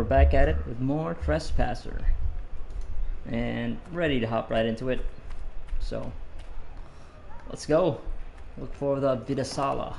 back at it with more Trespasser. And ready to hop right into it. So, let's go. Look for the Vidasala.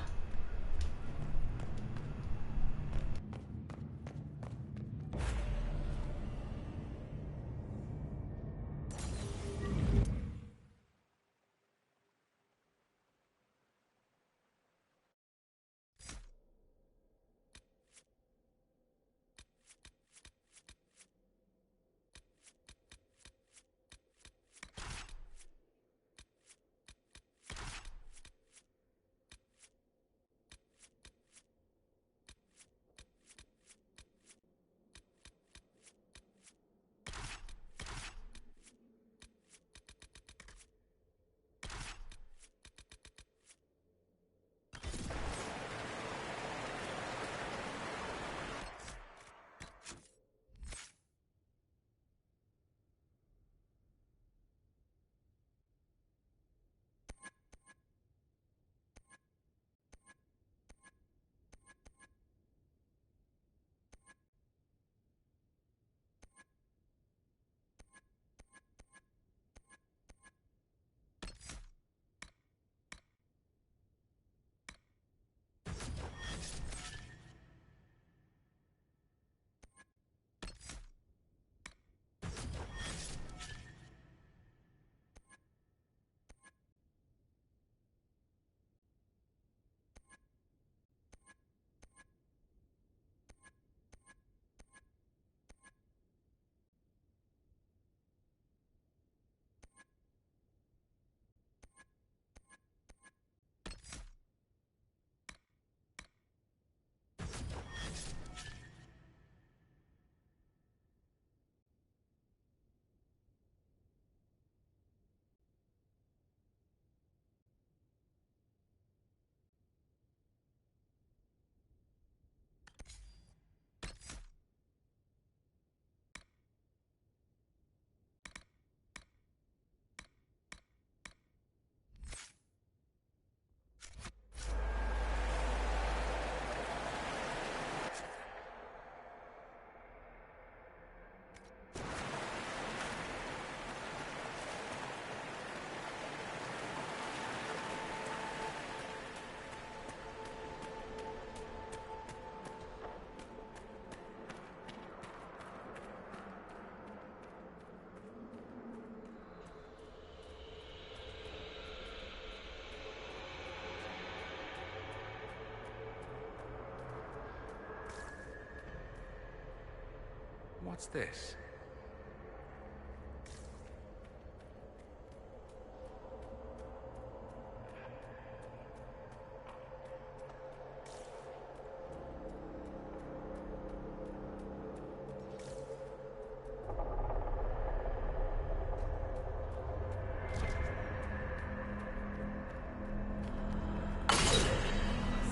What's this?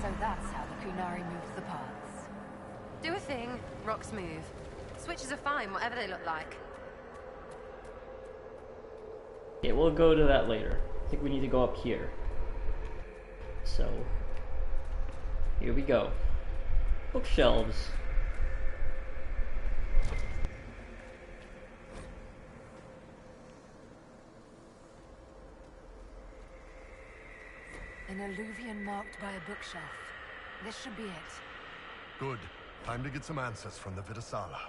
So that's how the Kunari moves the paths. Do a thing, rocks move. Switches are fine, whatever they look like. Okay, we'll go to that later. I think we need to go up here. So, here we go. Bookshelves. An alluvion marked by a bookshelf. This should be it. Good. Time to get some answers from the Vidasala.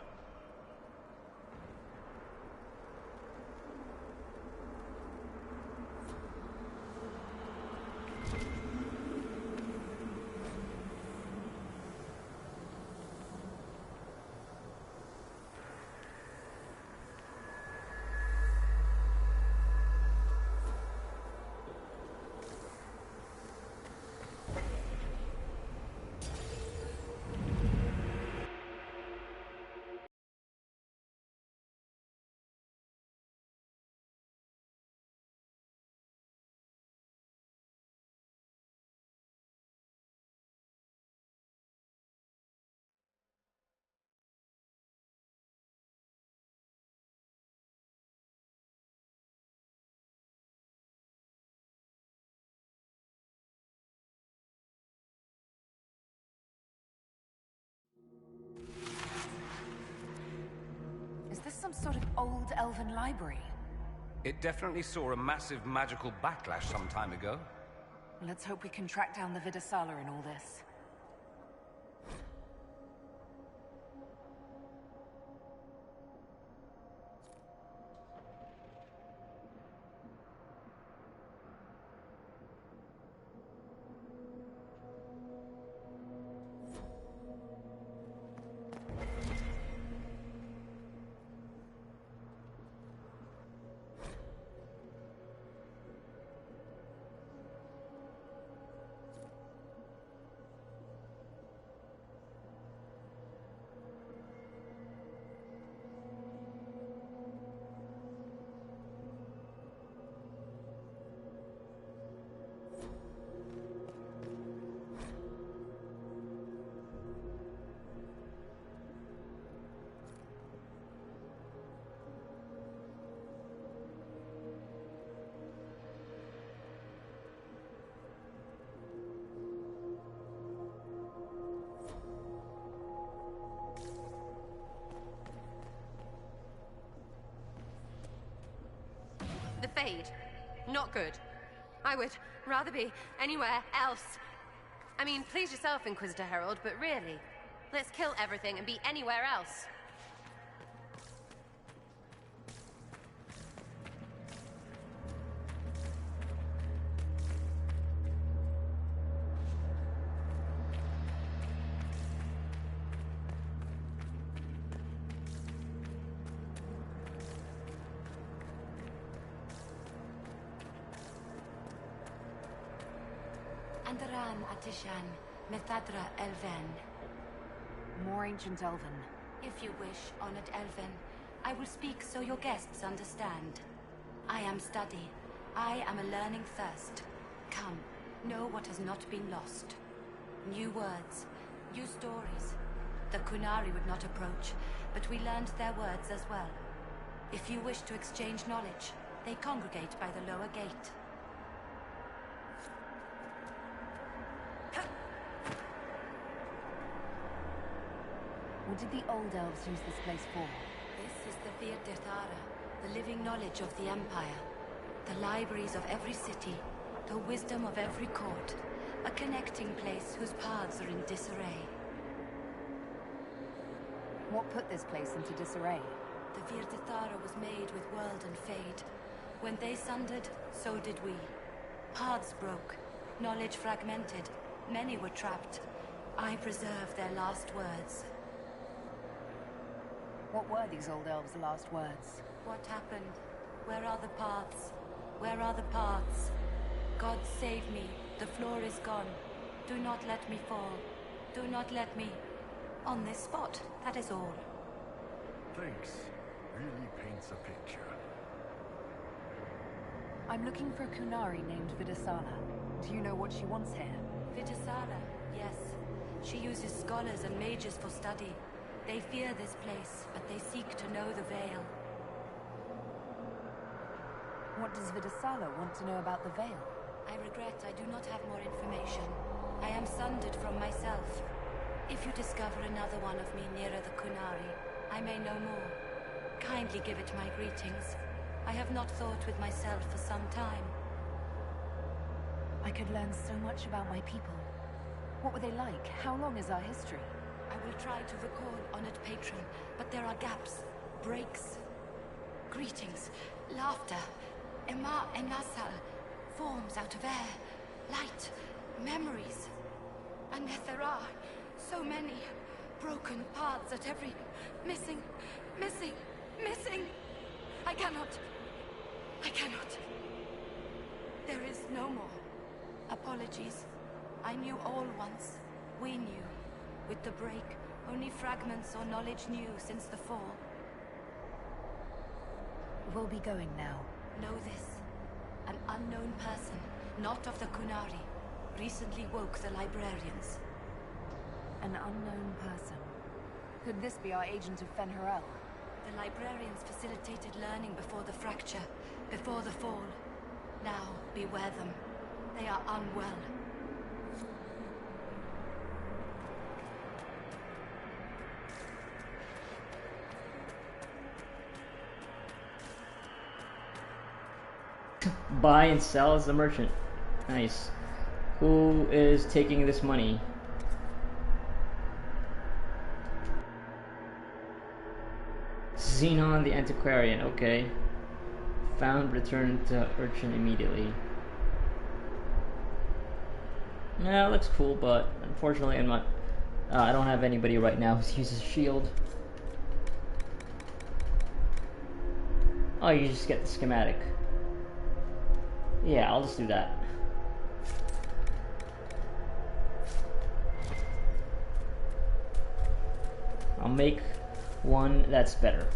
some sort of old elven library? It definitely saw a massive magical backlash some time ago. Let's hope we can track down the Vidasala in all this. The Fade. Not good. I would rather be anywhere else. I mean, please yourself, Inquisitor Herald, but really, let's kill everything and be anywhere else. Andaran Atishan, Methadra Elven. More ancient elven. If you wish, honored Elven, I will speak so your guests understand. I am study. I am a learning thirst. Come, know what has not been lost. New words, new stories. The Kunari would not approach, but we learned their words as well. If you wish to exchange knowledge, they congregate by the lower gate. What did the old elves use this place for? This is the Virdithara, the living knowledge of the Empire. The libraries of every city, the wisdom of every court. A connecting place whose paths are in disarray. What put this place into disarray? The Virdithara was made with world and fade. When they sundered, so did we. Paths broke, knowledge fragmented, many were trapped. I preserve their last words. What were these old elves' last words? What happened? Where are the paths? Where are the paths? God save me. The floor is gone. Do not let me fall. Do not let me... On this spot, that is all. Thanks. Really paints a picture. I'm looking for a Kunari named Vidasala. Do you know what she wants here? Vidasala, yes. She uses scholars and mages for study. They fear this place, but they seek to know the Veil. What does Vidasala want to know about the Veil? I regret I do not have more information. I am sundered from myself. If you discover another one of me nearer the Kunari, I may know more. Kindly give it my greetings. I have not thought with myself for some time. I could learn so much about my people. What were they like? How long is our history? I will try to recall, honored patron, but there are gaps, breaks. Greetings, laughter, Ema Enasal, forms out of air, light, memories. And yet there are so many broken paths at every... missing. I cannot. There is no more. Apologies. I knew all once. We knew. With the break, only fragments or knowledge new since the fall. We'll be going now. Know this. An unknown person, not of the Kunari, recently woke the librarians. An unknown person. Could this be our agent of Fen'Harel? The librarians facilitated learning before the fracture, before the fall. Now, beware them. They are unwell. Buy and sell as a merchant. Nice. Who is taking this money? Xenon the Antiquarian, okay. Found, returned to Urchin immediately. Yeah, it looks cool, but unfortunately I'm not... I don't have anybody right now who uses shield. Oh, you just get the schematic. Yeah, I'll just do that. I'll make one that's better.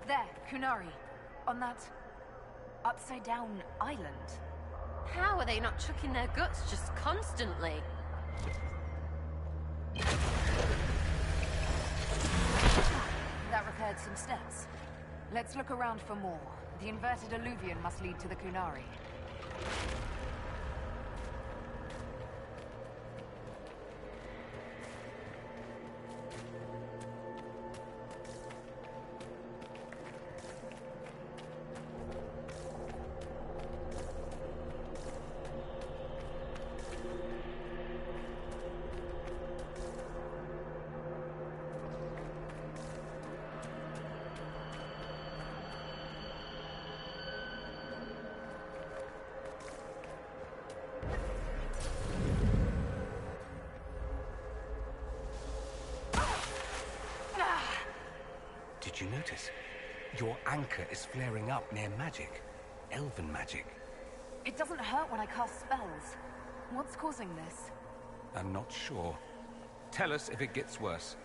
There, Kunari. On that upside-down island. How are they not chucking their guts just constantly? That repaired some steps. Let's look around for more. The inverted alluvion must lead to the Kunari. Did you notice? Your anchor is flaring up near magic. Elven magic. It doesn't hurt when I cast spells. What's causing this? I'm not sure. Tell us if it gets worse.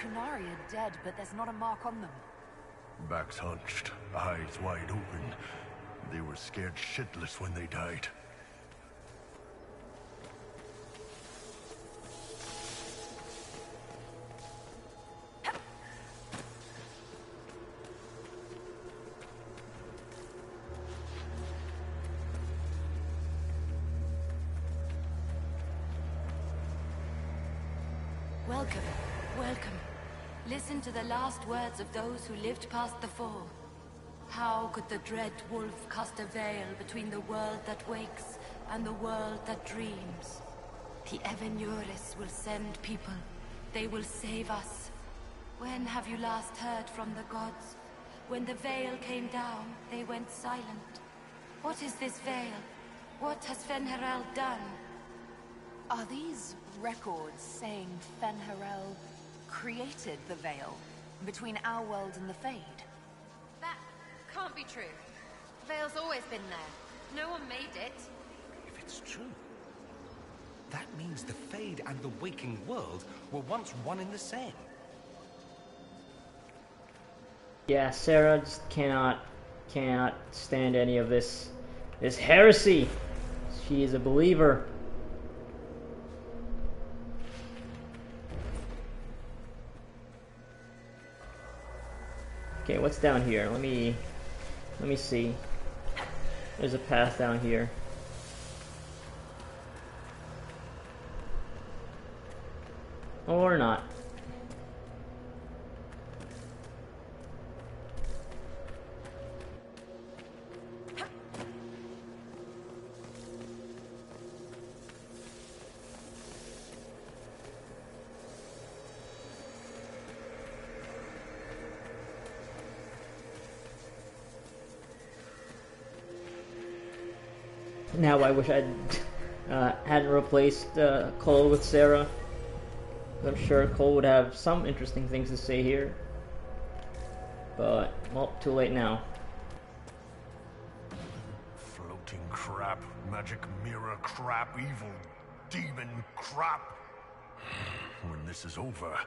Kunari are dead, but there's not a mark on them. Backs hunched, eyes wide open. They were scared shitless when they died. Welcome, welcome. Listen to the last words of those who lived past the fall. How could the dread wolf cast a veil between the world that wakes and the world that dreams? The Evenuris will send people. They will save us. When have you last heard from the gods? When the veil came down, they went silent. What is this veil? What has Fen'Harel done? Are these records saying Fen'Harel created the veil between our world and the Fade? That can't be true. The veil's always been there. No one made it. If it's true, that means the Fade and the waking world were once one and the same. Yeah, Sarah just cannot stand any of this heresy. She is a believer. Okay, what's down here? Let me see. There's a path down here. Or not. Now I wish I'd hadn't replaced Cole with Sarah. I'm sure Cole would have some interesting things to say here. But, well, too late now. Floating crap, magic mirror crap, evil demon crap. When this is over,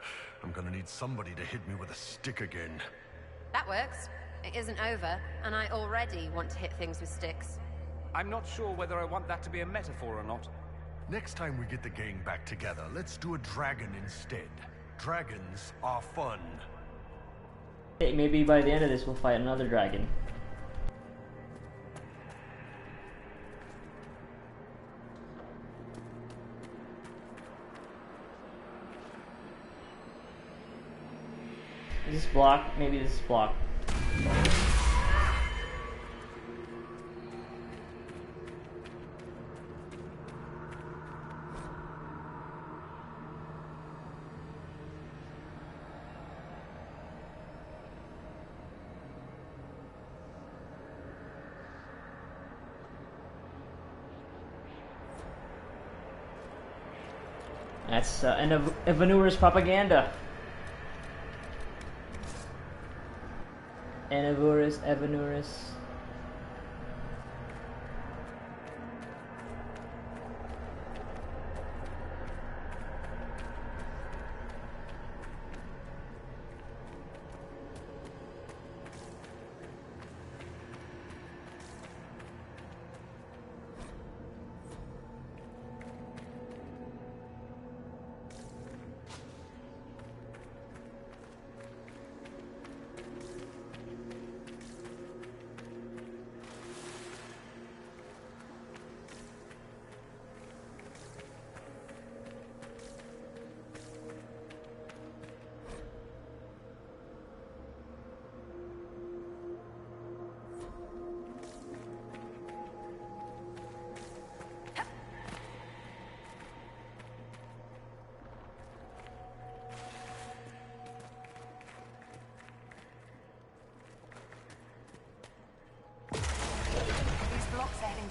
I'm gonna need somebody to hit me with a stick again. That works. It isn't over, and I already want to hit things with sticks. I'm not sure whether I want that to be a metaphor or not. Next time we get the gang back together, let's do a dragon instead. Dragons are fun. Hey, maybe by the end of this we'll fight another dragon. Is this blocked? Maybe this is blocked. That's Evanura's propaganda. Evanurus.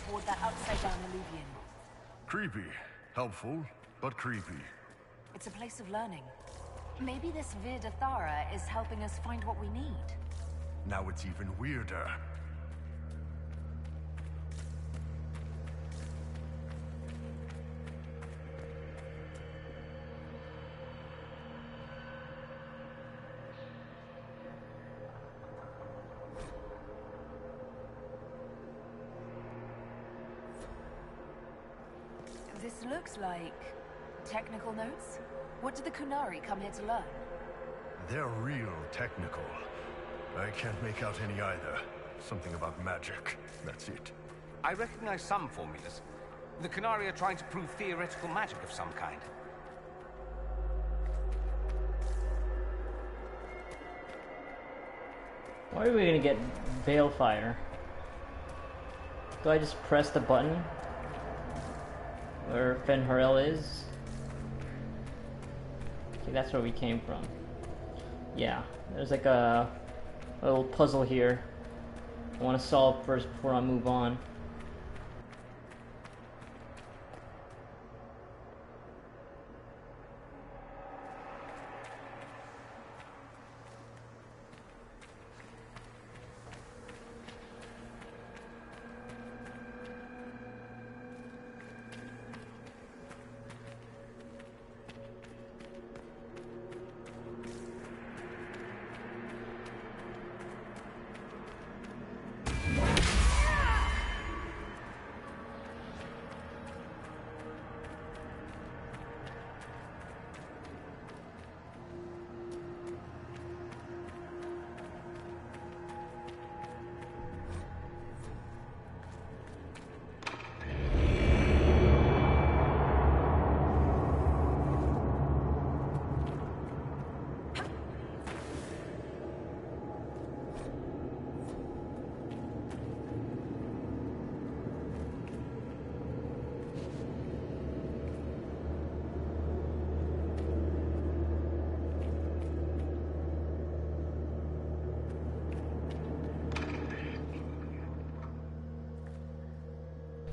Toward that upside-down alluvion. Creepy. Helpful, but creepy. It's a place of learning. Maybe this Vir Dathara is helping us find what we need. Now it's even weirder. This looks like technical notes. What did the Kunari come here to learn? They're real technical. I can't make out any either. Something about magic. That's it. I recognize some formulas. The Kunari are trying to prove theoretical magic of some kind. Why are we gonna get Balefire? Do I just press the button where Fenharel is? Okay, that's where we came from. Yeah, there's like a little puzzle here I want to solve first before I move on.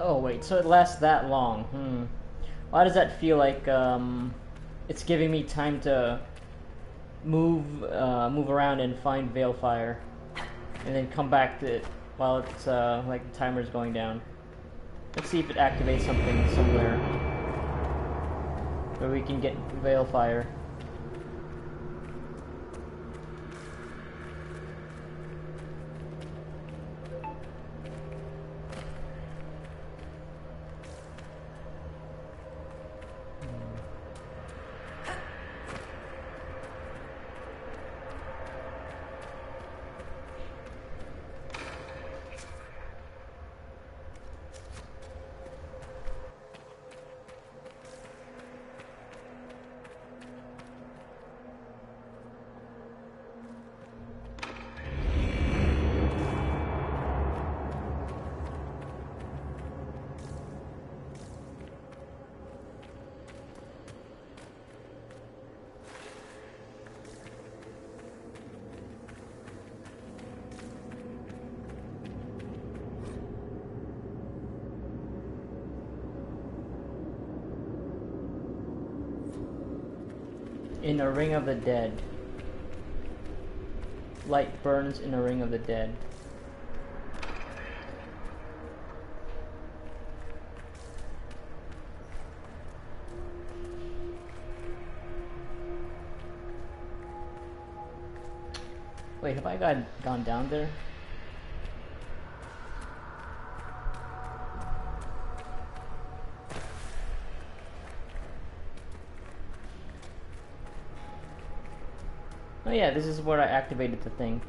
Oh wait, so it lasts that long. Why does that feel like it's giving me time to move around and find Balefire, and then come back to it while it's like the timer's going down? Let's see if it activates something somewhere where we can get Balefire. In a ring of the dead. Light burns in a ring of the dead. Wait, have I gone down there? Oh yeah, this is where I activated the thing.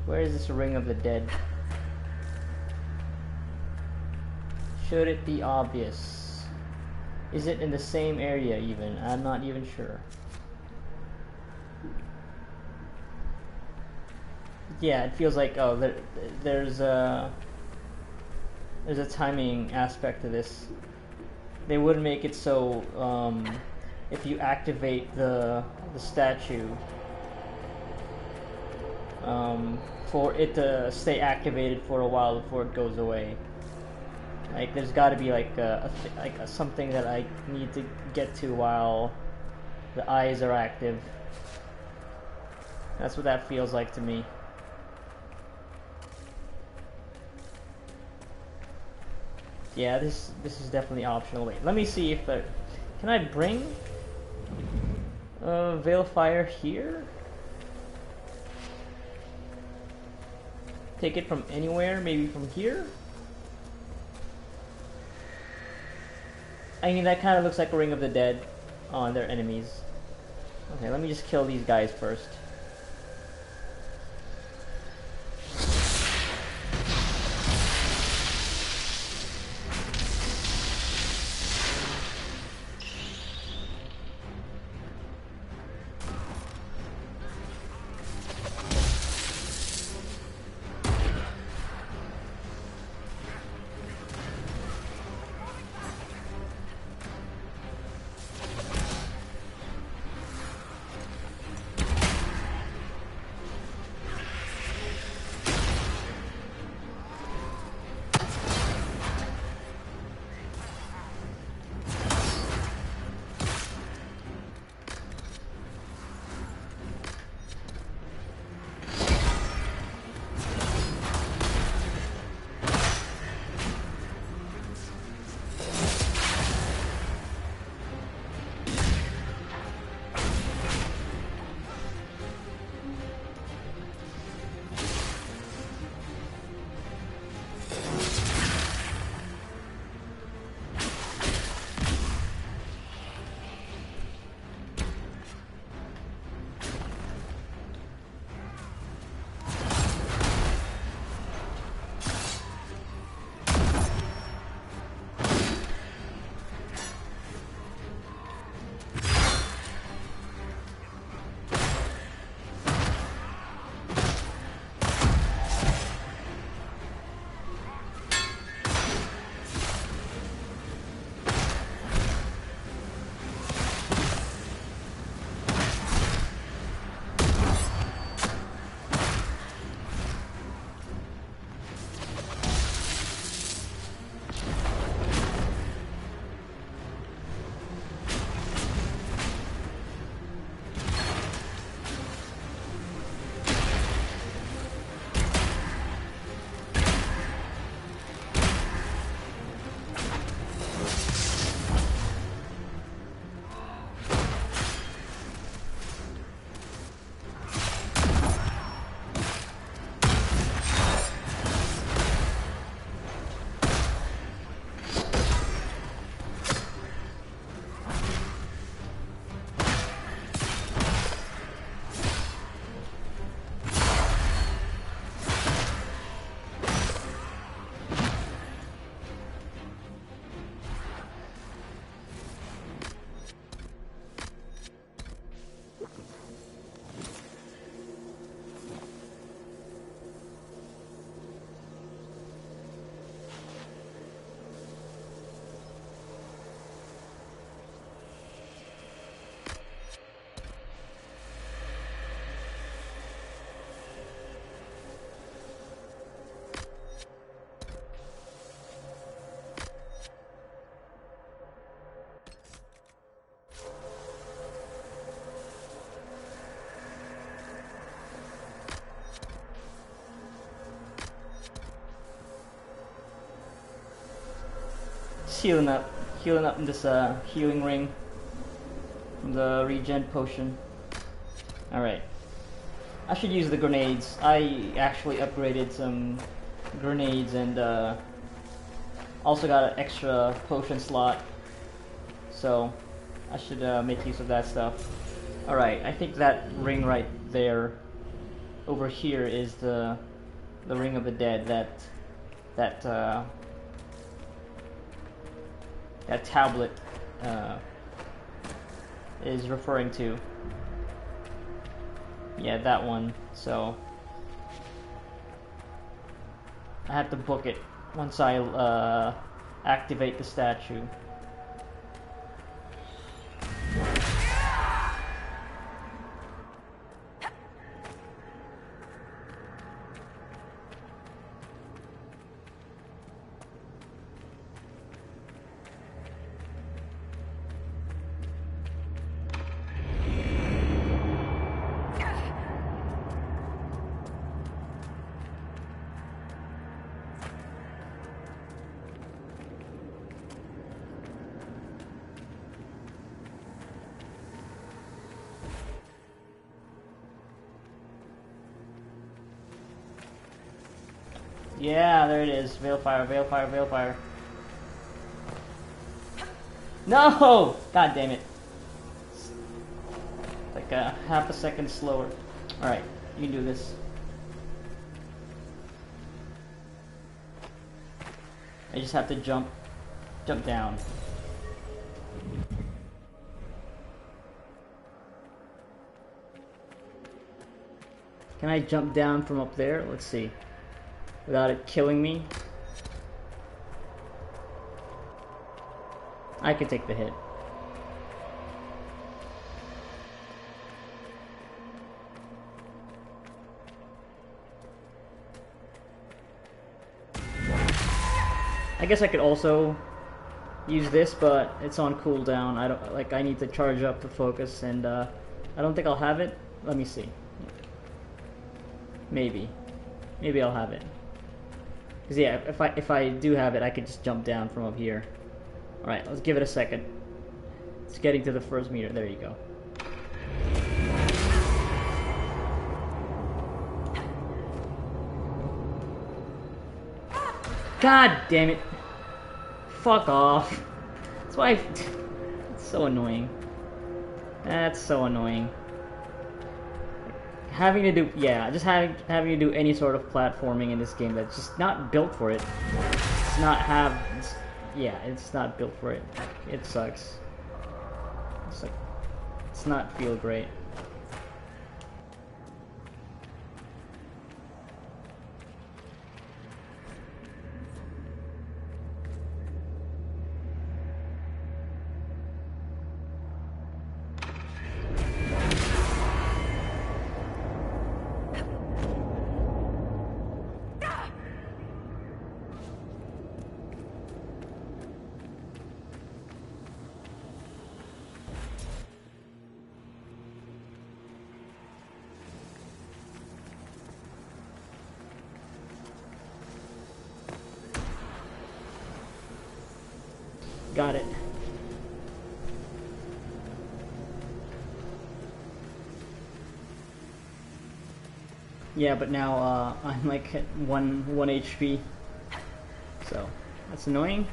Where is this ring of the dead? Should it be obvious? Is it in the same area even? I'm not even sure. Yeah, it feels like, oh, there's a timing aspect to this. They would make it so if you activate the statue, for it to stay activated for a while before it goes away. Like there's got to be like something that I need to get to while the eyes are active. That's what that feels like to me. Yeah, this is definitely optional. Wait, let me see if can I bring Balefire here? take it from anywhere, maybe from here? I mean, that kind of looks like a Ring of the Dead on their enemies. Okay, let me just kill these guys first. Healing up in this healing ring from the regen potion. Alright, I should use the grenades. I actually upgraded some grenades and also got an extra potion slot, so I should make use of that stuff. Alright, I think that ring right there over here is the Ring of the Dead that tablet is referring to. Yeah, that one. So I have to book it once I activate the statue. Yeah, there it is. Veilfire, Veilfire, Veilfire. No! God damn it. Like a half a second slower. Alright, you can do this. I just have to jump down. Can I jump down from up there? Let's see. Without it killing me? I can take the hit. I guess I could also use this, but it's on cooldown. I need to charge up the focus, and I don't think I'll have it. Let me see. Maybe I'll have it. Cause yeah, if I do have it, I could just jump down from up here. All right, let's give it a second. It's getting to the first meter. There you go. God damn it! Fuck off. That's why. It's so annoying. That's so annoying. Having to do, yeah, just having to do any sort of platforming in this game that's just not built for it. It's not built for it. It sucks. It's not feel great. Got it. Yeah, but now I'm like at 1 HP, so that's annoying.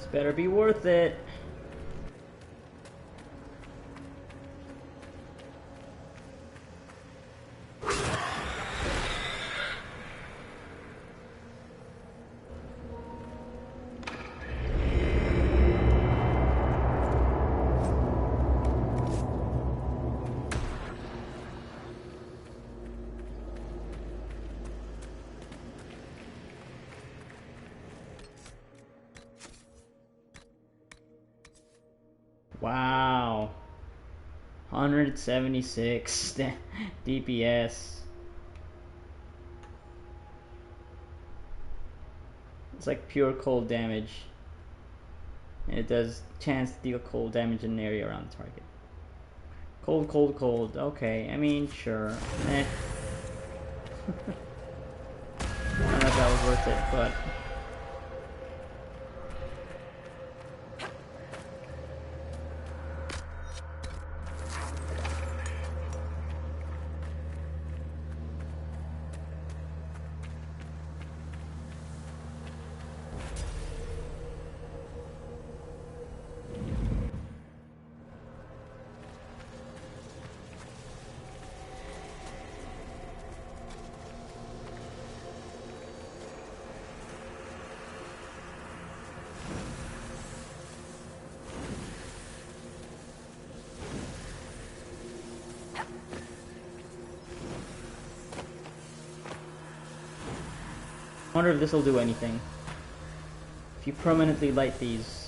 Better be worth it. Wow. 176 DPS. It's like pure cold damage. And it does chance to deal cold damage in an area around the target. Cold, cold, cold. Okay, I mean, sure. Eh. I don't know if that was worth it, but... I wonder if this will do anything. If you permanently light these.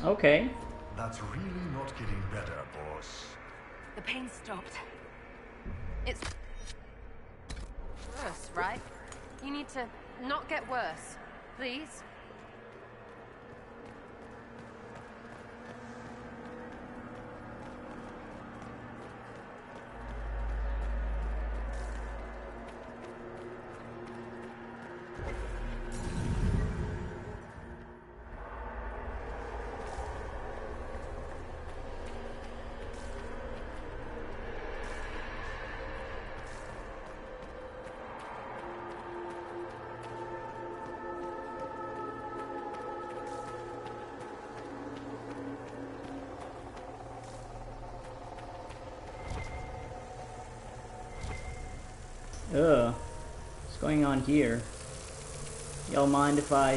Okay. That's really not getting better, boss. The pain stopped. It's Worse, right? You need to not get worse, please. Ugh. What's going on here? Y'all mind if I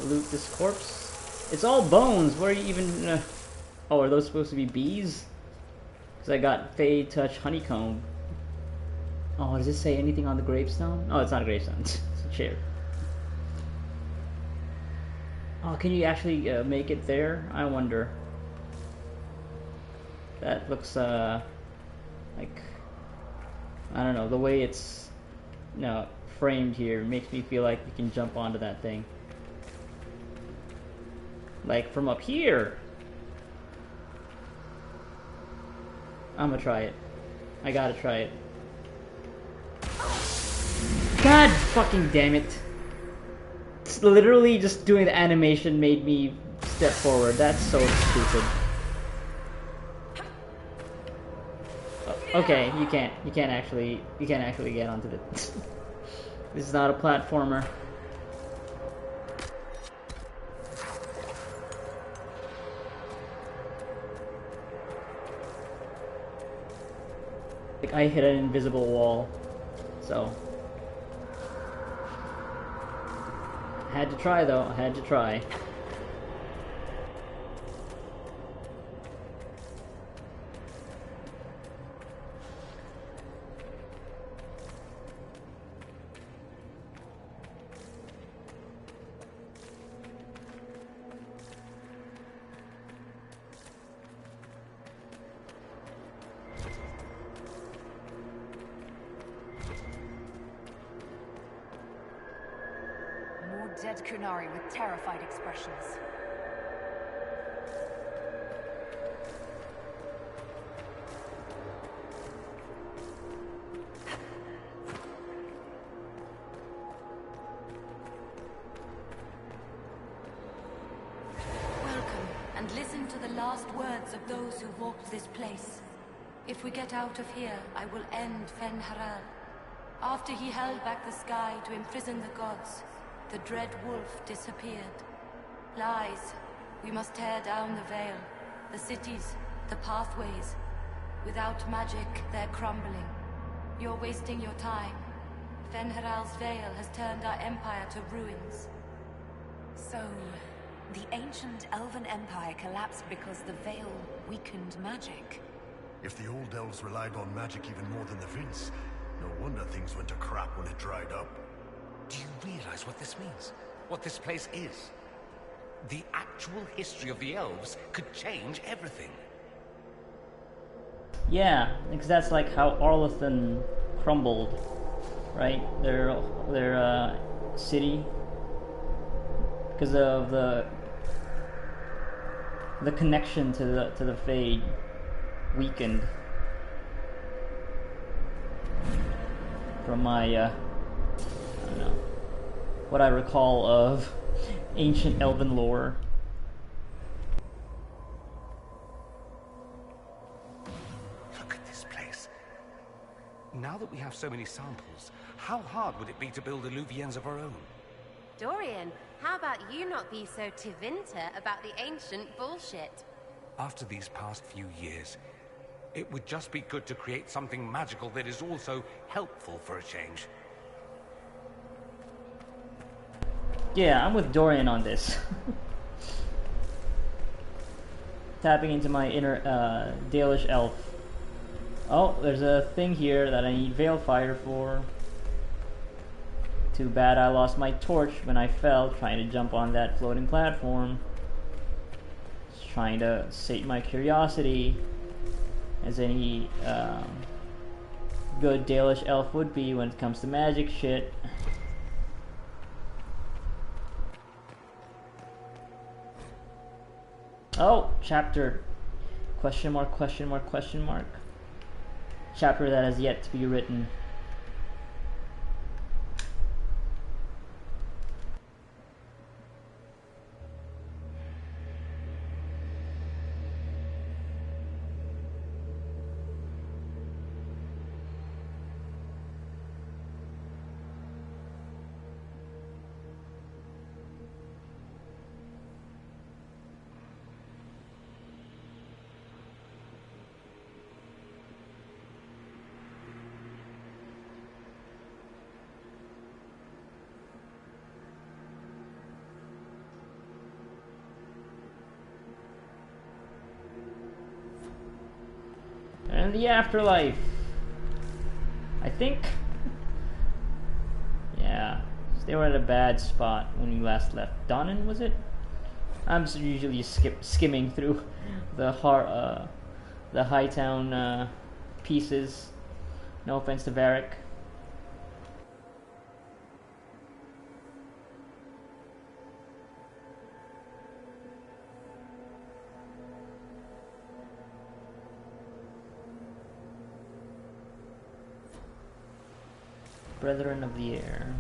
loot this corpse? It's all bones. Where are you even? Oh, are those supposed to be bees? Because I got Fey Touch Honeycomb. Oh, does it say anything on the gravestone? Oh, it's not a gravestone. It's a chair. Oh, can you actually make it there? I wonder. That looks like, I don't know, the way it's framed here makes me feel like we can jump onto that thing. Like from up here. I'm gonna try it. I gotta try it. God fucking damn it. It's literally just doing the animation made me step forward. That's so stupid. Okay, you can't actually get onto the this is not a platformer. Like I hit an invisible wall. So I had to try though, I had to try. dead Kunari with terrified expressions. Welcome, and listen to the last words of those who walked this place. If we get out of here, I will end Fen'Haral. After he held back the sky to imprison the gods, the dread wolf disappeared. Lies. We must tear down the veil, the cities, the pathways. Without magic, they're crumbling. You're wasting your time. Fen'Haral's veil has turned our empire to ruins. So, the ancient Elven Empire collapsed because the veil weakened magic. If the old elves relied on magic even more than the Vince, no wonder things went to crap when it dried up. Do you realize what this means? What this place is? The actual history of the elves could change everything. Yeah, because that's like how Arlathan crumbled, right? Their city, because of the connection to the Fade weakened. From my I don't know what I recall of ancient elven lore. Look at this place. Now that we have so many samples, how hard would it be to build Illuviens of our own? Dorian, how about you not be so Tevinter about the ancient bullshit? After these past few years, it would just be good to create something magical that is also helpful for a change. Yeah, I'm with Dorian on this. Tapping into my inner Dalish elf. Oh, there's a thing here that I need Veilfire for. Too bad I lost my torch when I fell trying to jump on that floating platform. Just trying to sate my curiosity, as any good Dalish elf would be when it comes to magic shit. Oh, chapter question mark question mark question mark. Chapter that has yet to be written. And the afterlife. I think. Yeah, they were at a bad spot when we last left. Donnan, was it? I'm just usually skimming through the Hightown pieces. No offense to Varric. Brethren of the Air.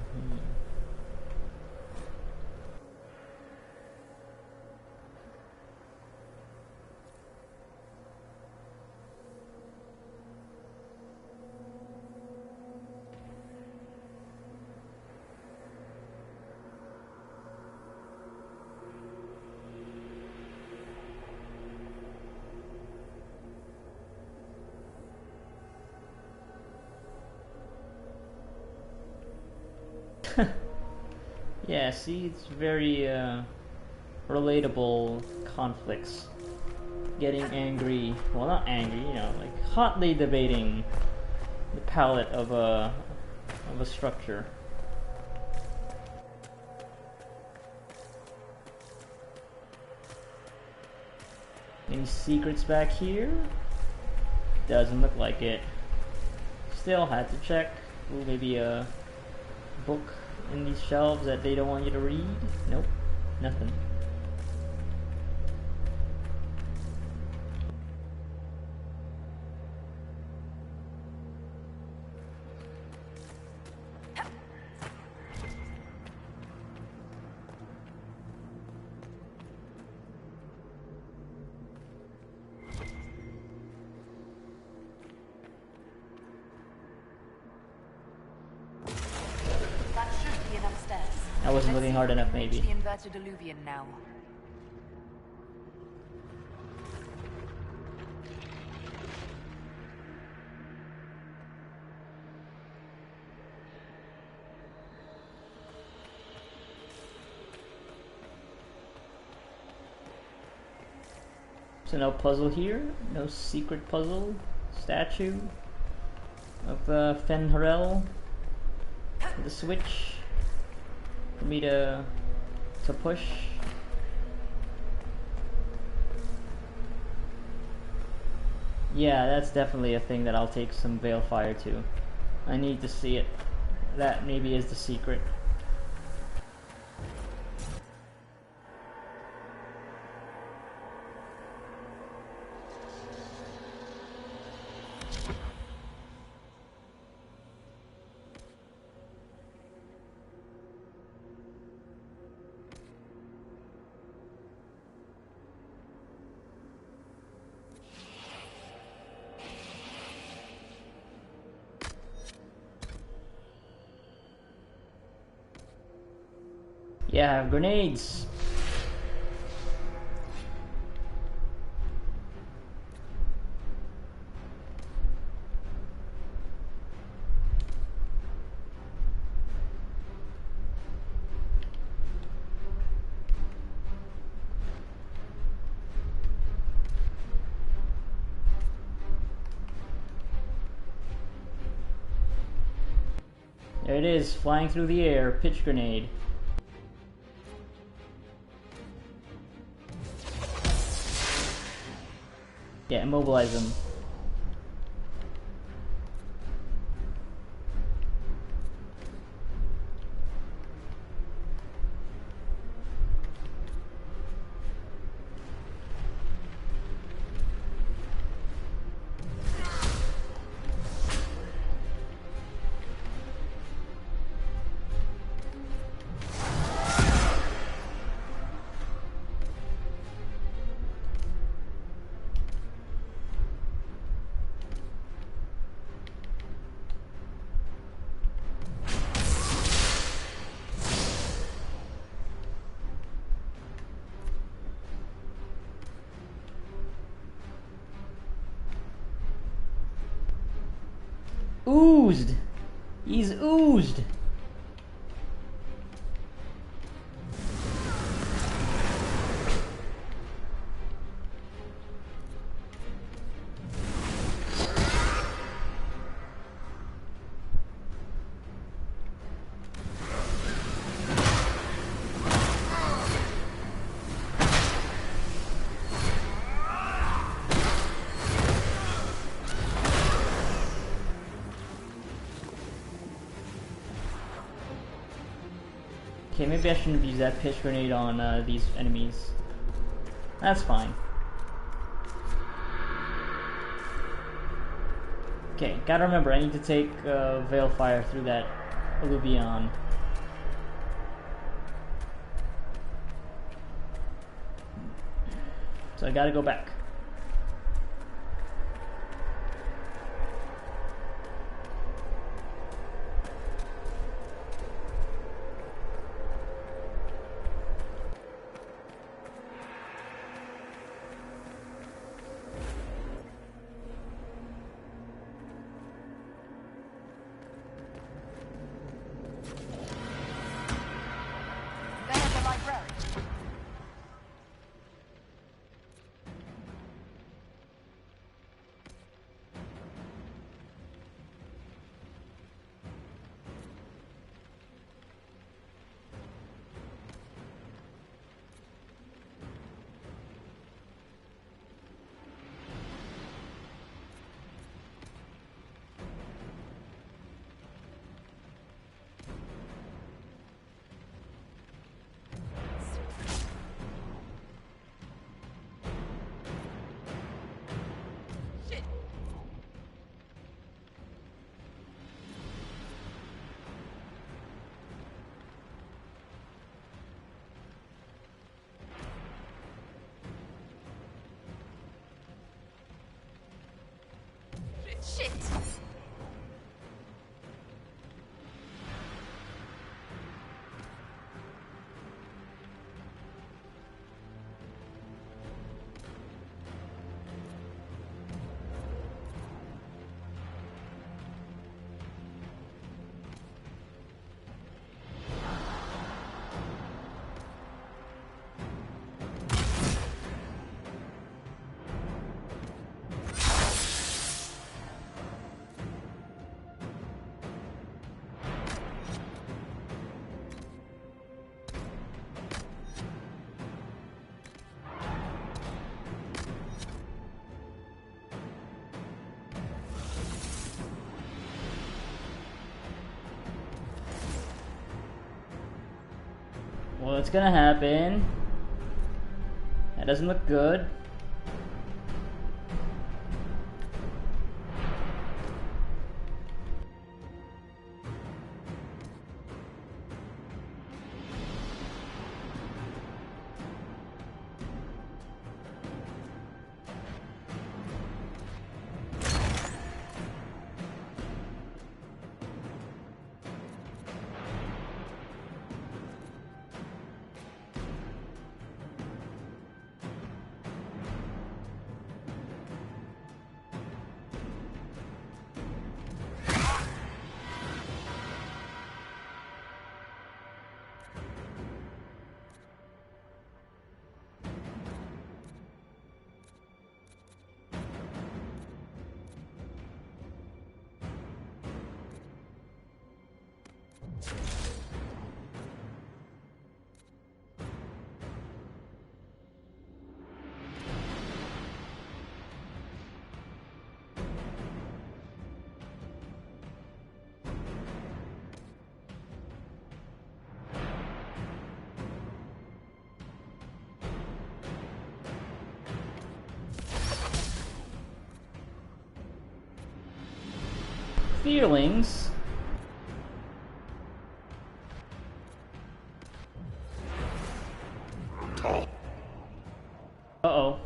Yeah, see, it's very relatable conflicts. Getting angry, well, not angry, you know, like hotly debating the palette of a structure. Any secrets back here? Doesn't look like it. Still had to check. Ooh, maybe a book in these shelves that they don't want you to read? Nope, nothing. I wasn't looking hard enough, maybe. The inverted alluvion now. So no puzzle here, no secret puzzle. Statue of Fenharel. The switch for me to push. Yeah, that's definitely a thing that I'll take some Veilfire to. I need to see it. That maybe is the secret. Yeah, grenades. There it is, flying through the air, pitch grenade. Yeah, immobilize him. Oozed! He's oozed! Okay, maybe I shouldn't have used that pitch grenade on these enemies. That's fine. Okay, gotta remember, I need to take Veil Fire through that Alluvion. So I gotta go back. There's the librarian. Shit! What's gonna happen? That doesn't look good. feelings. Uh-oh.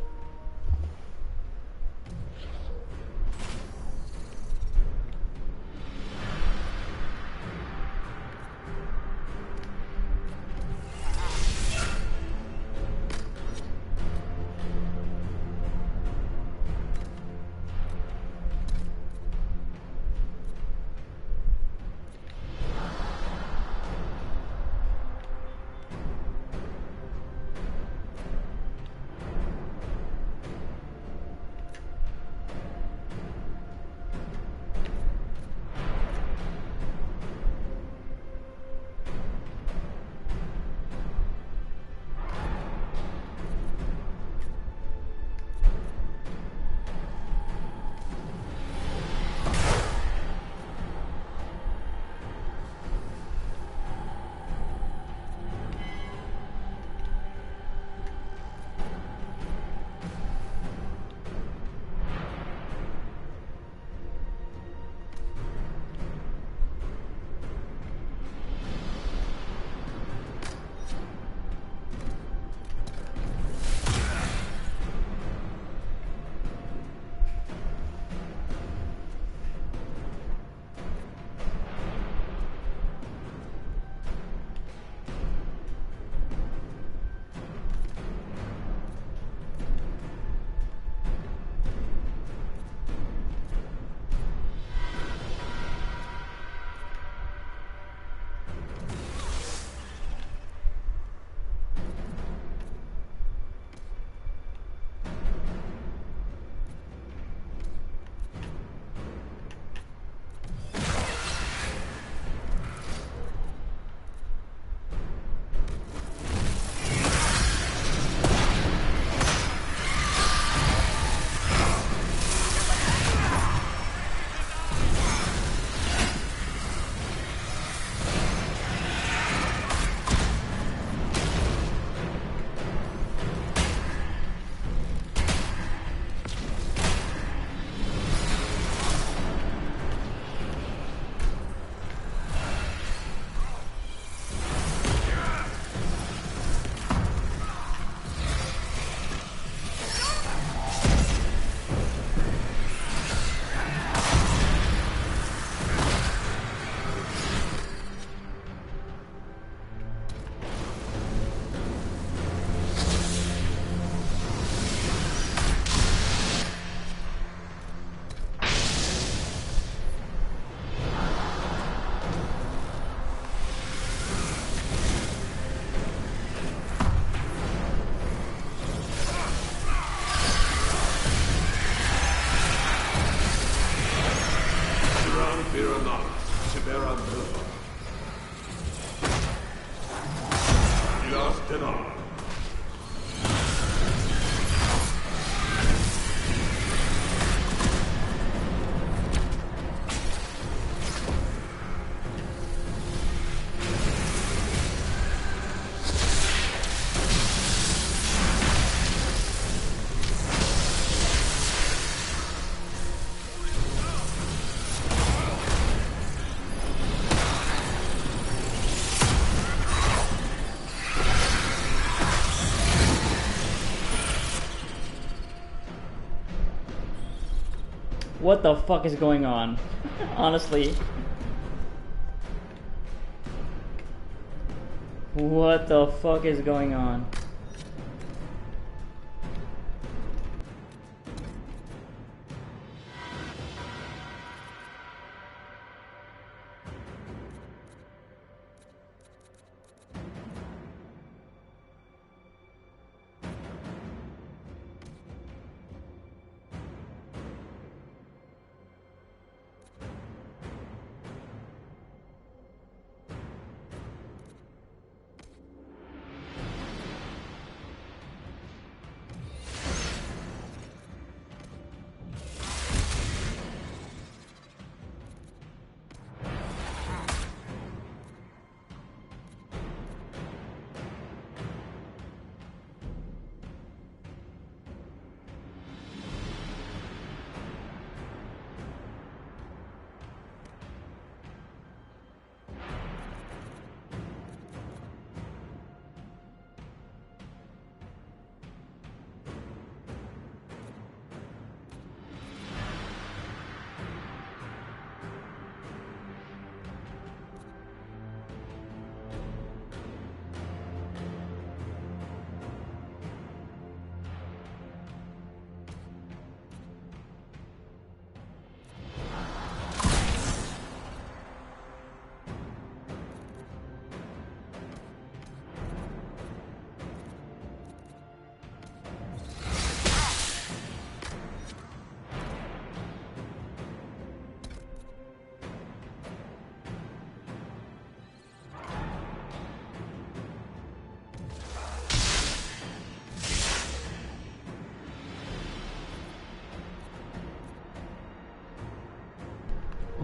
What the fuck is going on? Honestly. What the fuck is going on?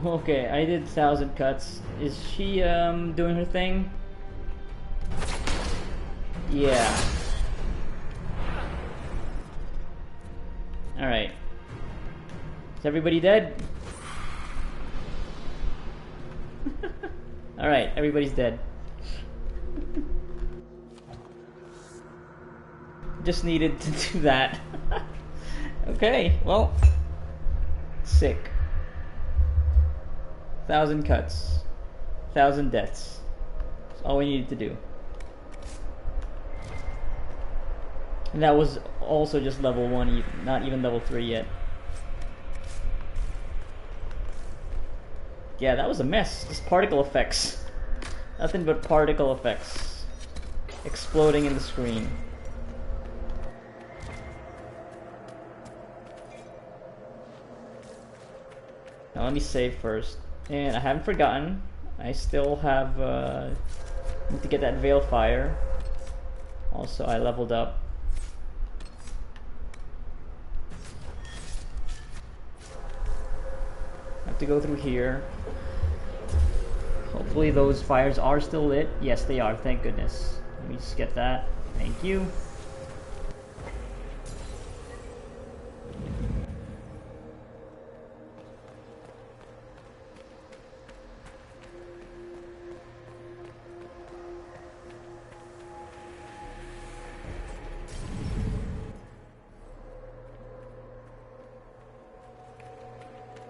Okay, I did 1,000 cuts. Is she doing her thing? Yeah. Alright. Is everybody dead? Alright, everybody's dead. Just needed to do that. Okay, well. Sick. 1,000 cuts. 1,000 deaths. That's all we needed to do. And that was also just level 1, not even level 3 yet. Yeah, that was a mess. Just particle effects. Nothing but particle effects. Exploding in the screen. Now let me save first. And I haven't forgotten. I still have need to get that Veil Fire. Also, I leveled up. Have to go through here. Hopefully those fires are still lit. Yes, they are. Thank goodness. Let me just get that. Thank you.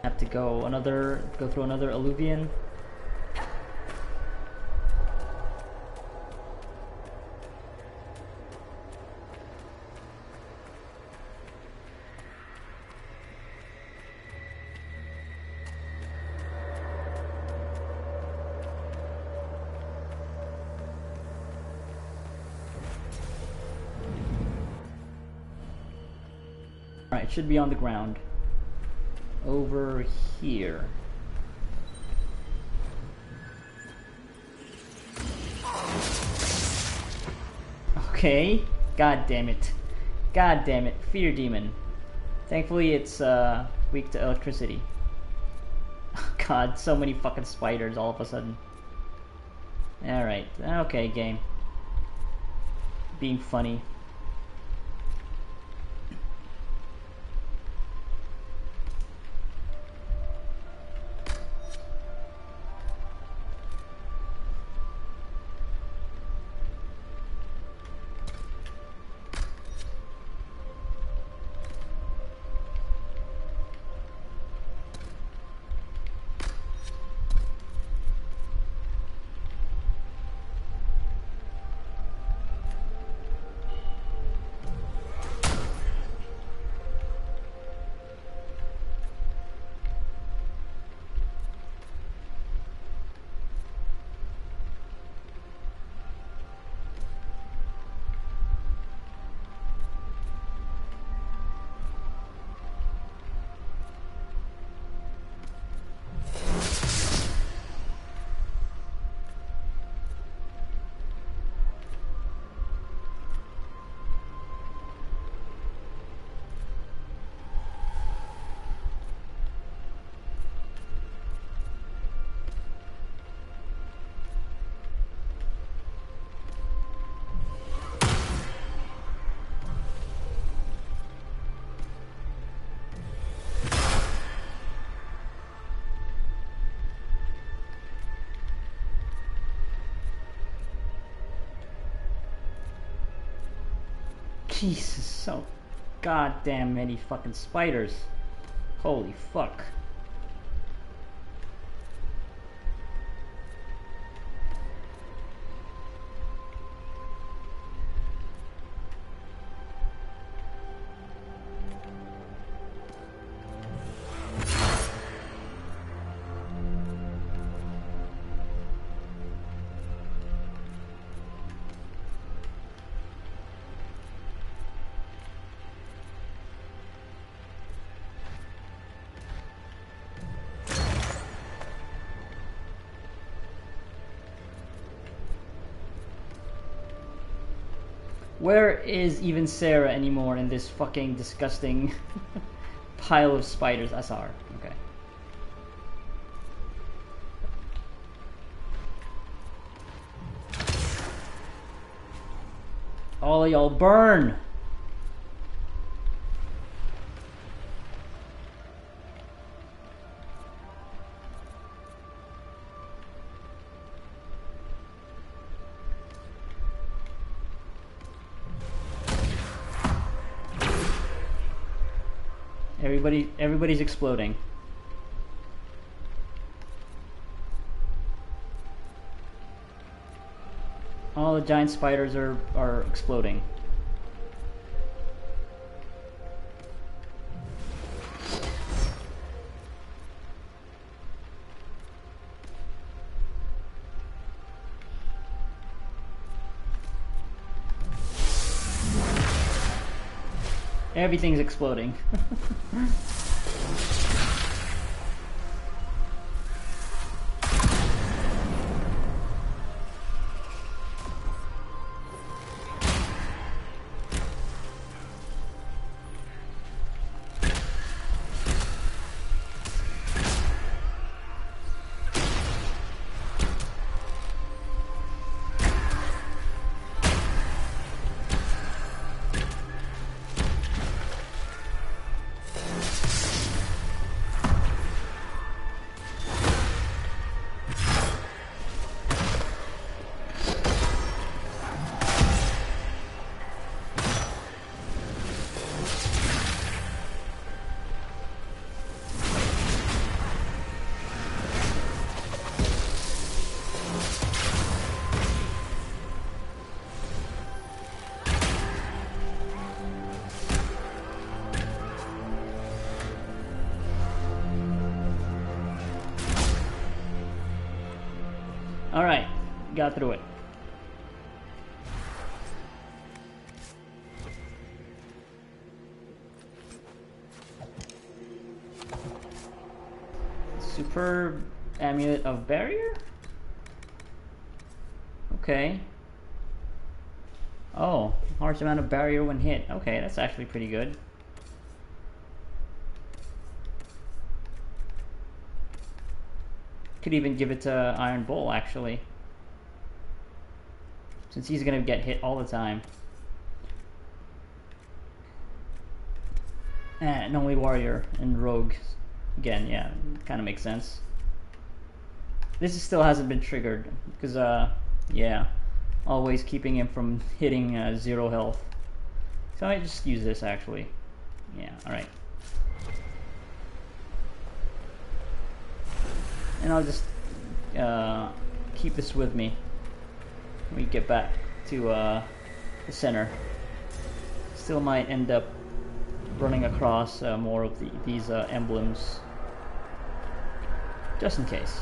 Have to go through another alluvion. Alright, it should be on the ground. Over here. Okay. God damn it. God damn it. Fear demon. Thankfully it's weak to electricity. God, so many fucking spiders all of a sudden. Alright. Okay, game. Being funny. Jesus, so goddamn many fucking spiders. Holy fuck. Where is even Sarah anymore in this fucking disgusting pile of spiders? I saw her. Okay. All of y'all burn! Everybody's exploding. All the giant spiders are exploding. Everything's exploding. Alright, got through it. Superb Amulet of Barrier? Okay. Oh, large amount of barrier when hit. Okay, that's actually pretty good. Could even give it to Iron Bull, actually. Since he's gonna get hit all the time. And only Warrior and Rogue. Again, yeah, kind of makes sense. This still hasn't been triggered, because, yeah. Always keeping him from hitting 0 health. So I just use this, actually. Yeah, alright. And I'll just keep this with me when we get back to the center. Still might end up running across more of these emblems, just in case.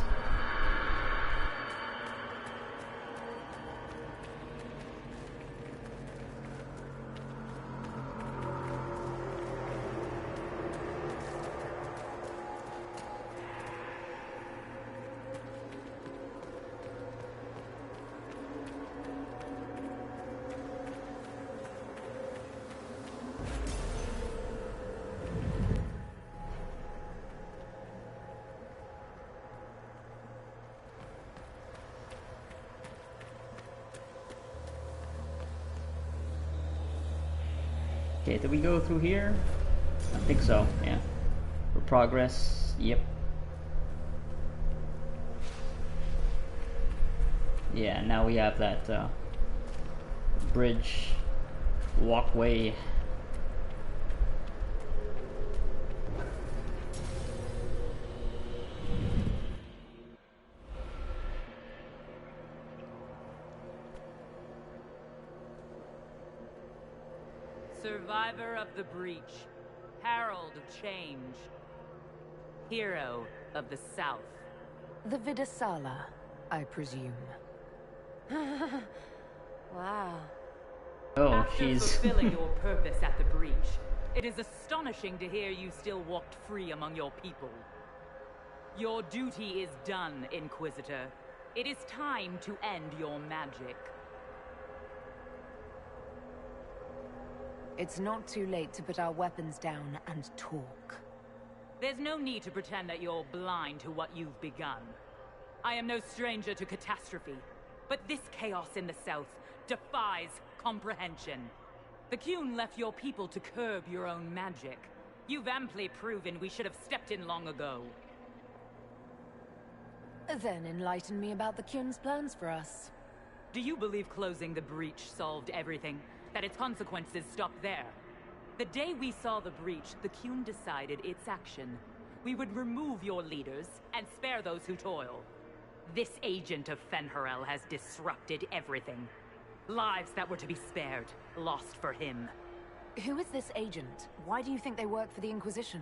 Okay, did we go through here? I think so, yeah. For progress, yep. Yeah, now we have that bridge walkway. Survivor of the breach, herald of change, hero of the South. The Vidasala, I presume. Wow. Oh, After she's fulfilling your purpose at the breach, it is astonishing to hear you still walked free among your people. Your duty is done, Inquisitor. It is time to end your magic. It's not too late to put our weapons down and talk. There's no need to pretend that you're blind to what you've begun. I am no stranger to catastrophe, but this chaos in the South defies comprehension. The Qun left your people to curb your own magic. You've amply proven we should have stepped in long ago. Then enlighten me about the Qun's plans for us. Do you believe closing the breach solved everything? That its consequences stopped there? The day we saw the breach, the Qun decided its action. We would remove your leaders and spare those who toil. This agent of Fenharel has disrupted everything. Lives that were to be spared, lost for him. Who is this agent? Why do you think they work for the Inquisition?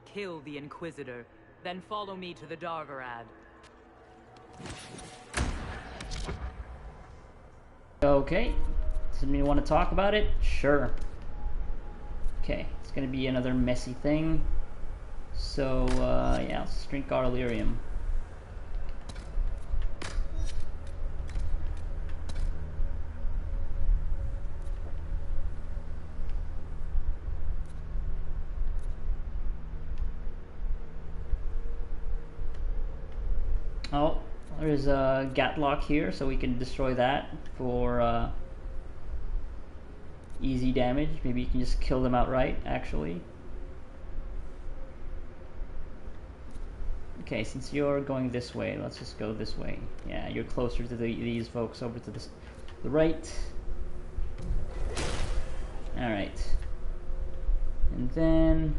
Kill the Inquisitor, then follow me to the Dargarad. Okay. Does anyone want to talk about it? Sure. Okay, it's gonna be another messy thing. So, yeah, let's drink our Illyrium. Oh, there's a Gatlock here, so we can destroy that for easy damage. Maybe you can just kill them outright, actually. Okay, since you're going this way, let's just go this way. Yeah, you're closer to these folks over to the right. Alright. And then...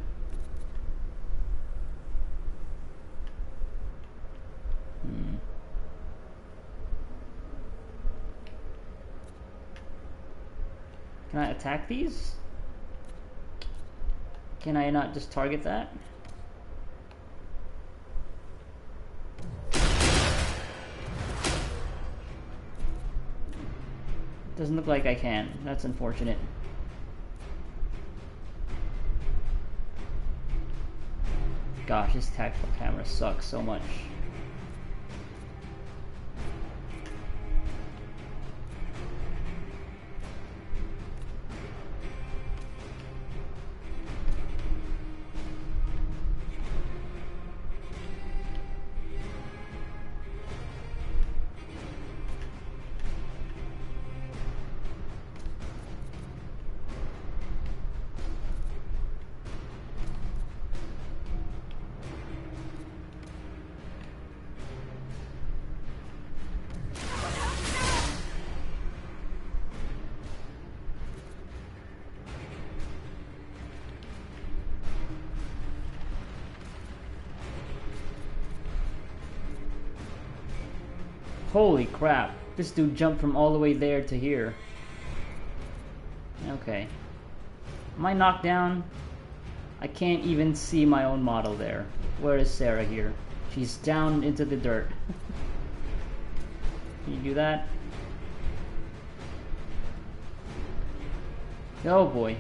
Can I attack these? Can I not just target that? Doesn't look like I can. That's unfortunate. Gosh, this tactical camera sucks so much. Holy crap, this dude jumped from all the way there to here. Okay. Am I knocked down? I can't even see my own model there. Where is Sarah here? She's down into the dirt. Can you do that? Oh boy.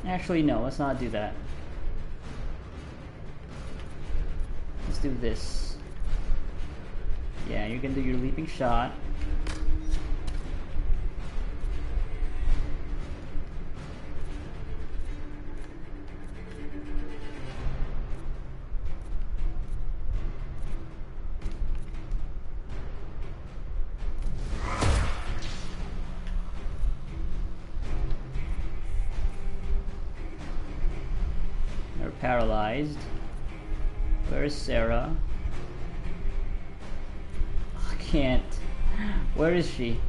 Actually, no, let's not do that. Let's do this. Yeah, you're gonna do your leaping shot. Paralyzed. Where is Sarah? I can't. Where is she?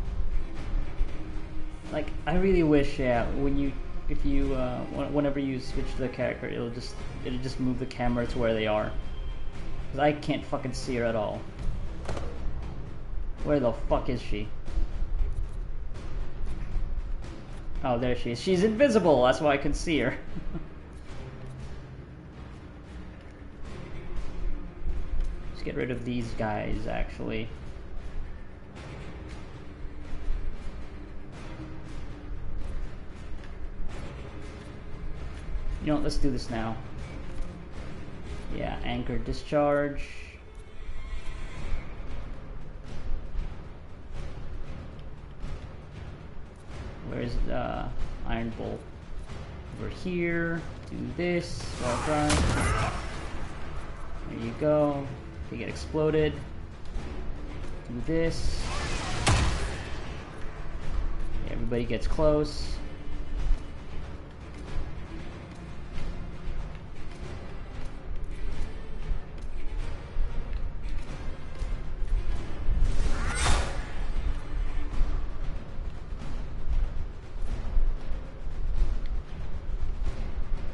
Like, I really wish, yeah, whenever you switch to the character, it'll just move the camera to where they are. 'Cause I can't fucking see her at all. Where the fuck is she? Oh, there she is. She's invisible! That's why I can see her. Let's get rid of these guys, actually. You know what, let's do this now. Yeah, anchor discharge. Where's Iron Bolt? Over here. Do this. Wall drive. There you go. They get exploded. Do this. Everybody gets close.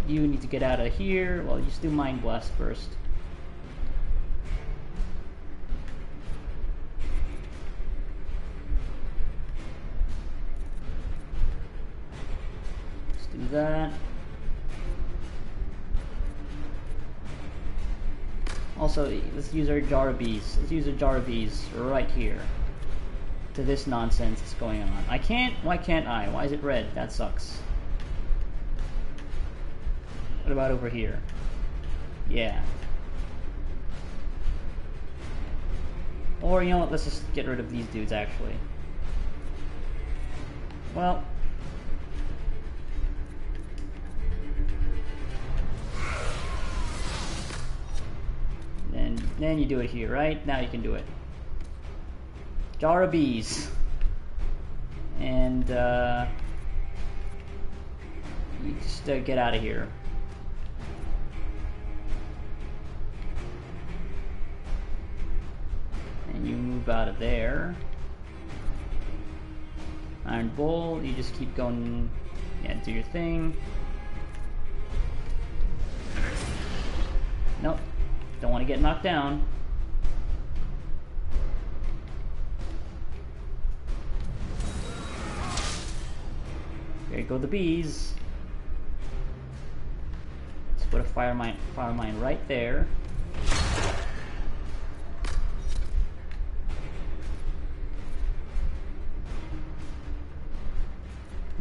You need to get out of here. Well, just do Mind Blast first. Let's do that. Also, let's use our jar of bees. Let's use a jar of bees right here. To this nonsense that's going on. I can't? Why can't I? Why is it red? That sucks. What about over here? Yeah. Or, you know what, let's just get rid of these dudes, actually. Well. Then you do it here, right? Now you can do it. Jar of bees. And, you just get out of here. And you move out of there. Iron Bowl, you just keep going, yeah, do your thing. Nope, don't want to get knocked down. There go the bees. Let's put a fire mine right there.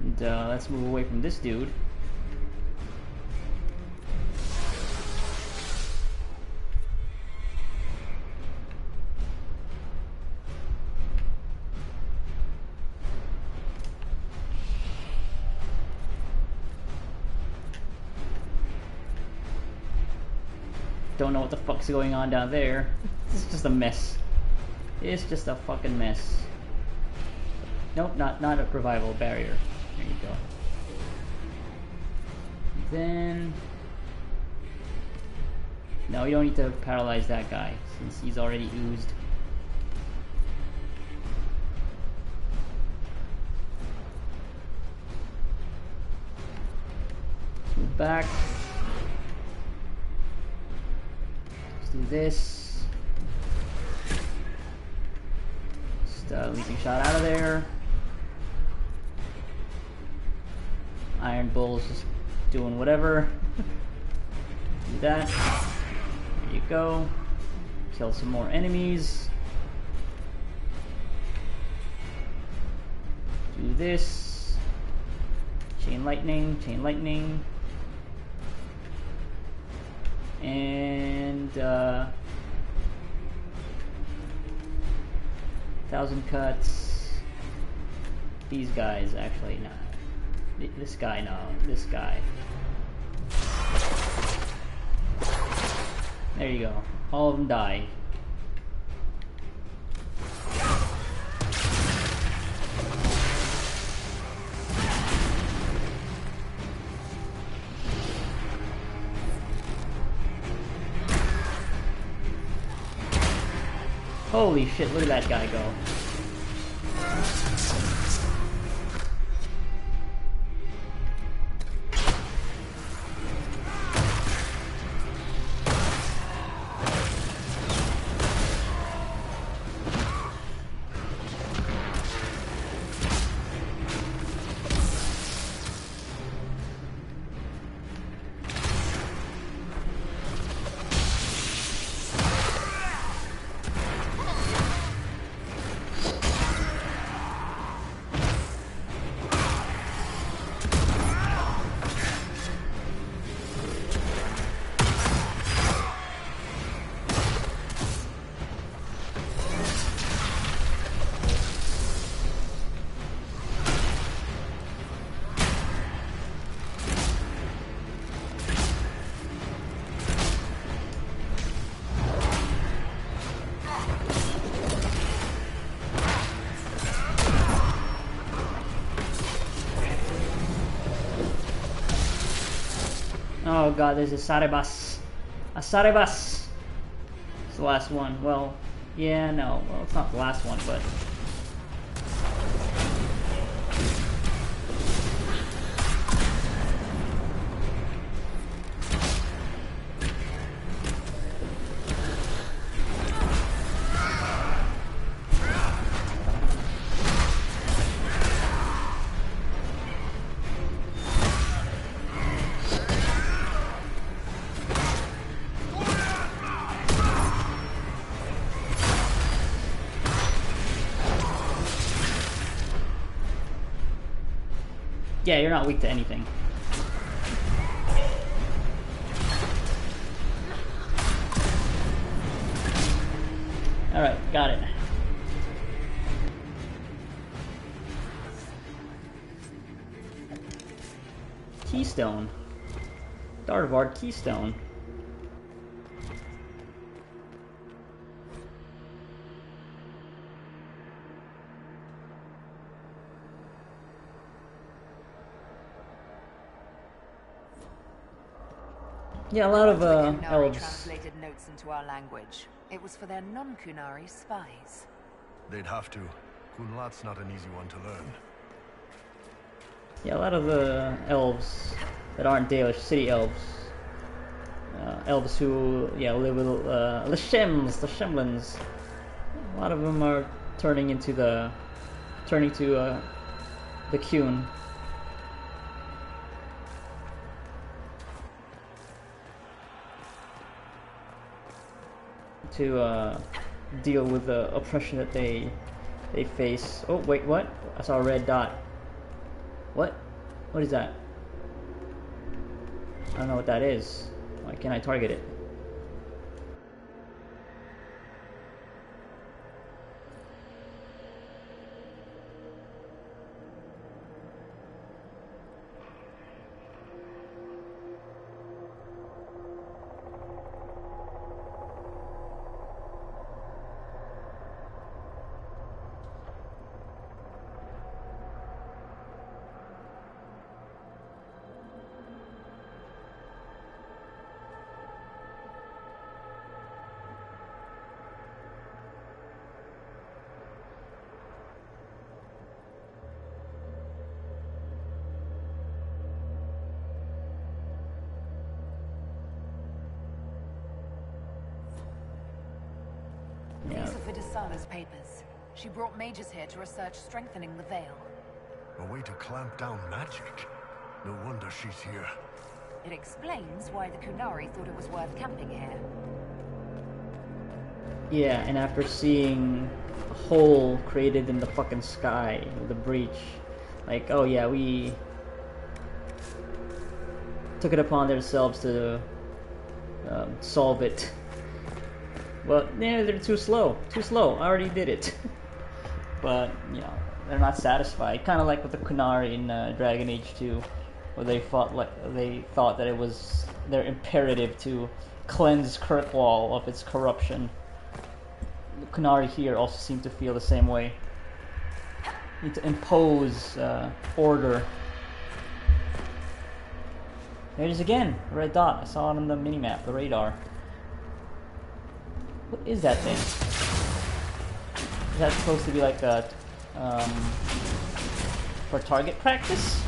And let's move away from this dude. Don't know what the fuck's going on down there. This is just a mess. It's just a fucking mess. Nope, not a revival barrier. There you go. Then... no, you don't need to paralyze that guy, since he's already oozed. Let's move back. Let's do this. Just leaping shot out of there. Iron Bull's just doing whatever. Do that. There you go. Kill some more enemies. Do this. Chain lightning, chain lightning. And 1,000 cuts. These guys, actually, no. This guy, no. This guy. There you go. All of them die. Holy shit, look at that guy go. Oh god, there's a Sarebas. A Sarebas! It's the last one. Well, yeah, no. Well, it's not the last one, but... Yeah, you're not weak to anything. Alright, got it. Keystone. Darvard Keystone. Yeah, a lot of Kunari elves. translated notes into our language. It was for their non-Kunari spies. They'd have to. Kunlat's not an easy one to learn. Yeah, a lot of the elves that aren't Dalish, city elves. Elves who, yeah, live with the Shemlins. A lot of them are turning to the Qun. To deal with the oppression that they face. Oh wait, what? I saw a red dot. What? What is that? I don't know what that is. Why can't I target it? Yeah. These are Vidisala's papers. She brought mages here to research strengthening the veil. A way to clamp down magic. No wonder she's here. It explains why the Kunari thought it was worth camping here. Yeah, and after seeing a hole created in the fucking sky, the breach, like, oh yeah, we took it upon themselves to solve it. But yeah, they're too slow. Too slow. I already did it. But you know, they're not satisfied. Kind of like with the Kunari in Dragon Age 2, where they thought that it was their imperative to cleanse Kirkwall of its corruption. The Kunari here also seem to feel the same way. Need to impose order. There it is again, red dot. I saw it on the minimap, the radar. What is that thing? Is that supposed to be like a for target practice?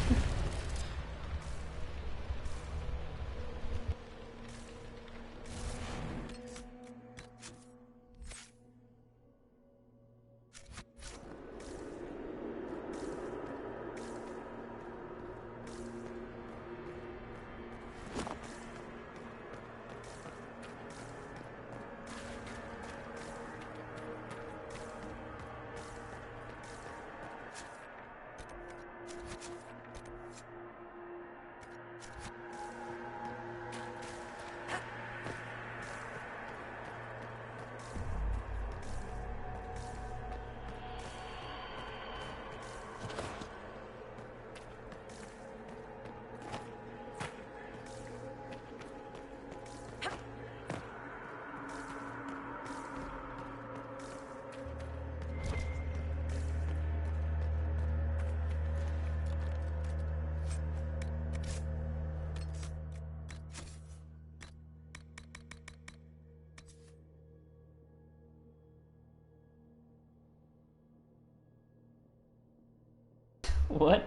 What?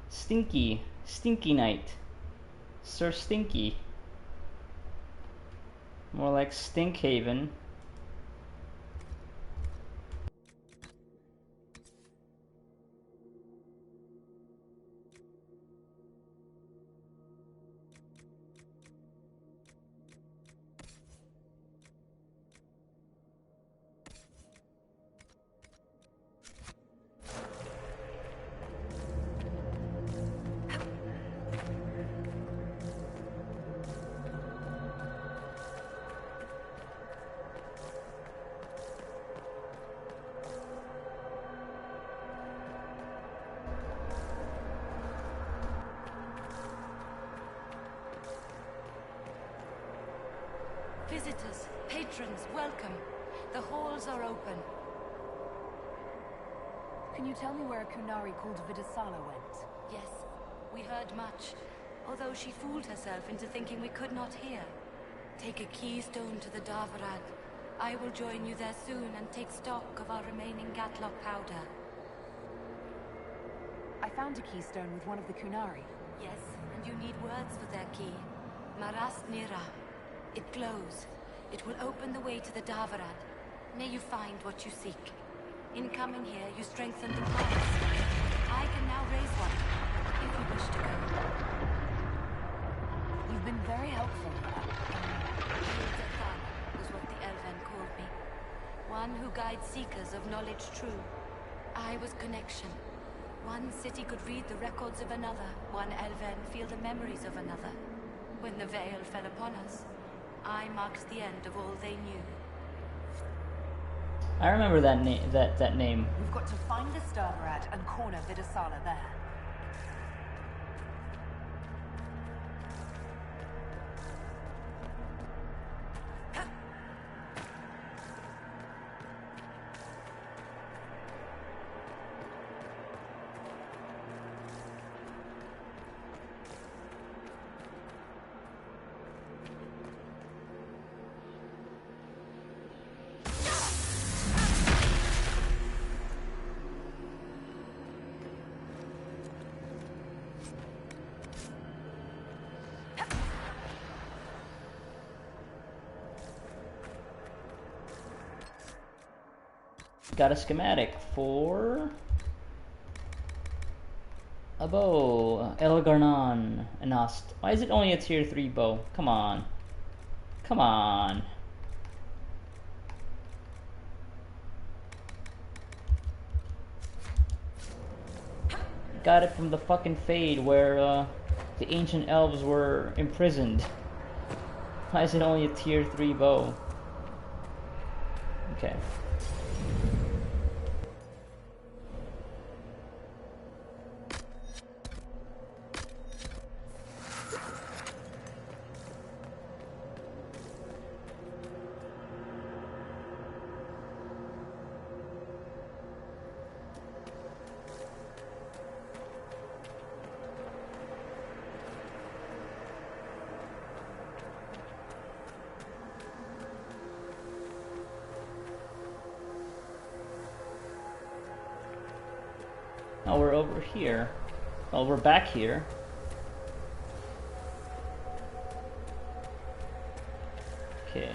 Stinky. Stinky Knight. Sir Stinky. More like Stinkhaven. Visitors, patrons, welcome. The halls are open. Can you tell me where a Kunari called Vidasala went? Yes, we heard much, although she fooled herself into thinking we could not hear. Take a keystone to the Davarad. I will join you there soon and take stock of our remaining Gatlock powder. I found a keystone with one of the Kunari. Yes, and you need words for their key. Maras Nira. It glows. It will open the way to the Davarad. May you find what you seek. In coming here, you strengthen the promise. I can now raise one, if you wish to go. You've been very helpful. Hildathan was what the Elven called me. One who guides seekers of knowledge true. I was connection. One city could read the records of another. One Elven feel the memories of another. When the veil fell upon us, I marked the end of all they knew. I remember that name. That name. We've got to find the Davarad and corner Vidasala there. Got a schematic for a bow. Elgarnon Anost. Why is it only a tier 3 bow? Come on. Come on. Got it from the fucking Fade where the ancient elves were imprisoned. Why is it only a tier 3 bow? Okay. Oh, we're over here. Well, we're back here. Okay.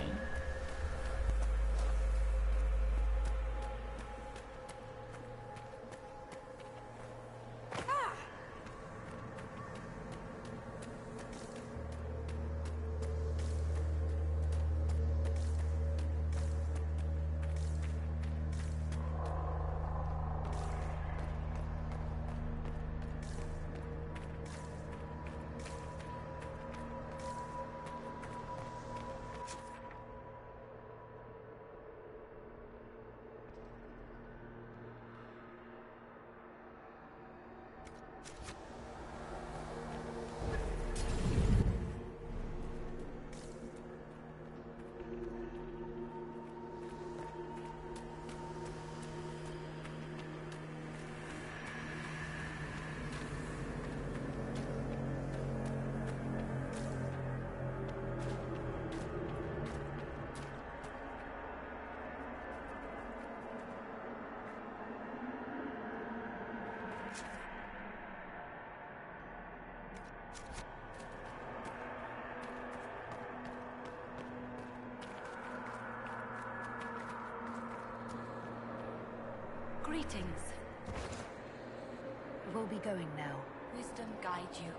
Greetings. We'll be going now. Wisdom guide you.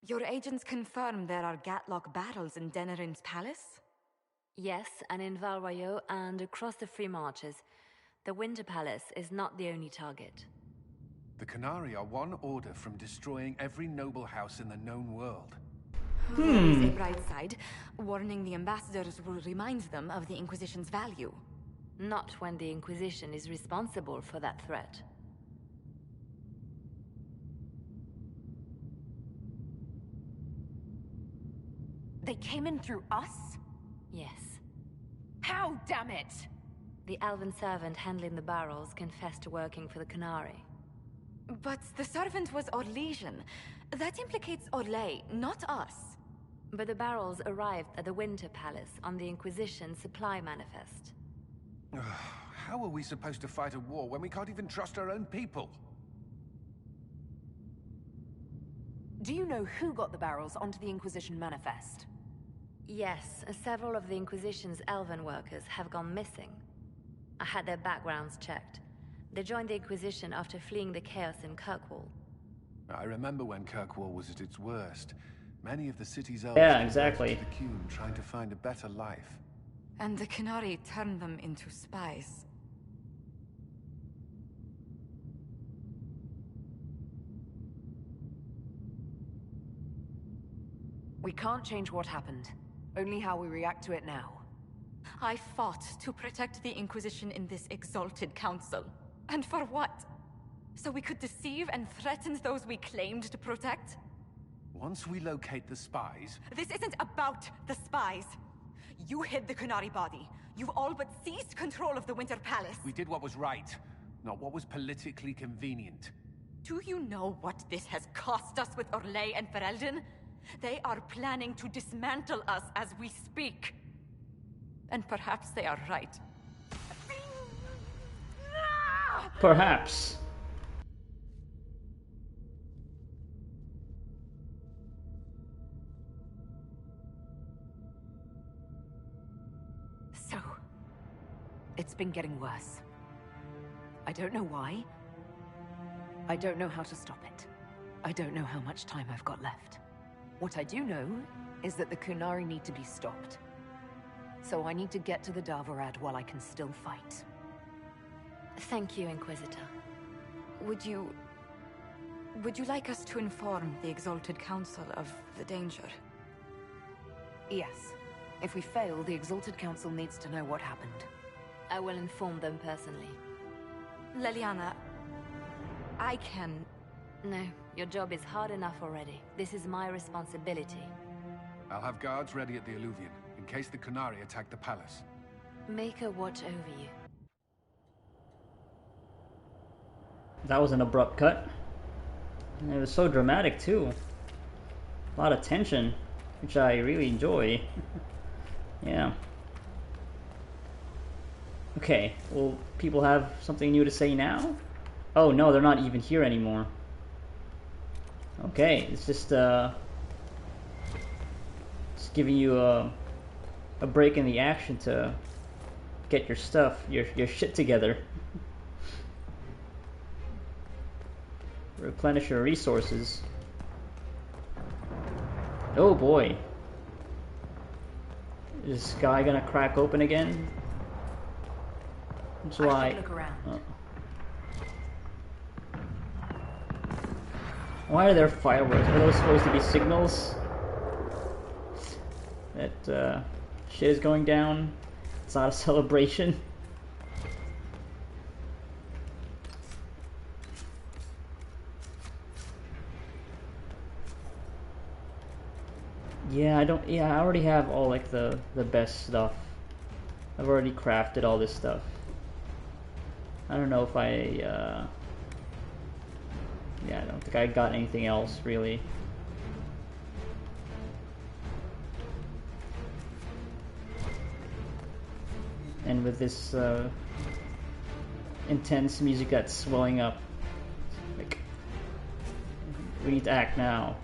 Your agents confirm there are Gatlock battles in Denerim's palace? Yes, and in Val Royeaux and across the Free Marches. The Winter Palace is not the only target. The Qunari are one order from destroying every noble house in the known world. There is a bright side. Warning the ambassadors will remind them of the Inquisition's value. Not when the Inquisition is responsible for that threat. They came in through us? Yes. How, damn it? The elven servant handling the barrels confessed to working for the Qunari. But the servant was Orlesian. That implicates Orlais, not us. But the barrels arrived at the Winter Palace on the Inquisition supply manifest. How are we supposed to fight a war when we can't even trust our own people? Do you know who got the barrels onto the Inquisition manifest? Yes, several of the Inquisition's elven workers have gone missing. I had their backgrounds checked. They joined the Inquisition after fleeing the chaos in Kirkwall. I remember when Kirkwall was at its worst. Many of the city's elves exactly. the Qun trying to find a better life. And the Qunari turned them into spies. We can't change what happened. Only how we react to it now. I fought to protect the Inquisition in this exalted council. And for what? So we could deceive and threaten those we claimed to protect? Once we locate the spies... This isn't about the spies. You hid the Qunari body. You've all but seized control of the Winter Palace. We did what was right, not what was politically convenient. Do you know what this has cost us with Orlais and Ferelden? They are planning to dismantle us as we speak. And perhaps they are right. Perhaps. So, it's been getting worse. I don't know why. I don't know how to stop it. I don't know how much time I've got left. What I do know is that the Qunari need to be stopped. So I need to get to the Davarad while I can still fight. Thank you, Inquisitor. Would you like us to inform the Exalted Council of the danger? Yes. If we fail, the Exalted Council needs to know what happened. I will inform them personally. Leliana, I can... No, your job is hard enough already. This is my responsibility. I'll have guards ready at the Alluvion, in case the Qunari attack the palace. Make her watch over you. That was an abrupt cut. And it was so dramatic too. A lot of tension, which I really enjoy. Yeah. Okay, well, people have something new to say now? Oh no, they're not even here anymore. Okay, it's just giving you a break in the action to get your stuff, your shit together. Replenish your resources. Oh boy. Is this guy gonna crack open again? That's why. Look around. Why are there fireworks? Are those supposed to be signals that shit is going down? It's not a celebration. Yeah, I don't. Yeah, I already have all like the best stuff. I've already crafted all this stuff. I don't know if I. Yeah, I don't think I got anything else really. And with this intense music that's swelling up, like, we need to act now.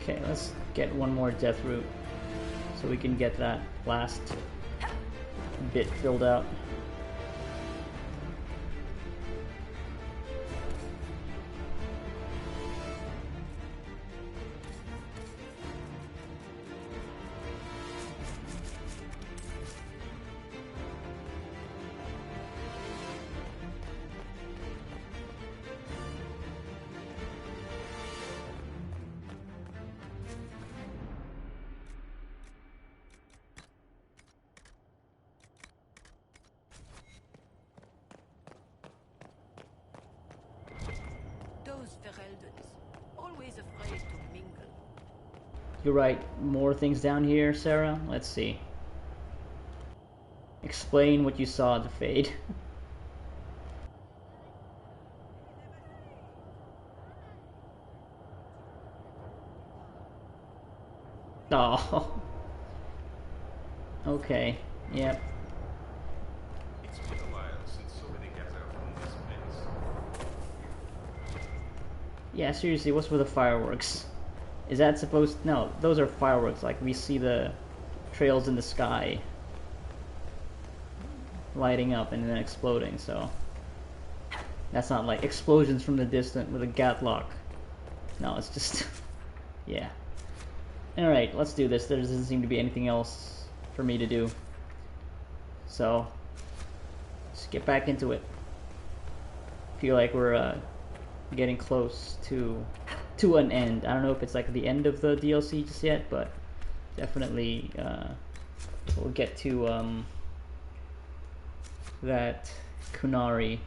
Okay, let's get one more death root so we can get that last bit filled out. Those Fereldans, always afraid to mingle. You're right. More things down here, Sarah. Let's see. Explain what you saw at the Fade. Oh. Okay. Yep. It's been a while since somebody got out from this place. Yeah, seriously, what's with the fireworks? Is that supposed... No, those are fireworks. Like, we see the trails in the sky lighting up and then exploding, so... That's not like explosions from the distance with a gatlock. No, it's just... Yeah. Alright, let's do this. There doesn't seem to be anything else for me to do. So... Let's get back into it. Feel like we're getting close to an end. I don't know if it's like the end of the DLC just yet, but definitely we'll get to that Kunari.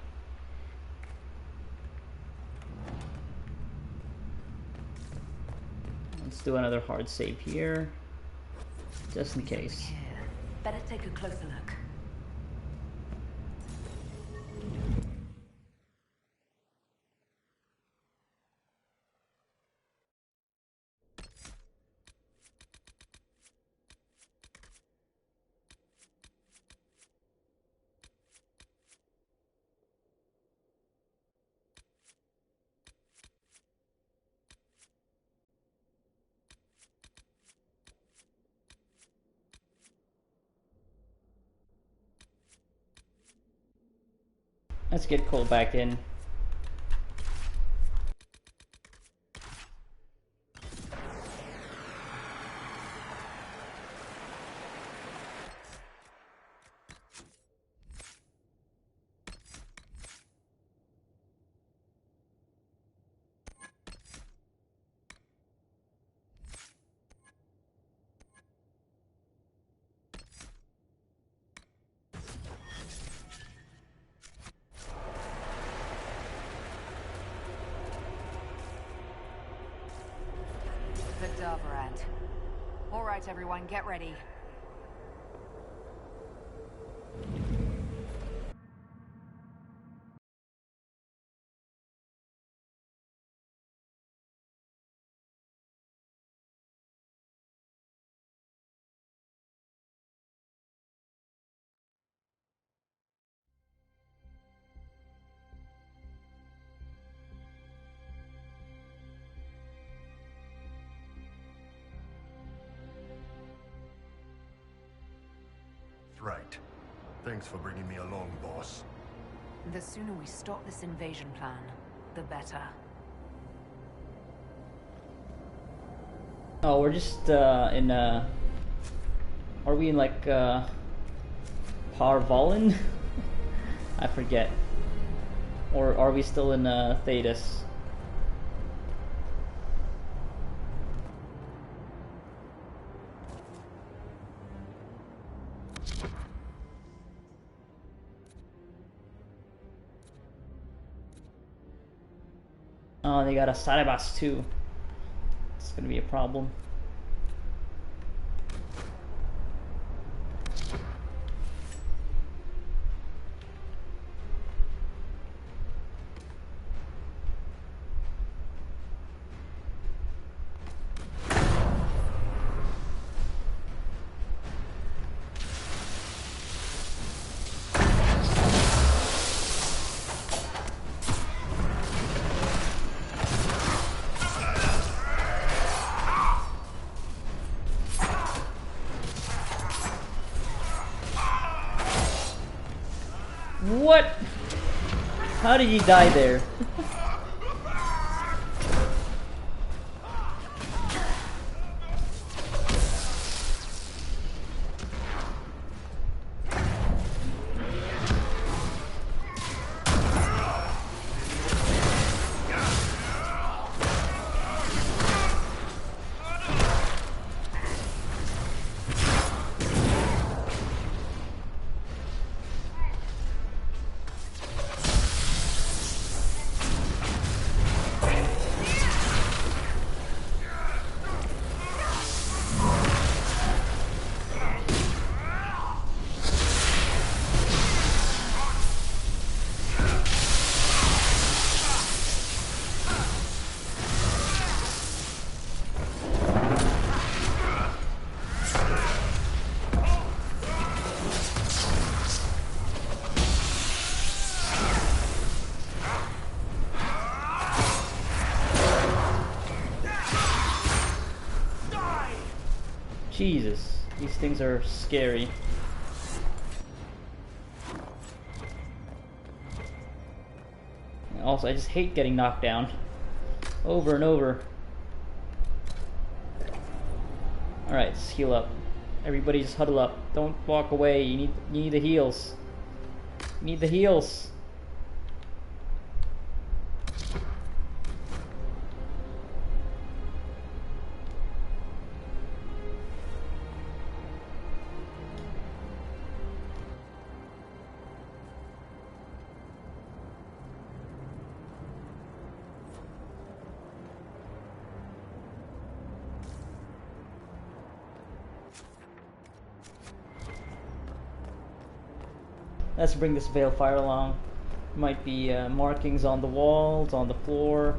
Let's do another hard save here, just in case. Here. Better take a closer look. Let's get Cole back in. The Darverand. All right, everyone, get ready. Right. Thanks for bringing me along, boss. The sooner we stop this invasion plan, the better. Oh, we're just in are we in like Parvalin? I forget. Or are we still in Thedas? Oh, they got a Sarabas too. It's gonna be a problem. What? How did he die there? Jesus, these things are scary. Also, I just hate getting knocked down over and over. Alright, let's heal up. Everybody just huddle up. Don't walk away. You need the heals. You need the heals. Let's bring this Veilfire along. Might be markings on the walls, on the floor.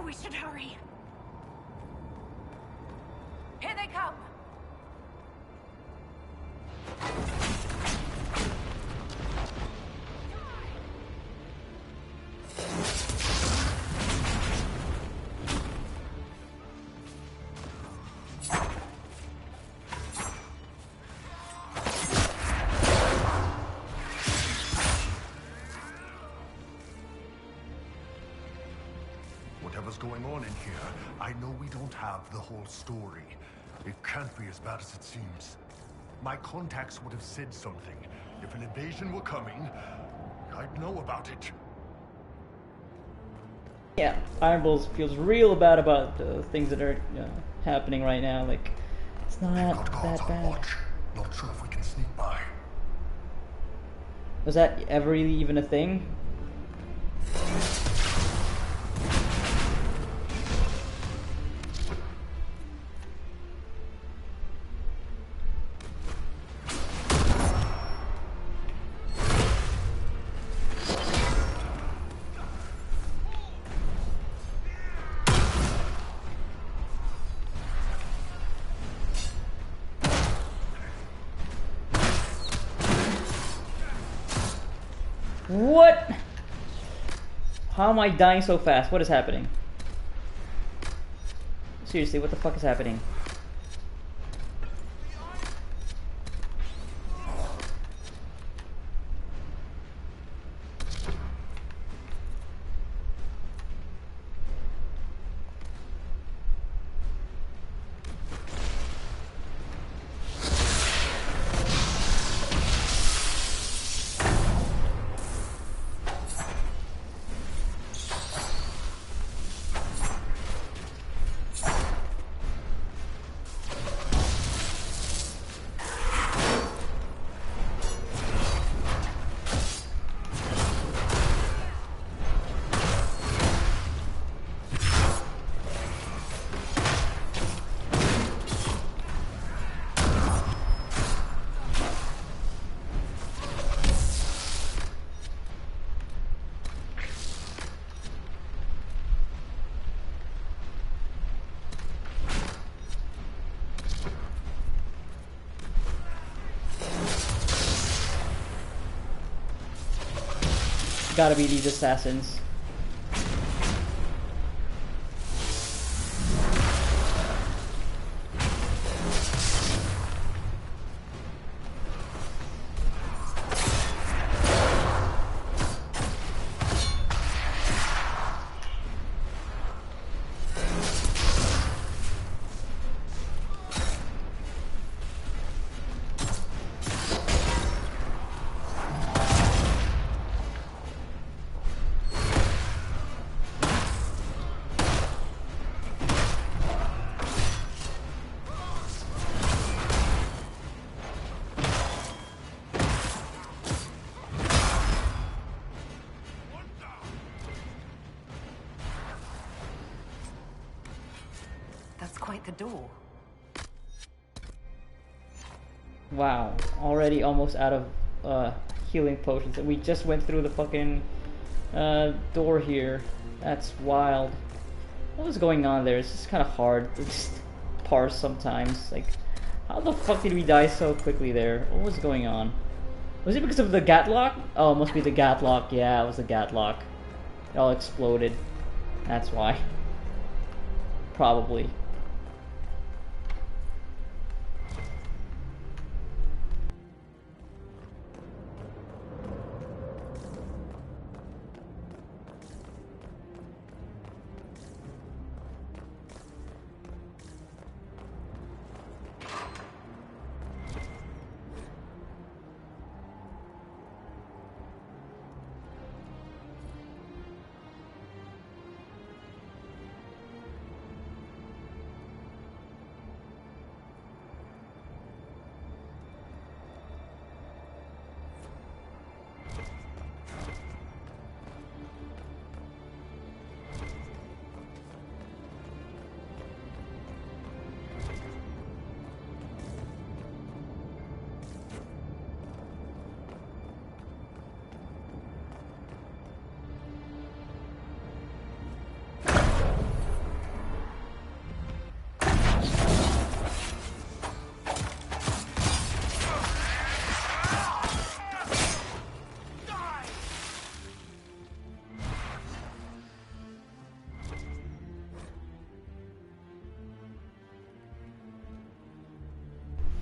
We should hurry. Here they come. Whatever's going on in here, I know we don't have the whole story. It can't be as bad as it seems. My contacts would have said something. If an invasion were coming, I'd know about it. Yeah, Iron Bulls feels real bad about things that are happening right now. Like, it's not that bad. Watch. Not sure if we can sneak by. Was that ever really even a thing? What? How am I dying so fast? What is happening? Seriously, what the fuck is happening? gotta be these assassins. That's quite the door. Wow, already almost out of healing potions, and we just went through the fucking door here. That's wild. What was going on there? It's just kind of hard to just parse sometimes. Like, how the fuck did we die so quickly there? What was going on? Was it because of the Gatlock? Oh, it must be the Gatlock. Yeah, it was the Gatlock. It all exploded. That's why. Probably.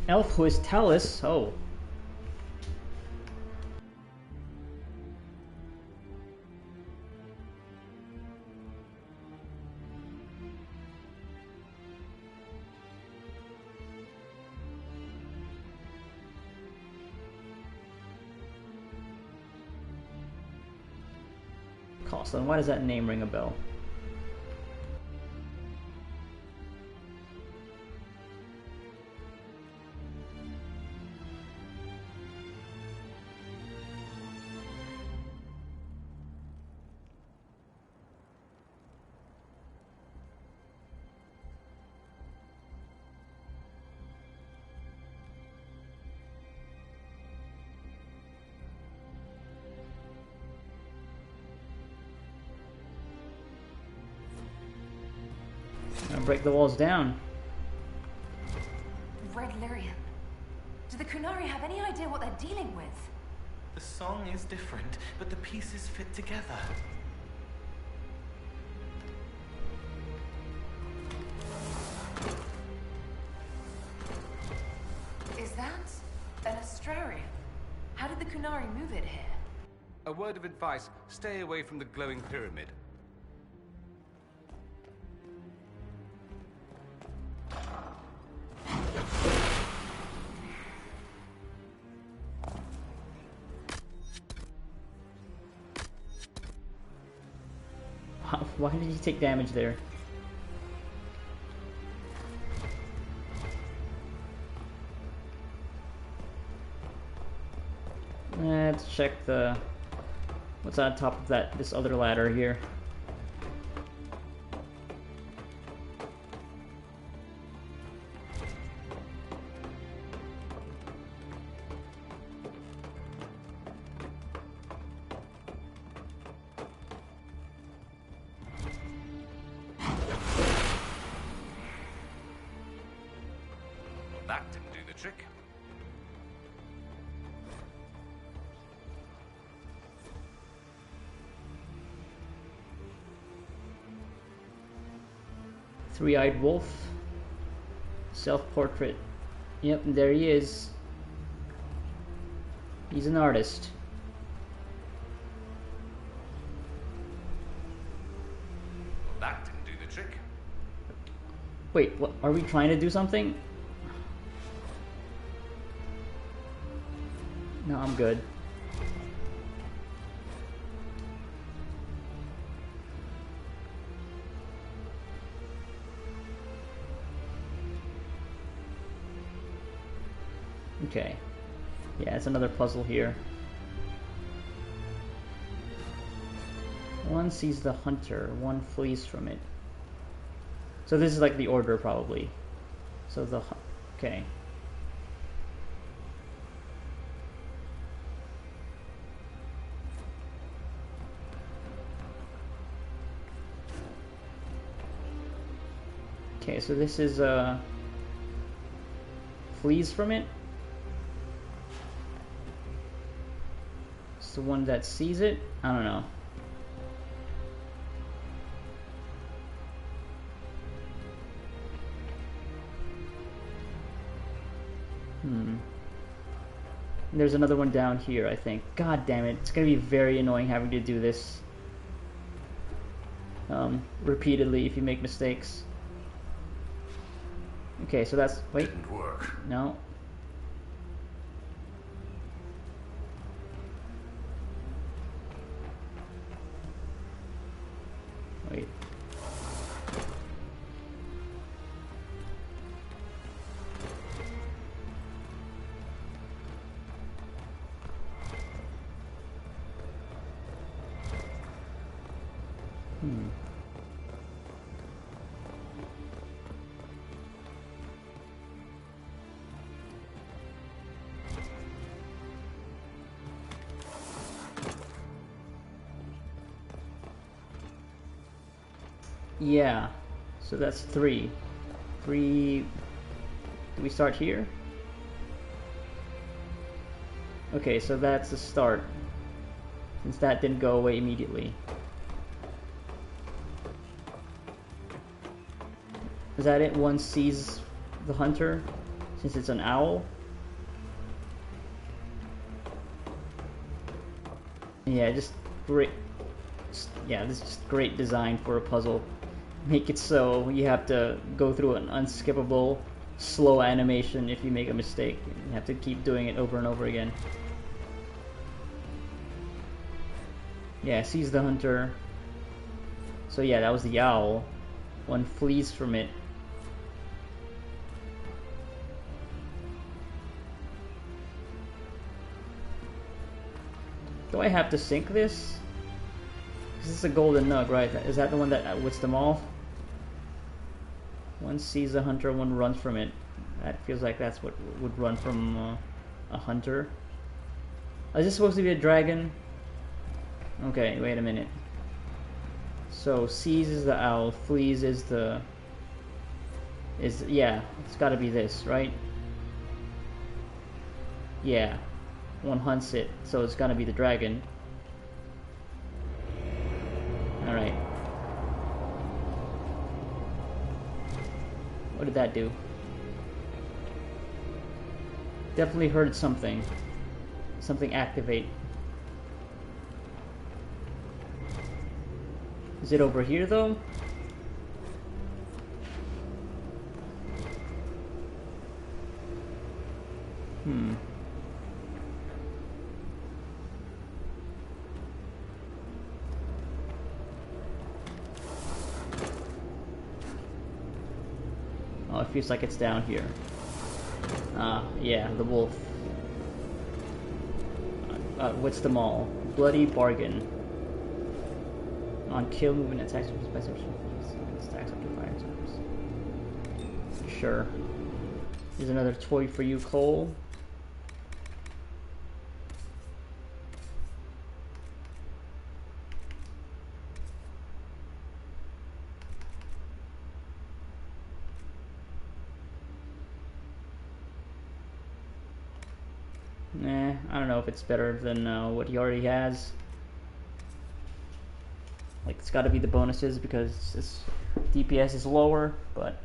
Elf who is Talus? Oh. Costlin, why does that name ring a bell? Break the walls down. Red Lyrian. Do the Kunari have any idea what they're dealing with? The song is different, but the pieces fit together. Is that an Astrarian? How did the Kunari move it here? A word of advice, stay away from the glowing pyramid. Why did he take damage there? Let's check the... what's on top of this other ladder here. That didn't do the trick. Three-eyed wolf. Self-portrait. Yep, there he is. He's an artist. Well, that didn't do the trick. Wait, what? Are we trying to do something? No, I'm good. Okay. Yeah, it's another puzzle here. One sees the hunter, one flees from it. So this is like the order, probably. So the... okay. Okay, so this is, flees from it. It's the one that sees it? I don't know. There's another one down here, I think. God damn it. It's gonna be very annoying having to do this repeatedly if you make mistakes. Okay, so that's... wait. Didn't work. No. Wait. Yeah, so that's 3. 3... do we start here? Okay, so that's the start, since that didn't go away immediately. Is that it? One sees the hunter, since it's an owl? Yeah, just great. Yeah, this is just great design for a puzzle. Make it so you have to go through an unskippable, slow animation if you make a mistake. You have to keep doing it over and over again. Yeah, sees the hunter. So yeah, that was the owl. One flees from it. Do I have to sync this? This is a golden nug, right? Is that the one that outwits them all? One sees a hunter, one runs from it. That feels like that's what would run from a hunter. Is this supposed to be a dragon? Okay, wait a minute. So sees is the owl, flees is the... yeah, it's gotta be this, right? Yeah. One hunts it, so it's gonna be the dragon. Alright. What did that do? Definitely heard something. Something activate. Is it over here though? Oh, it feels like it's down here. Yeah, the wolf. What's them all? Bloody bargain. On kill, movement attacks by stacks up to 5 times. Sure. Here's another toy for you, Cole. Nah, I don't know if it's better than what he already has. Like, it's got to be the bonuses because this DPS is lower, but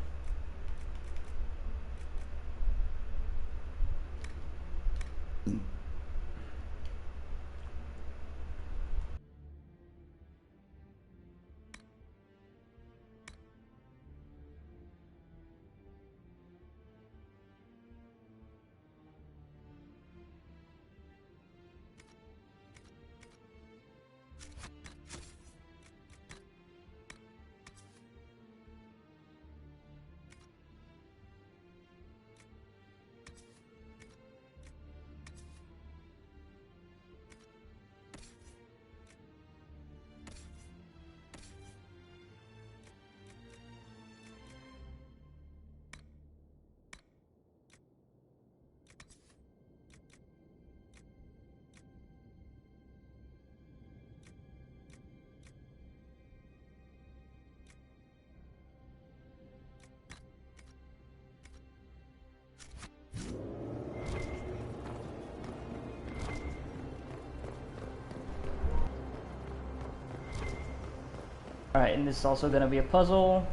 alright, and this is also going to be a puzzle.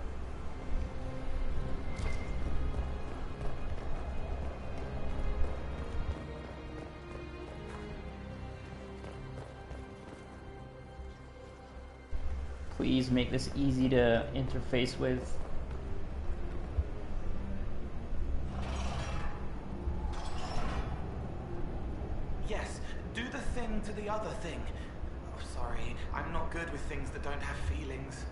Please make this easy to interface with. Yes, do the thing to the other thing. Oh, sorry, I'm not good with things that don't have feelings.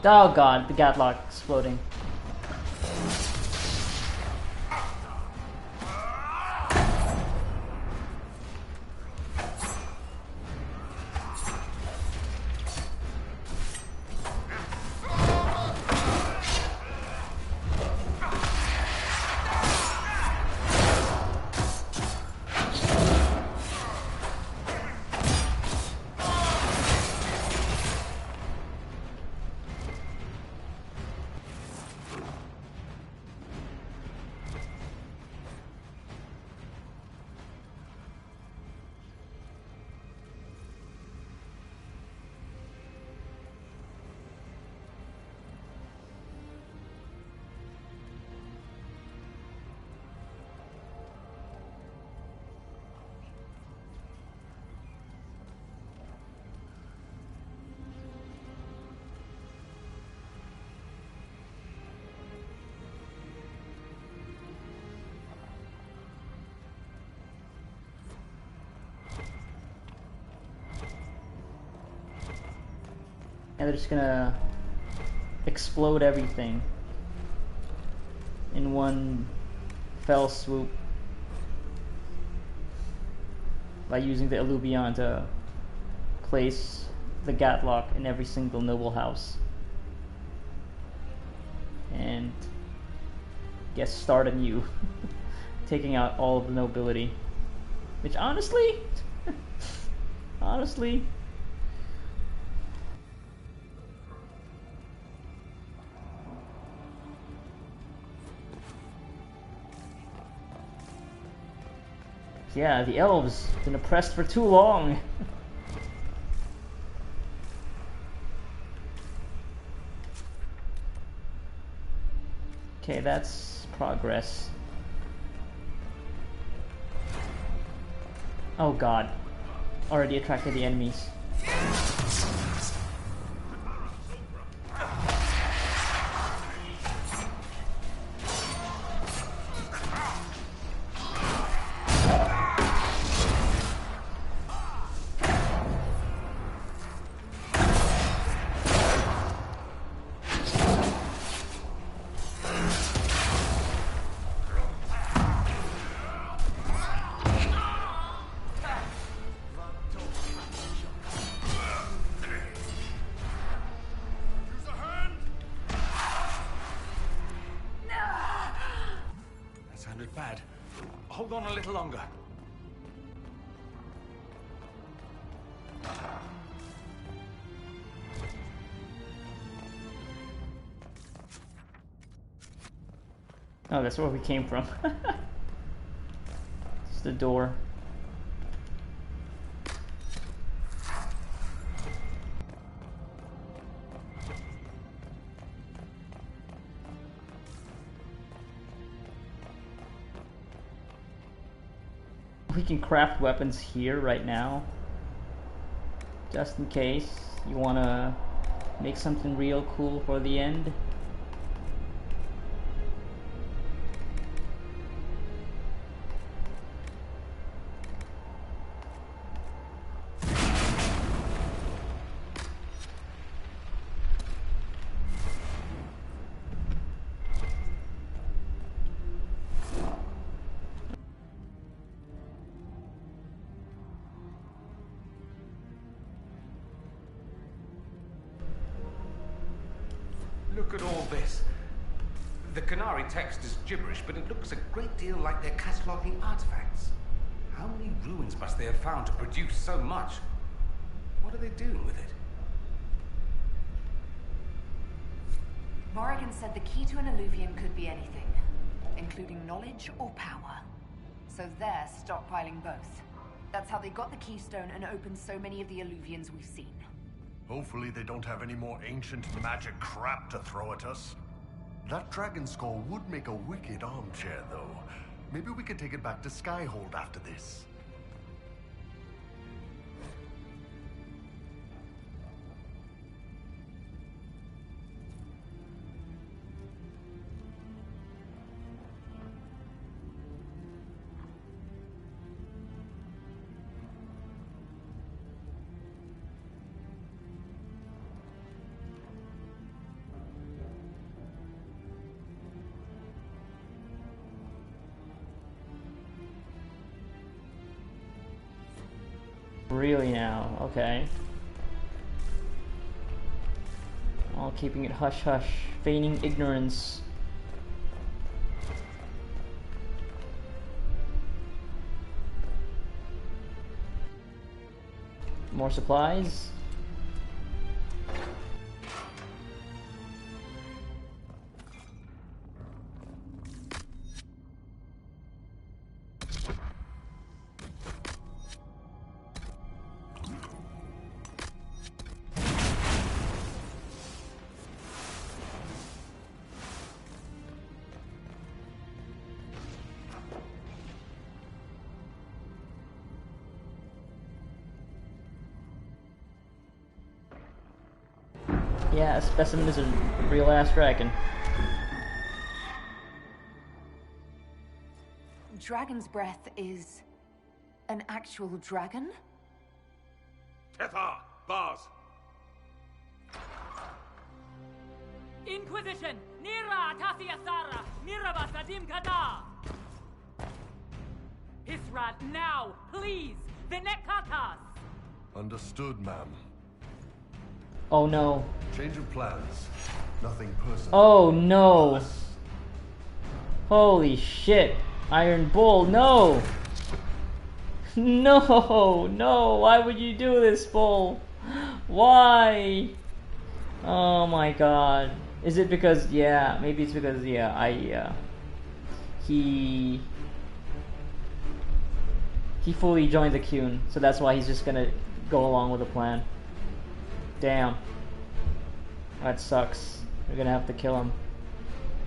Oh god, the Gatlock exploding. And they're just gonna explode everything in one fell swoop. by using the Illuvion to place the Gatlock in every single noble house. And get start anew, taking out all of the nobility. Which honestly, honestly, yeah, the elves been oppressed for too long. Okay, that's progress. Oh god. Already attracted the enemies. Bad. Hold on a little longer. Oh, that's where we came from. It's the door. We can craft weapons here right now, just in case you want to make something real cool for the end. Look at all this. The Canary text is gibberish, but it looks a great deal like they're cataloguing artifacts. How many ruins must they have found to produce so much? What are they doing with it? Morrigan said the key to an Illuvian could be anything, including knowledge or power. So they're stockpiling both. That's how they got the keystone and opened so many of the Illuvians we've seen. Hopefully they don't have any more ancient magic crap to throw at us. That dragon skull would make a wicked armchair, though. Maybe we could take it back to Skyhold after this. Really now, okay. All keeping it hush hush, feigning ignorance. More supplies. Yeah, a specimen is a real-ass dragon. Dragon's breath is an actual dragon? Tethar! Bars! Inquisition! Nira Tasiasara! Miraba Sadim Kada! Hisrat, now! Please! the Nekatas! Understood, ma'am. Oh no. Change of plans. Nothing personal. Oh no. Holy shit. Iron Bull, no! No! No! Why would you do this, Bull? Why? Oh my god. Is it because, yeah, maybe it's because, yeah, he fully joined the Qun, so that's why he's just gonna go along with the plan. Damn. That sucks. We're gonna have to kill him.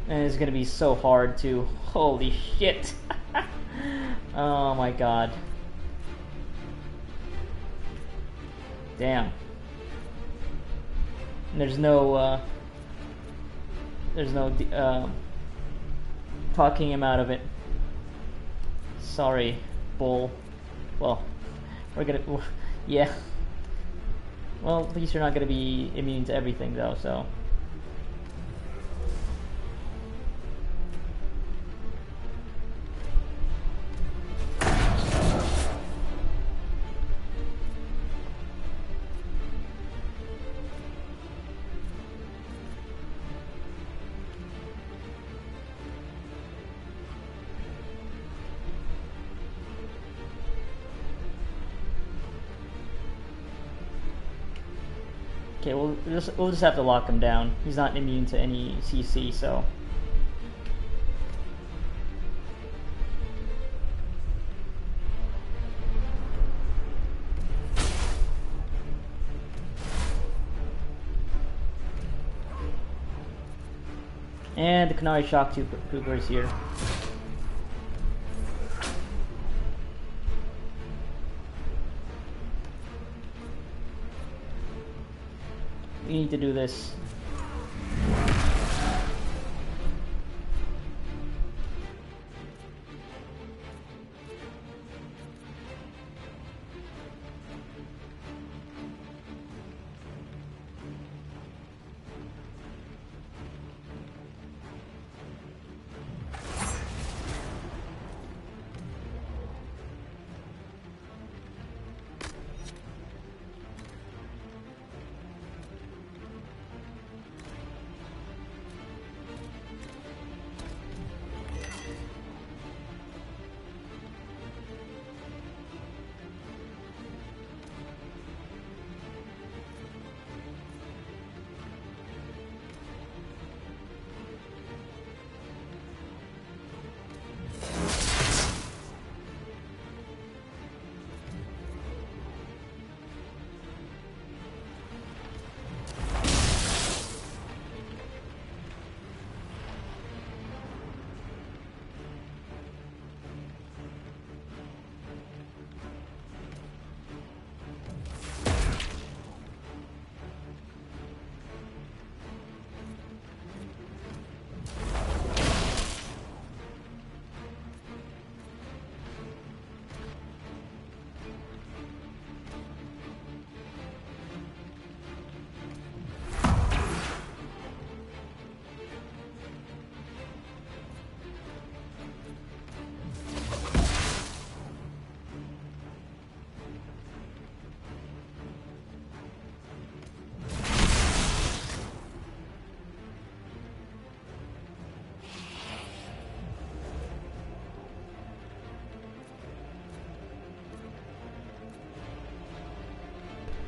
And it's gonna be so hard too. Holy shit. Oh my god. Damn. And there's no talking him out of it. Sorry, Bull. Well, we're gonna, yeah. Well, at least you're not gonna be immune to everything though, so. Okay, we'll just have to lock him down. He's not immune to any CC, so. And the Canary Shock Trooper is here. We need to do this.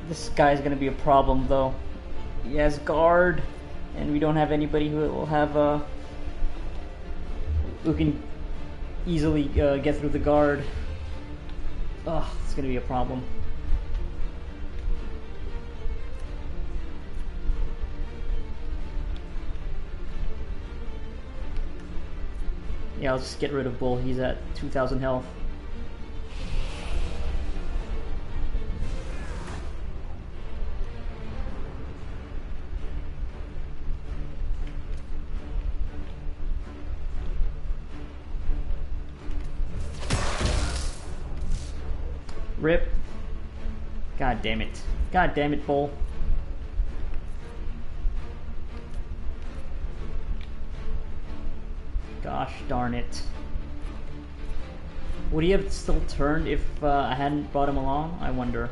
This guy's gonna be a problem though. He has guard, and we don't have anybody who will have who can easily get through the guard. Ugh, it's gonna be a problem. Yeah, I'll just get rid of Bull. He's at 2,000 health. Rip. God damn it. God damn it, Bull. Gosh darn it. Would he have still turned if I hadn't brought him along? I wonder.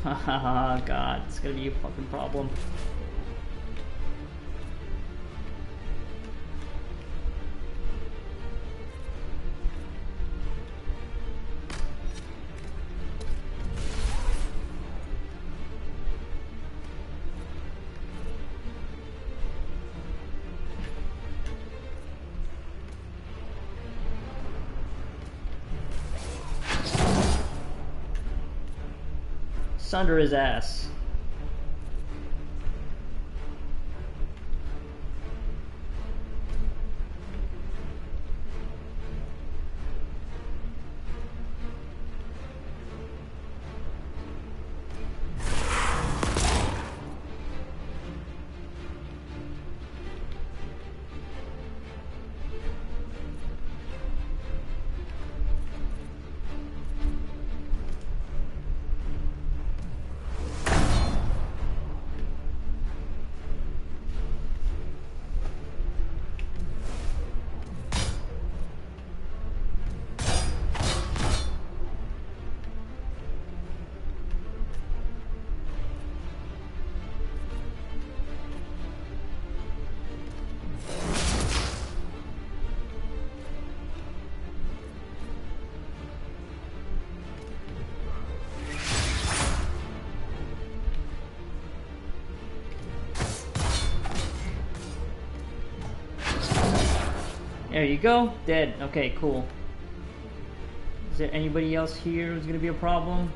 Haha, God, it's gonna be a fucking problem. Sunder his ass. There you go. Dead. Okay, cool. Is there anybody else here who's gonna be a problem?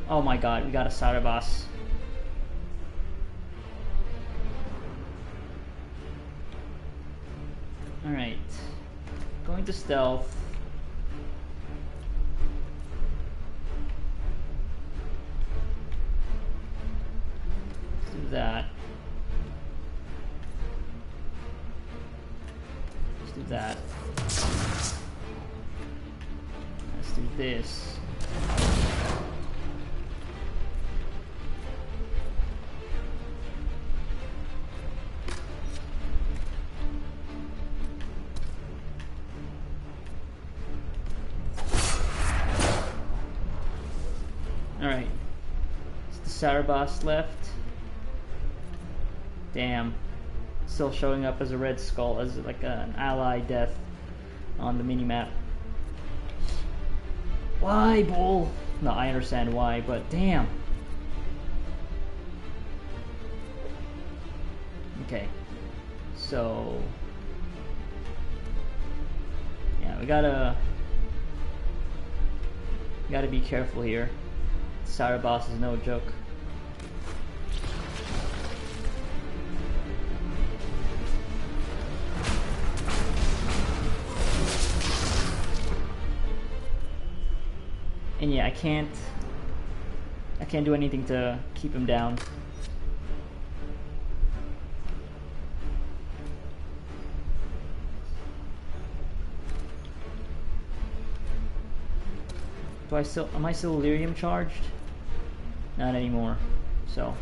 Oh my god, we got a Sarabas. Alright. Going to stealth. Let's do that. Do that. Let's do this. Alright. It's the Sarabas left. Damn. Still showing up as a red skull, as like an ally death on the minimap. Why, bull? No, I understand why, but damn. Okay. So yeah, we gotta be careful here. Sarabas is no joke. And yeah, I can't do anything to keep him down. Am I still Lyrium charged? Not anymore. So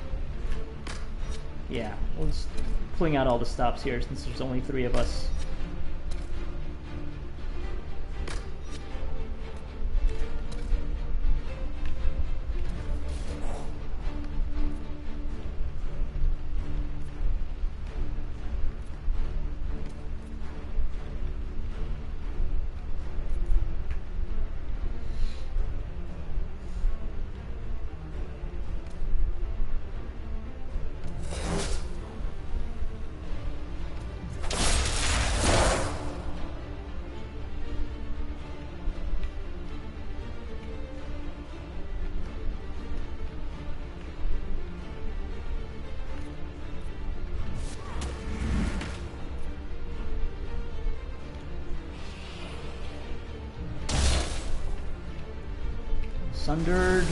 yeah, we'll just pulling out all the stops here since there's only 3 of us. Sundered.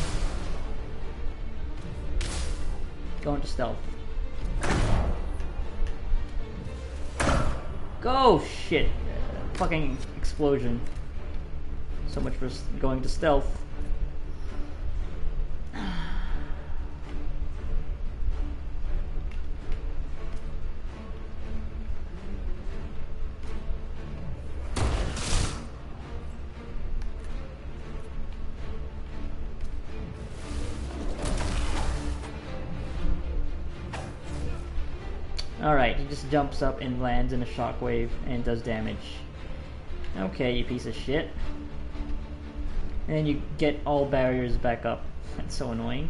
Go into stealth. Go! Shit. Fucking explosion. So much for going to stealth. Alright, he just jumps up and lands in a shockwave and does damage. Okay, you piece of shit. And then you get all barriers back up. That's so annoying.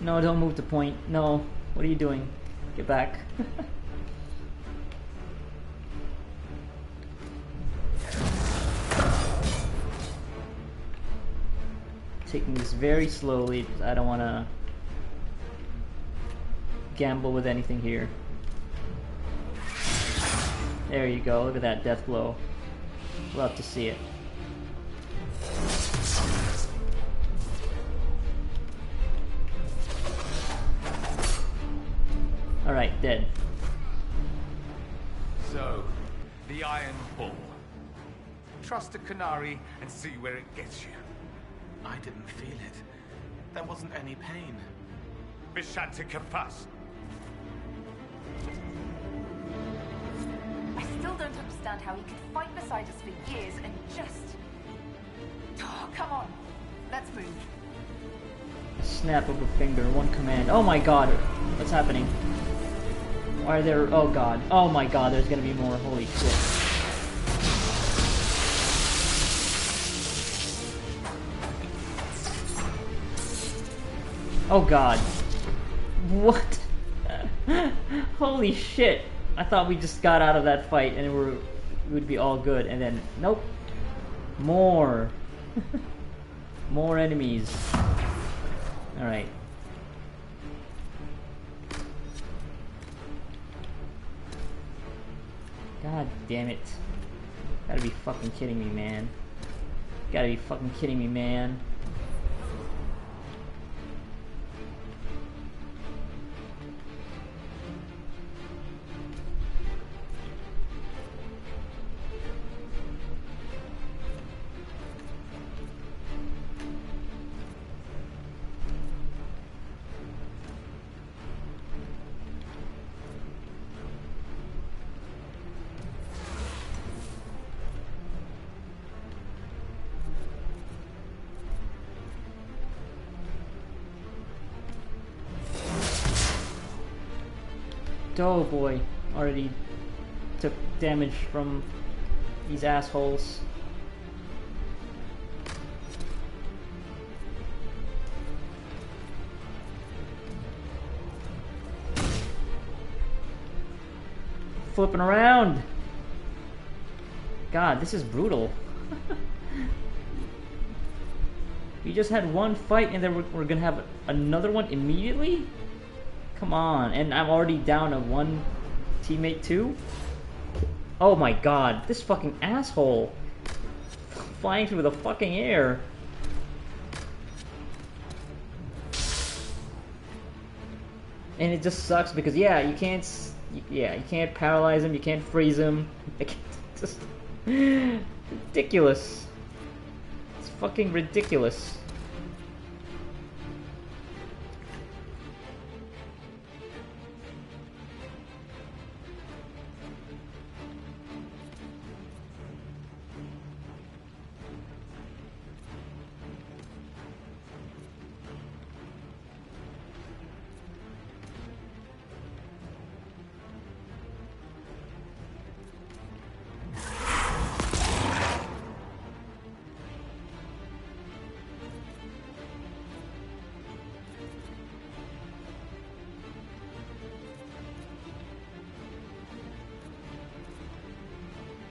No, don't move to point. No. What are you doing? Get back. Taking this very slowly because I don't want to gamble with anything here. There you go. Look at that death blow. Love to see it. Alright, dead. So, the Iron Bull. Trust a canary and see where it gets you. I didn't feel it. There wasn't any pain. Bishantika fast. I still don't understand how he could fight beside us for years and just... Oh, come on. Let's move. Snap of a finger, one command. Oh my god, what's happening? Why are there... Oh god. Oh my god, there's gonna be more. Holy shit. Oh god. What? Holy shit. I thought we just got out of that fight and it would be all good, and then... Nope. More. More enemies. Alright. God damn it. Gotta be fucking kidding me, man. Gotta be fucking kidding me, man. Oh boy, already took damage from these assholes. Flipping around! God, this is brutal. We just had one fight and then we're gonna have another one immediately? Come on, and I'm already down to one teammate too? Oh my god, this fucking asshole! Flying through the fucking air! And it just sucks because you can't paralyze him, you can't freeze him. It's just ridiculous. It's fucking ridiculous.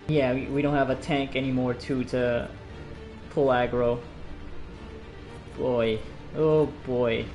Yeah, we don't have a tank anymore too to pull aggro. Boy. Oh boy.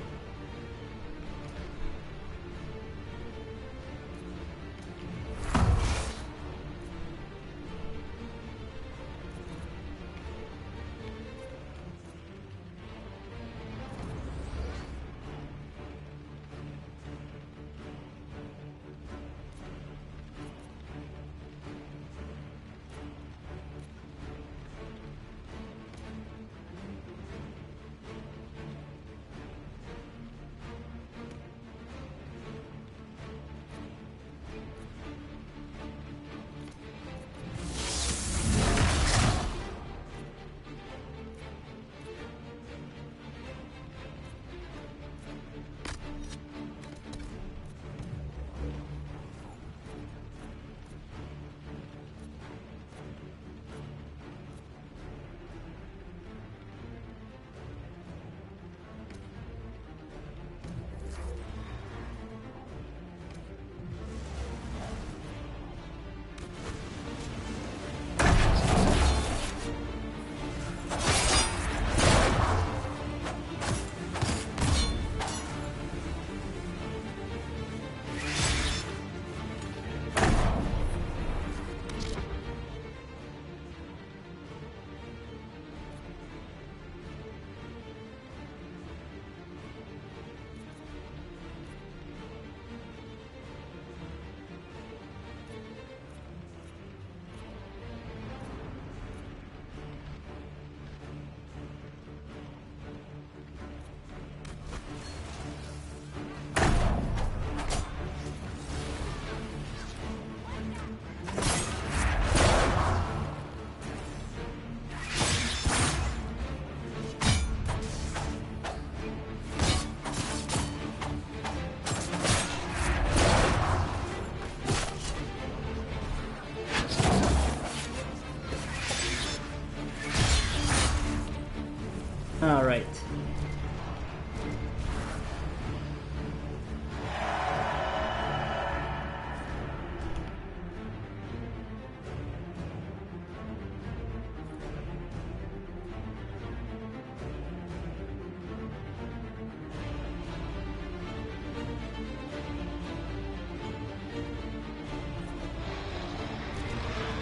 All right.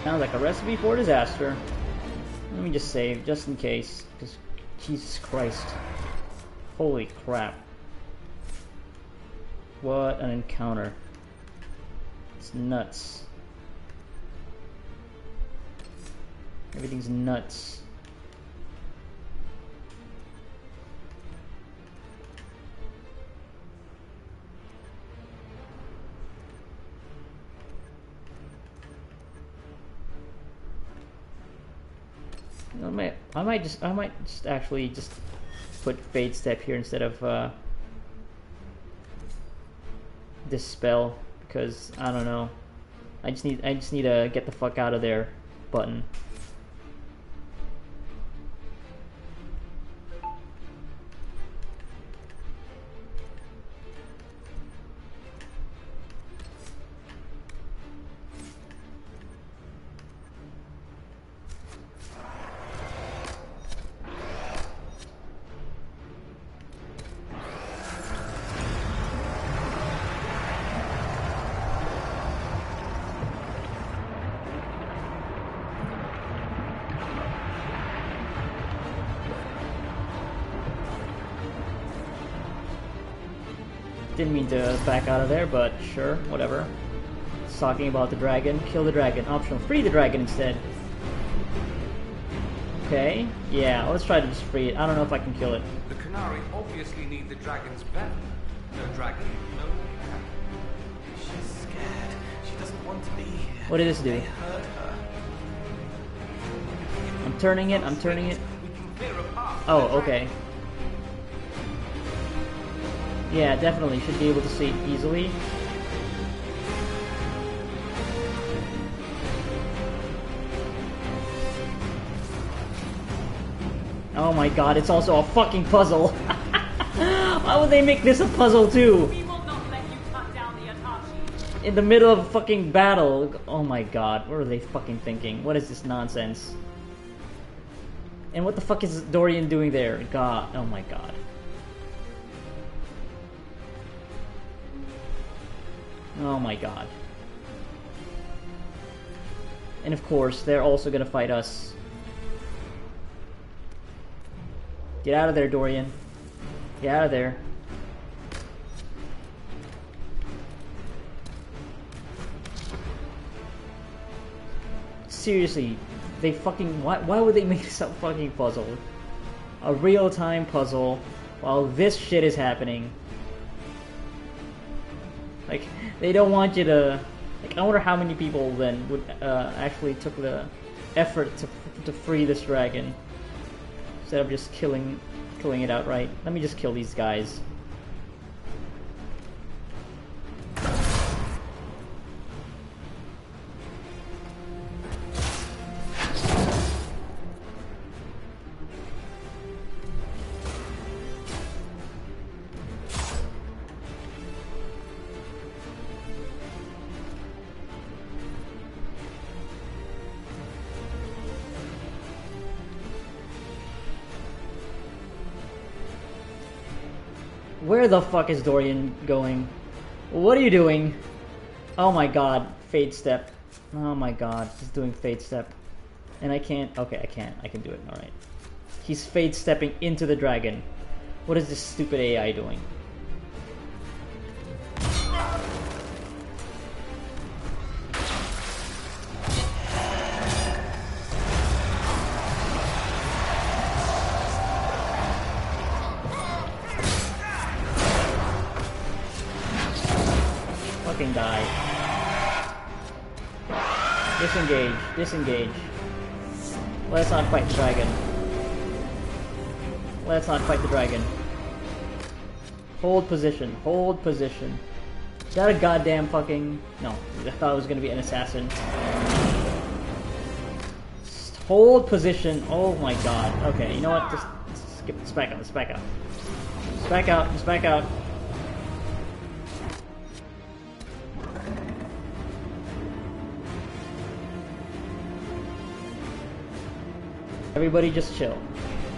Sounds like a recipe for disaster. Let me just save, just in case, because Jesus Christ. Holy crap. What an encounter. It's nuts. Everything's nuts. I might just actually just put Fade Step here instead of Dispel, because I don't know. I just need a get the fuck out of there button. Didn't mean to back out of there, but sure, whatever. It's talking about the dragon. Kill the dragon. Optional. Free the dragon instead. Okay. Yeah, let's try to just free it. I don't know if I can kill it. The Canary obviously need the dragon's venom. No dragon, no cat. She's scared. She doesn't want to be here. What did this do? They hurt her. I'm turning it. I'm turning it. We can clear a path. Oh, okay. Yeah, definitely. Should be able to see it easily. Oh my god, it's also a fucking puzzle! Why would they make this a puzzle too? We will not let you cut down the Atashi. In the middle of a fucking battle. Oh my god, what are they fucking thinking? What is this nonsense? And what the fuck is Dorian doing there? God, oh my god. Oh my god. And of course, they're also gonna fight us. Get out of there, Dorian. Get out of there. Seriously, they fucking... Why would they make this a fucking puzzle? A real-time puzzle while this shit is happening. Like, they don't want you to... Like, I wonder how many people then would actually took the effort to free this dragon instead of just killing it outright. Let me just kill these guys. Where the fuck is Dorian going? What are you doing? Oh my god, Fade Step. Oh my god, he's doing Fade Step. And I can't... Okay, I can't. I can do it, alright. He's Fade Stepping into the dragon. What is this stupid AI doing? Die. Disengage. Disengage. Let's not fight the dragon. Let's not fight the dragon. Hold position. Hold position. Is that a goddamn fucking... No. I thought it was gonna be an assassin. Just hold position. Oh my god. Okay, you know what? Just skip. Just back out. Just back out. Just back out. Just back out. Everybody just chill.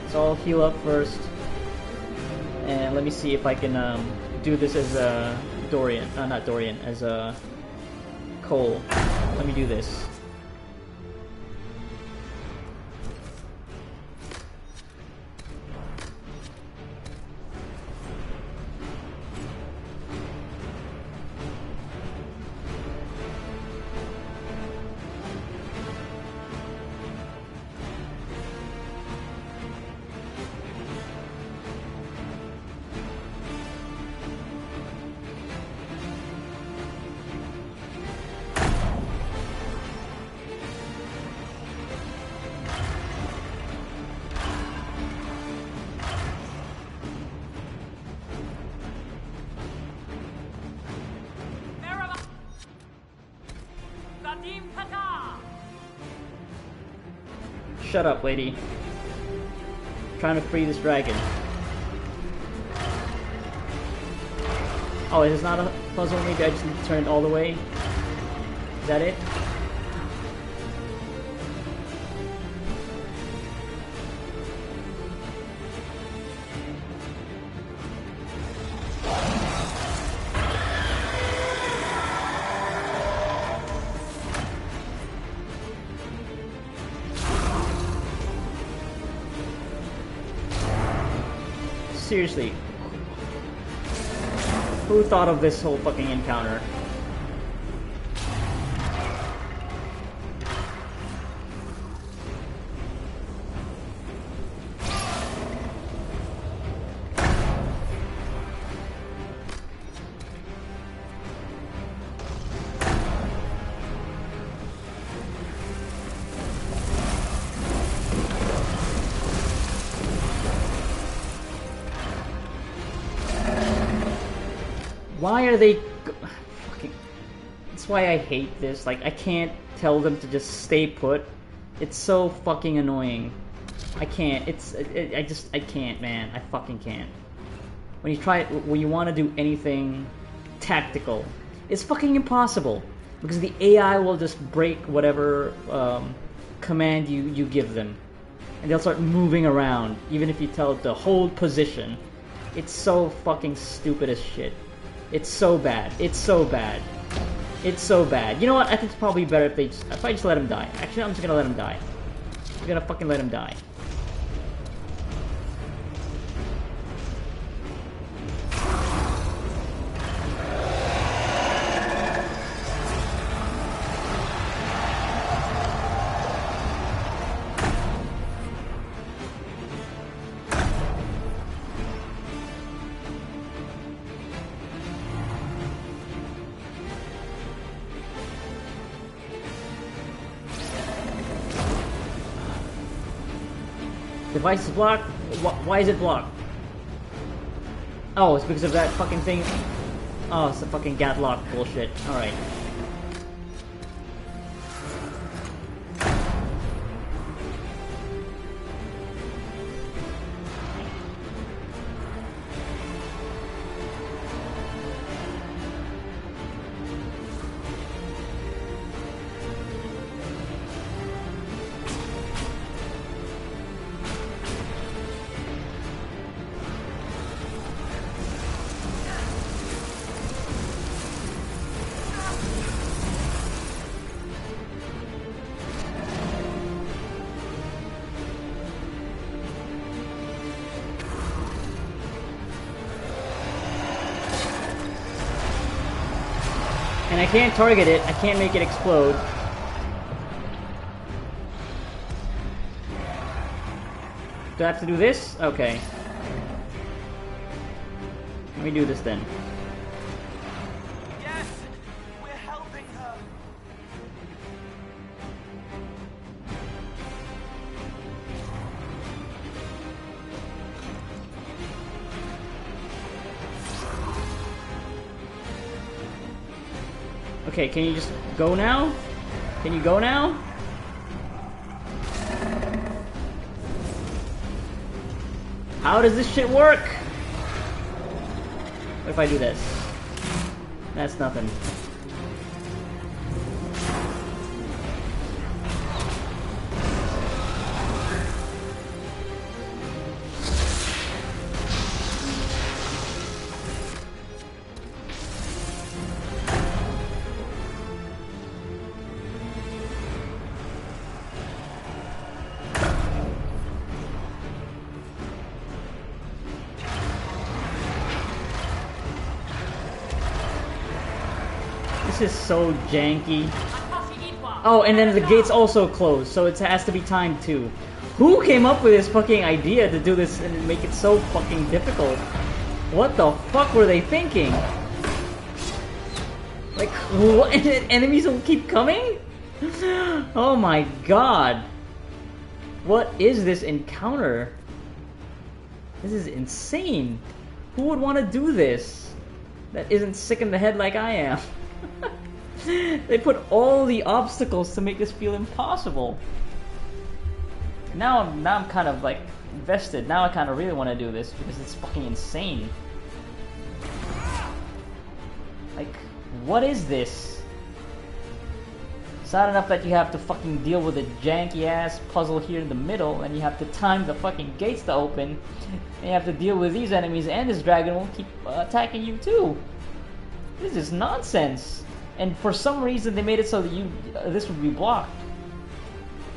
So I'll heal up first. And let me see if I can do this as a Dorian. Not Dorian, as a Cole. Let me do this. Shut up, lady. I'm trying to free this dragon. Oh, it is not a puzzle. Maybe I just need to turn it all the way. Is that it? Seriously, who thought of this whole fucking encounter? Why are they fucking... That's why I hate this. Like, I can't tell them to just stay put. It's so fucking annoying. I can't. I can't, man. I fucking can't. When you want to do anything tactical, It's fucking impossible. Because the AI will just break whatever command you give them. And they'll start moving around, even if you tell it to hold position. It's so fucking stupid as shit. It's so bad. It's so bad. It's so bad. You know what? I think it's probably better if I just let him die. Actually, I'm just gonna let him die. I'm gonna fucking let him die. Device is blocked? Why is it blocked? Oh, it's because of that fucking thing. Oh, it's the fucking Gatlock bullshit. Alright. And I can't target it, I can't make it explode. Do I have to do this? Okay. Let me do this then. Yes! We're helping her! Okay, can you just go now? Can you go now? How does this shit work? What if I do this? That's nothing. This is so janky. Oh, and then the gate's also closed, so it has to be timed too. Who came up with this fucking idea to do this and make it so fucking difficult? What the fuck were they thinking? Like, what? Enemies will keep coming? Oh my god. What is this encounter? This is insane. Who would want to do this? That isn't sick in the head like I am. They put all the obstacles to make this feel impossible. Now I'm kind of like invested. Now I kind of really want to do this because it's fucking insane. Like, what is this? It's not enough that you have to fucking deal with a janky ass puzzle here in the middle, and you have to time the fucking gates to open, and you have to deal with these enemies, and this dragon will keep attacking you too. This is nonsense. And for some reason they made it so that this would be blocked.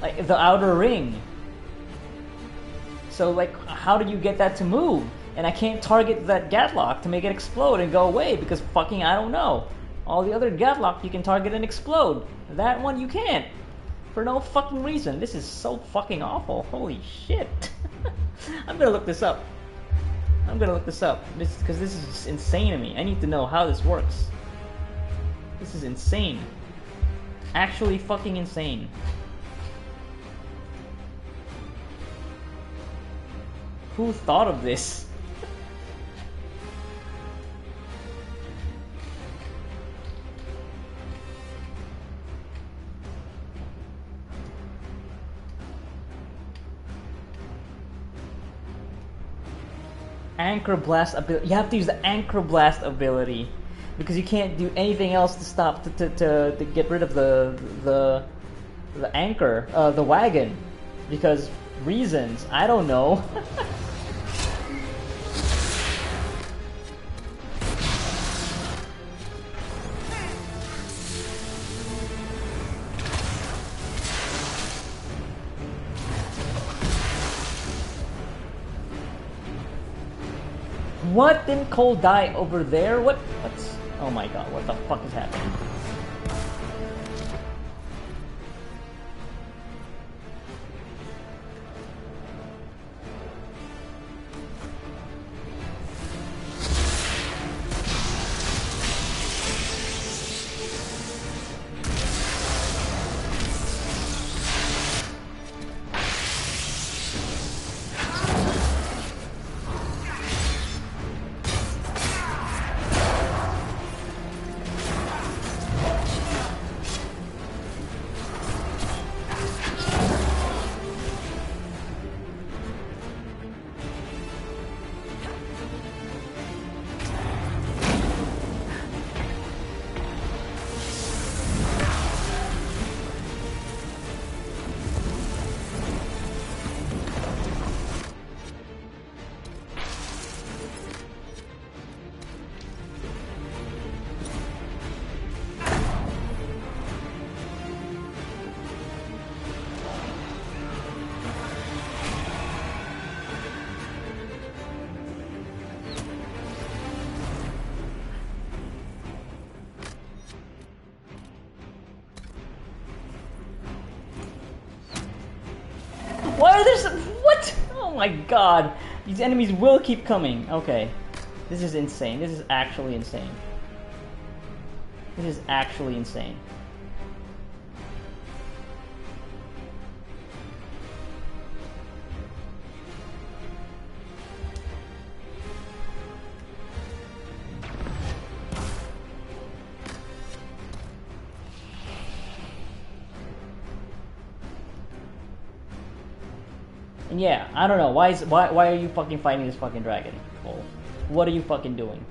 Like the outer ring. So like, how do you get that to move? And I can't target that Gatlock to make it explode and go away because fucking I don't know. All the other Gatlock you can target and explode. That one you can't. For no fucking reason. This is so fucking awful. Holy shit. I'm gonna look this up. Because this is just insane to me. I need to know how this works. This is insane. Actually fucking insane. Who thought of this? Anchor Blast ability. You have to use the Anchor Blast ability because you can't do anything else to stop to get rid of the anchor, the wagon, because reasons, I don't know. What? Didn't Cole die over there? What's... Oh my god, what the fuck is happening? Why are there some... What? Oh my god. These enemies will keep coming. Okay. This is insane. This is actually insane. This is actually insane. And yeah, I don't know. Why are you fucking fighting this fucking dragon? Cole? What are you fucking doing?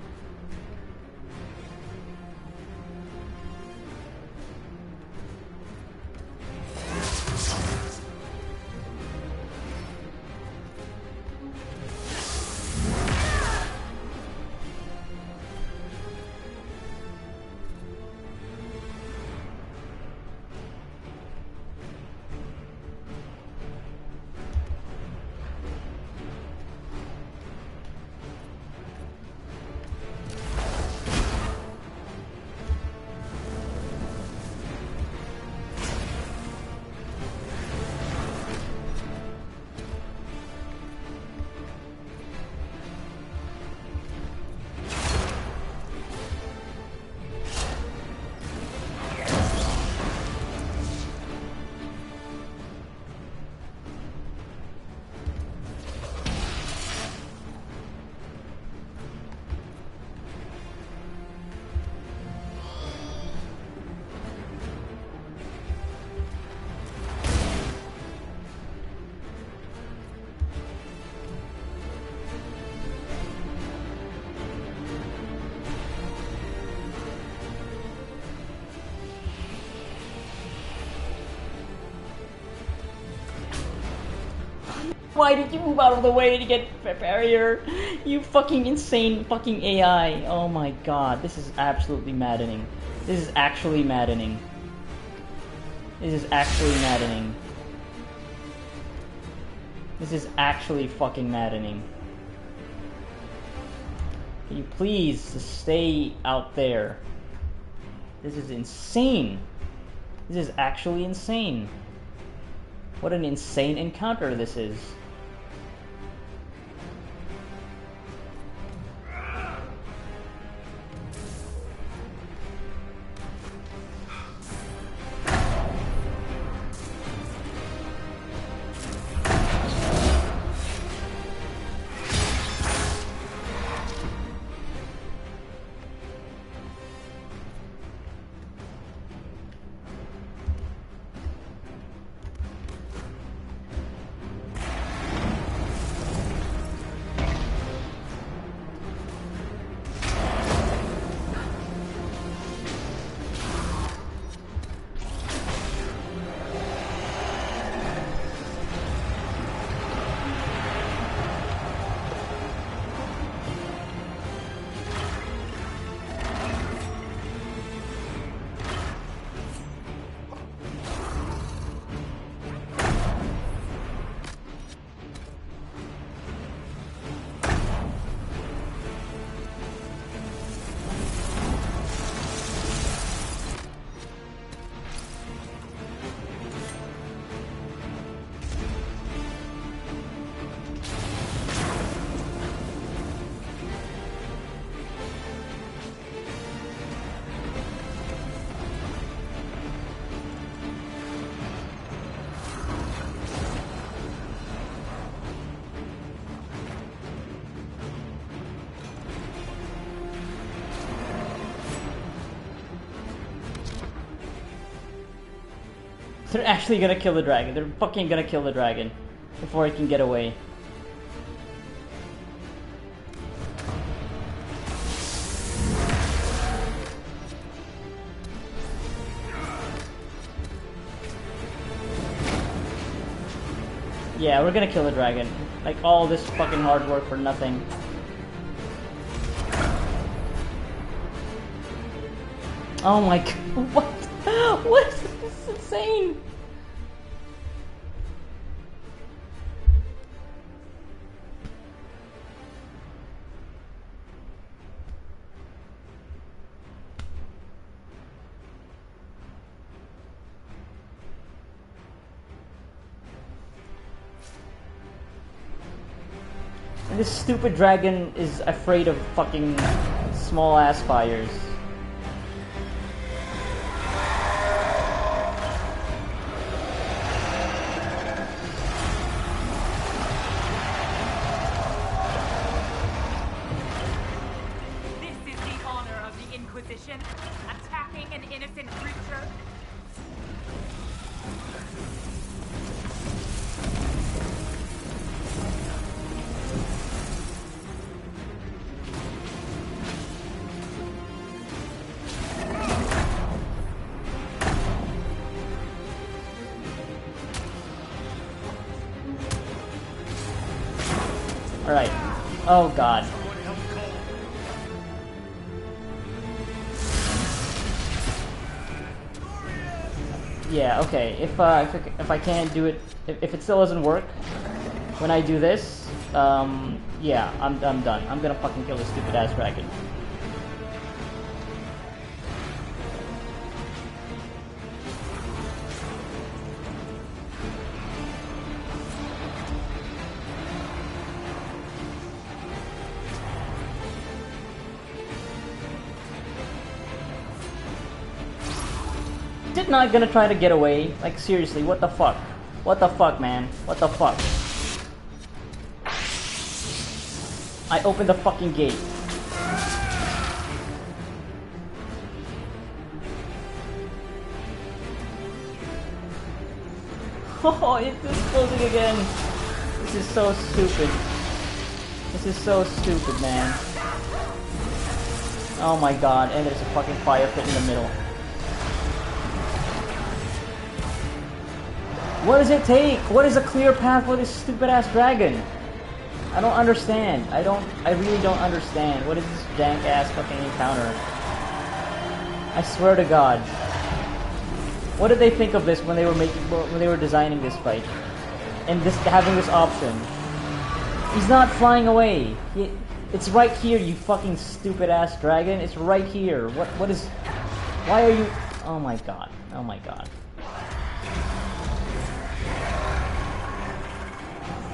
Why did you move out of the way to get barrier? You fucking insane fucking AI. Oh my god, this is absolutely maddening. This is actually maddening. This is actually maddening. This is actually fucking maddening. Can you please just stay out there? This is insane. This is actually insane. What an insane encounter this is. They're actually gonna kill the dragon. They're fucking gonna kill the dragon before it can get away. Yeah, we're gonna kill the dragon. Like, all this fucking hard work for nothing. Oh my god, what? What? This is insane! And this stupid dragon is afraid of fucking small ass fires. This is the honor of the Inquisition, attacking an innocent creature. Alright. Oh god. Yeah, okay. If I can't do it, if it still doesn't work when I do this, yeah, I'm done. I'm gonna fucking kill this stupid ass dragon. Not gonna try to get away. Like, seriously, what the fuck? What the fuck, man? What the fuck? I opened the fucking gate. Oh, it's just closing again. This is so stupid. This is so stupid, man. Oh my god, and there's a fucking fire pit in the middle. What does it take? What is a clear path for this stupid ass dragon? I don't understand. I really don't understand. What is this jank ass fucking encounter? I swear to God. What did they think of this when they were designing this fight? And this having this option? He's not flying away. It's right here, you fucking stupid ass dragon. It's right here. What is? Why are you? Oh my god. Oh my god.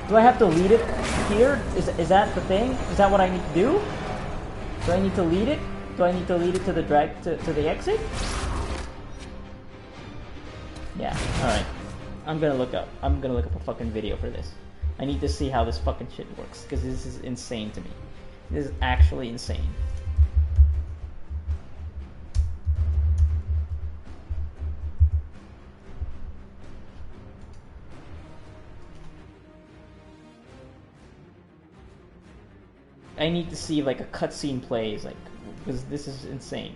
Do I have to lead it here? Is that the thing? Is that what I need to do? Do I need to lead it? Do I need to lead it to the to the exit? Yeah, alright. I'm gonna look up a fucking video for this. I need to see how this fucking shit works, because this is insane to me. This is actually insane. I need to see like a cutscene plays, like, because this is insane.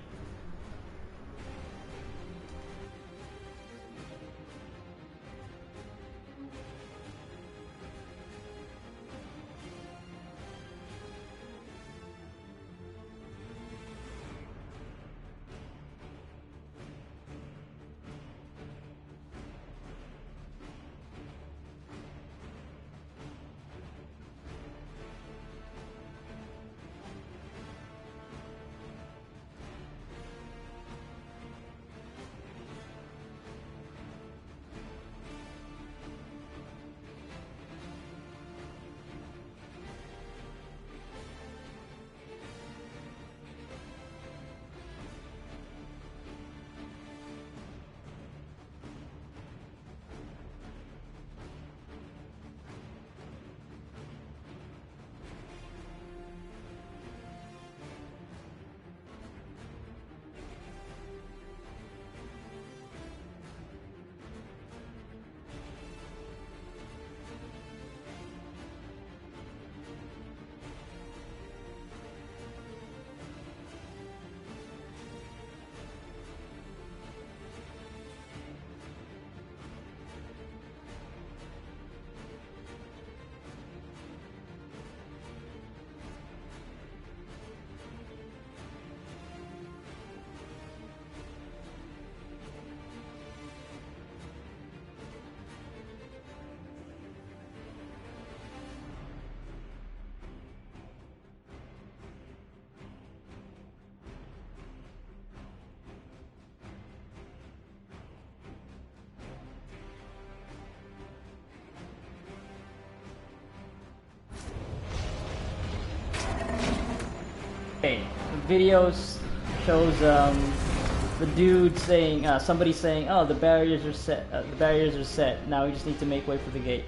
videos shows the dude saying, somebody saying, "Oh, the barriers are set. The barriers are set. Now we just need to make way for the gate."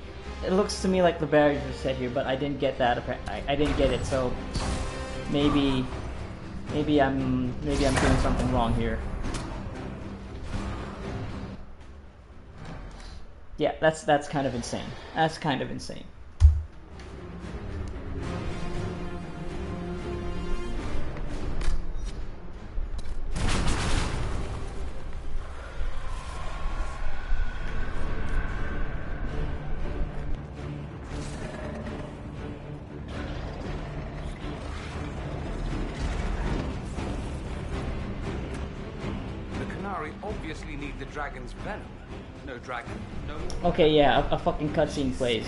It looks to me like the barriers are set here, but I didn't get that. I didn't get it, so maybe I'm doing something wrong here. Yeah, that's kind of insane. That's kind of insane. Obviously need the dragon's venom. No dragon, no... Okay, yeah, a fucking cutscene plays.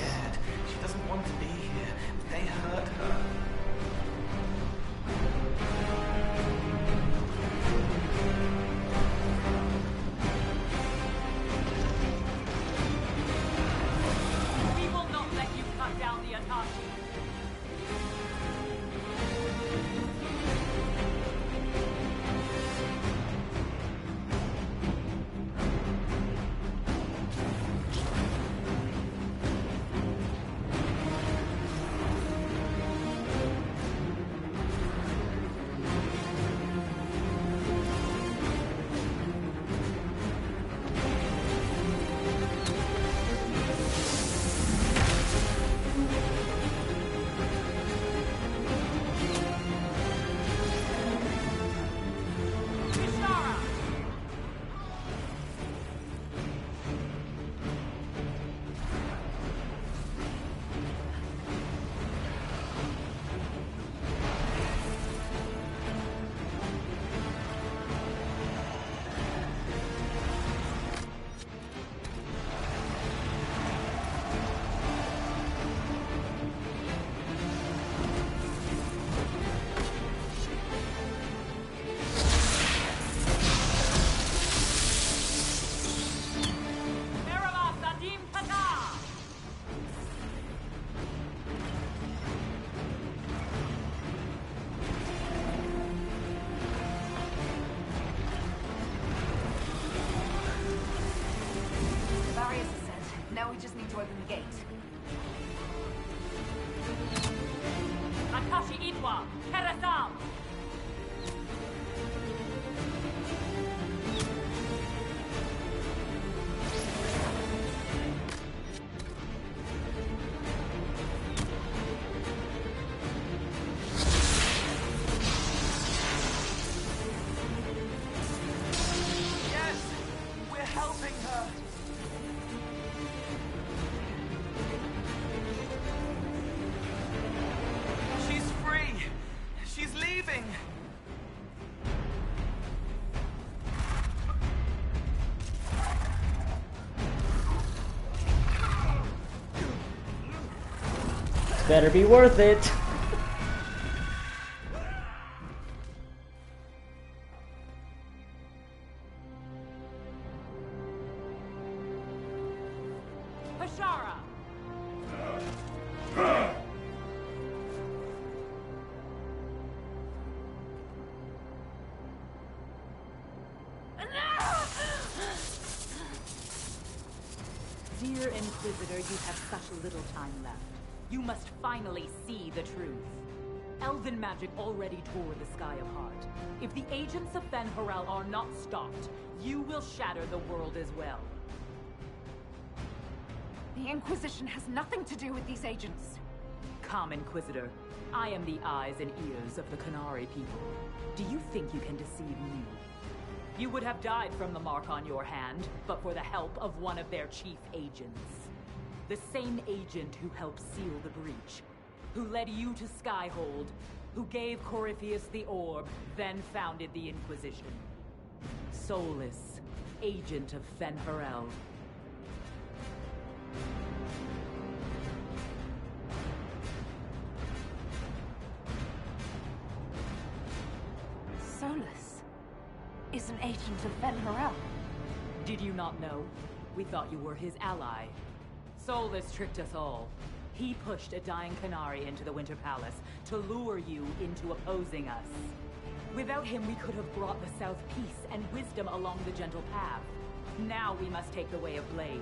She doesn't want to be here. They hurt her. We will not let you cut down the Atashi. Now we just need to open the gate. Akashi Idwa, Kerasam! Yes! We're helping her! She's free! She's leaving! Better be worth it. Pashara! Dear Inquisitor, you have such little time left. You must finally see the truth. Elven magic already tore the sky apart. If the agents of Fen Harel are not stopped, you will shatter the world as well. The Inquisition has nothing to do with these agents. Come, Inquisitor. I am the eyes and ears of the Qunari people. Do you think you can deceive me? You would have died from the mark on your hand, but for the help of one of their chief agents. The same agent who helped seal the breach, who led you to Skyhold, who gave Corypheus the orb, then founded the Inquisition. Soulless, agent of Fen Harel. Solus is an agent of Fen Harel. Did you not know? We thought you were his ally. Solus tricked us all. He pushed a dying Qunari into the Winter Palace to lure you into opposing us. Without him, we could have brought the South peace and wisdom along the gentle path. Now we must take the way of blades.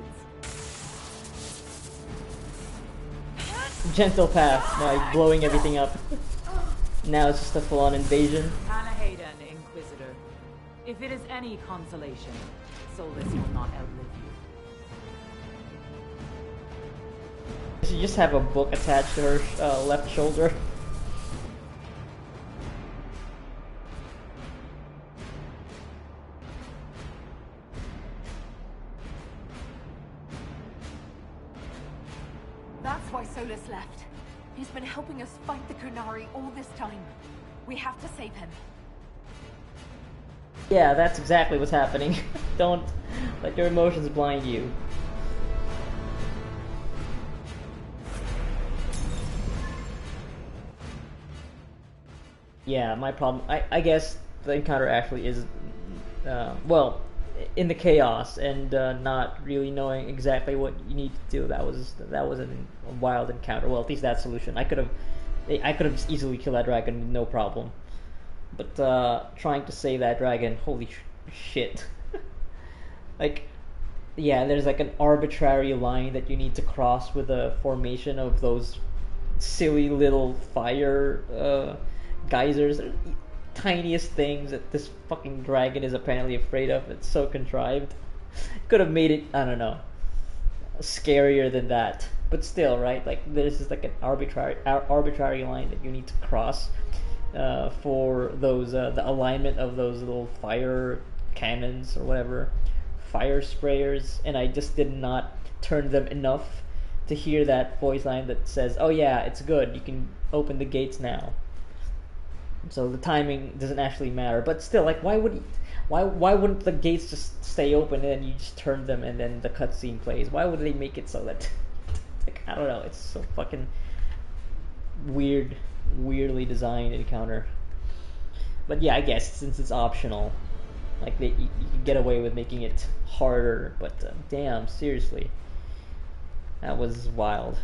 Gentle path, like blowing everything up. Now it's just a full-on invasion. Anahayden, Inquisitor. If it is any consolation, Solus will not outlive you. She just have a book attached to her left shoulder. That's why Solus left. He's been helping us fight the Kunari all this time. We have to save him. Yeah, that's exactly what's happening. Don't let your emotions blind you. Yeah, my problem. I guess the encounter actually is, well, in the chaos and not really knowing exactly what you need to do. That was a wild encounter. Well, at least that solution. I could have easily killed that dragon with no problem. But trying to save that dragon, holy shit! Like, yeah, there's like an arbitrary line that you need to cross with a formation of those silly little fire geysers. Tiniest things that this fucking dragon is apparently afraid of. It's so contrived. Could have made it, I don't know, scarier than that. But still, right? Like, this is like an arbitrary line that you need to cross for those the alignment of those little fire cannons or whatever, fire sprayers, and I just did not turn them enough to hear that voice line that says, "Oh yeah, it's good. You can open the gates now." So the timing doesn't actually matter, but still, like, why wouldn't the gates just stay open and then you just turn them and then the cutscene plays? Why would they make it so that, like, I don't know, it's so fucking weirdly designed encounter. But yeah, I guess since it's optional, like, you can get away with making it harder. But damn, seriously, that was wild.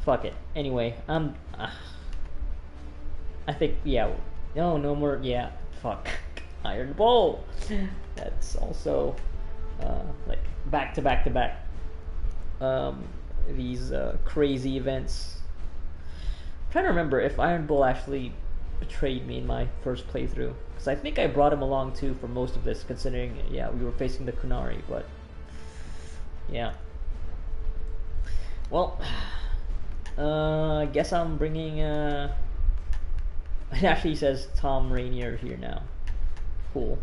Fuck it. Anyway, I think, yeah, no more, yeah, fuck, Iron Bowl. That's also, like, back to back, these, crazy events. I'm trying to remember if Iron Bull actually betrayed me in my first playthrough, because I think I brought him along too for most of this, considering, yeah, we were facing the Kunari, but, yeah. Well, I guess I'm bringing, it actually says Tom Rainier here now. Cool.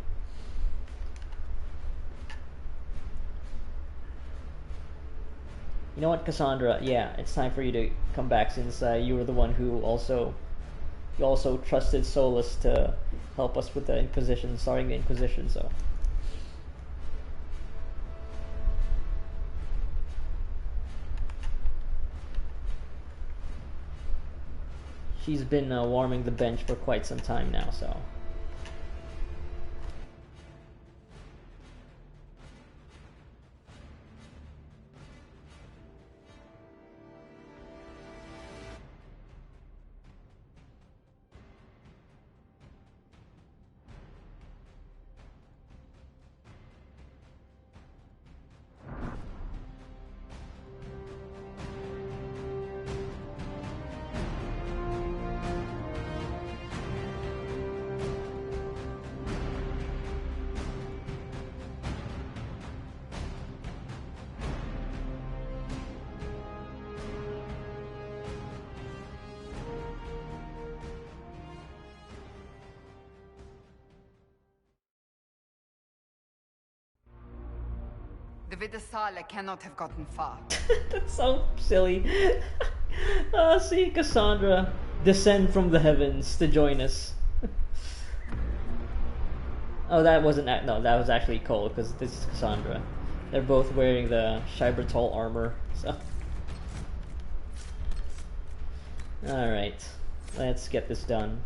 You know what, Cassandra? Yeah, it's time for you to come back, since you were the one who also trusted Solus to help us with the Inquisition, starting the Inquisition. So. She's been warming the bench for quite some time now, so. The Vidasala cannot have gotten far. That's so silly. See Cassandra descend from the heavens to join us. Oh, that wasn't no, that was actually Cole, because this is Cassandra. They're both wearing the Shibertol armor, so. Alright, let's get this done.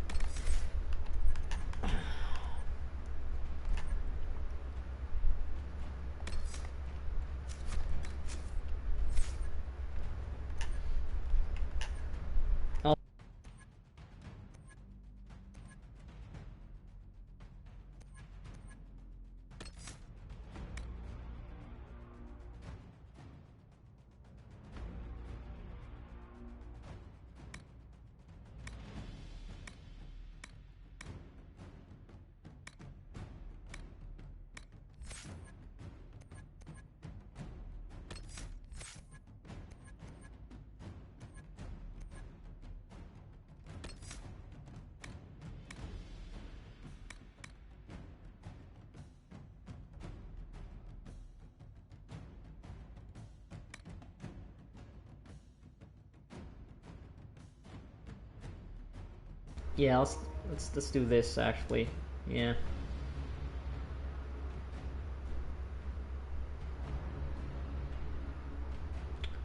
Yeah, let's do this actually. Yeah.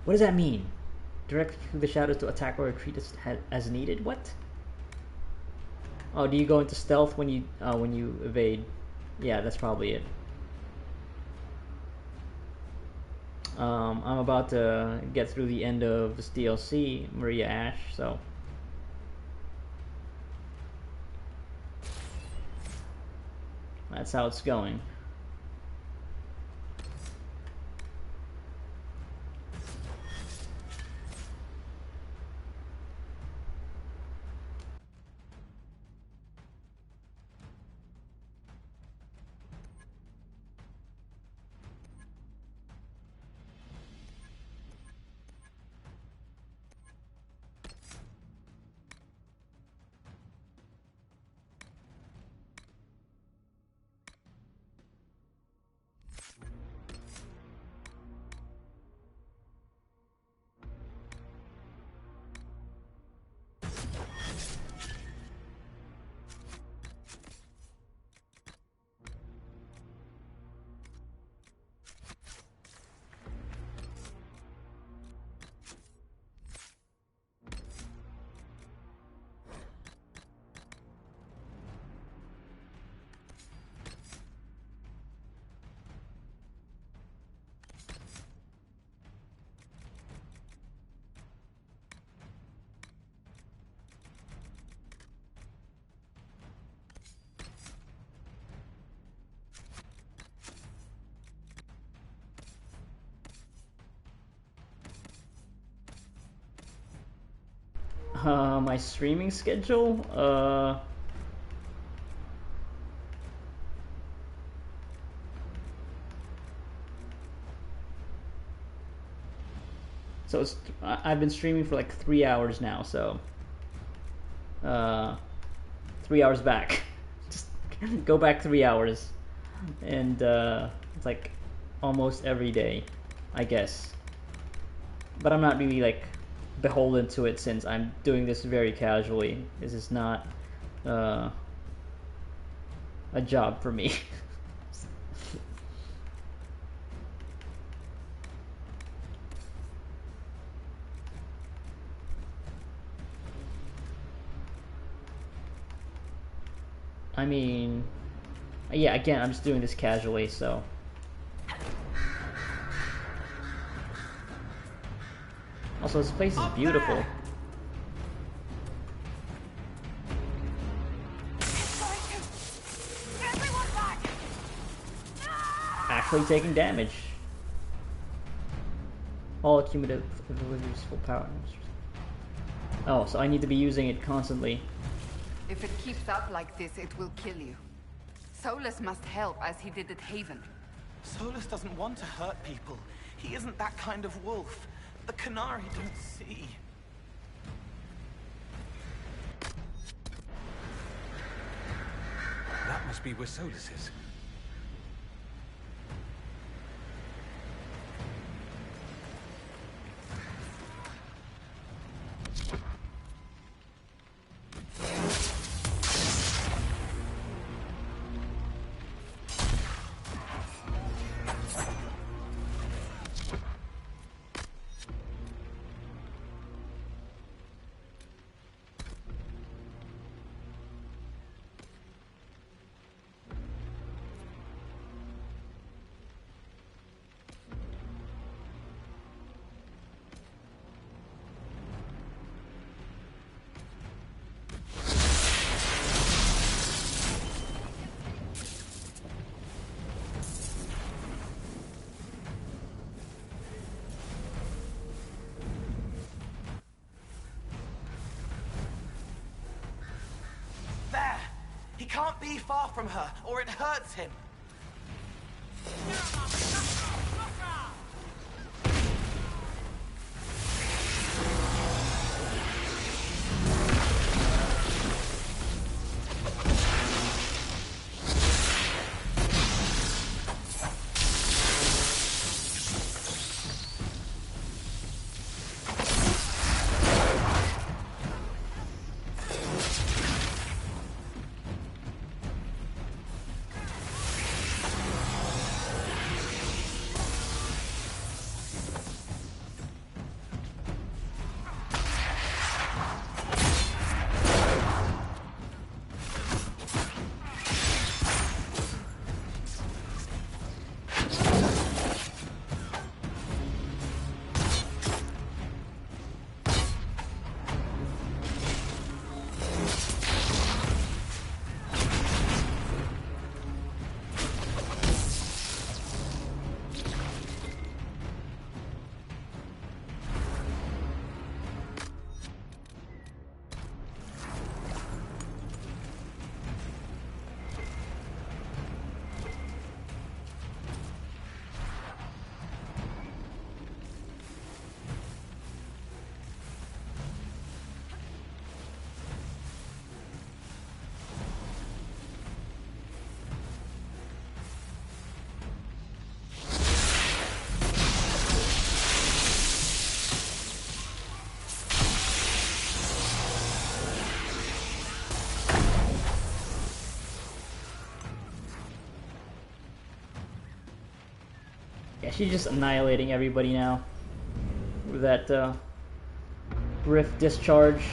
What does that mean? Direct through the shadows to attack or retreat as needed? What? Oh, do you go into stealth when you evade? Yeah, that's probably it. I'm about to get through the end of this DLC, Maria Ash, so that's how it's going. My streaming schedule? So I've been streaming for like 3 hours now, so 3 hours back. Just go back 3 hours. And it's like almost every day, I guess. But I'm not really like beholden to it since I'm doing this very casually. This is not a job for me. I mean, yeah, again, I'm just doing this casually, so. Also, this place is beautiful. Actually taking damage. All cumulative useful power. Oh, so I need to be using it constantly. If it keeps up like this, it will kill you. Solus must help as he did at Haven. Solus doesn't want to hurt people. He isn't that kind of wolf. The Canary don't see. That must be where Solus is. He can't be far from her, or it hurts him. she's just annihilating everybody now with that rift discharge.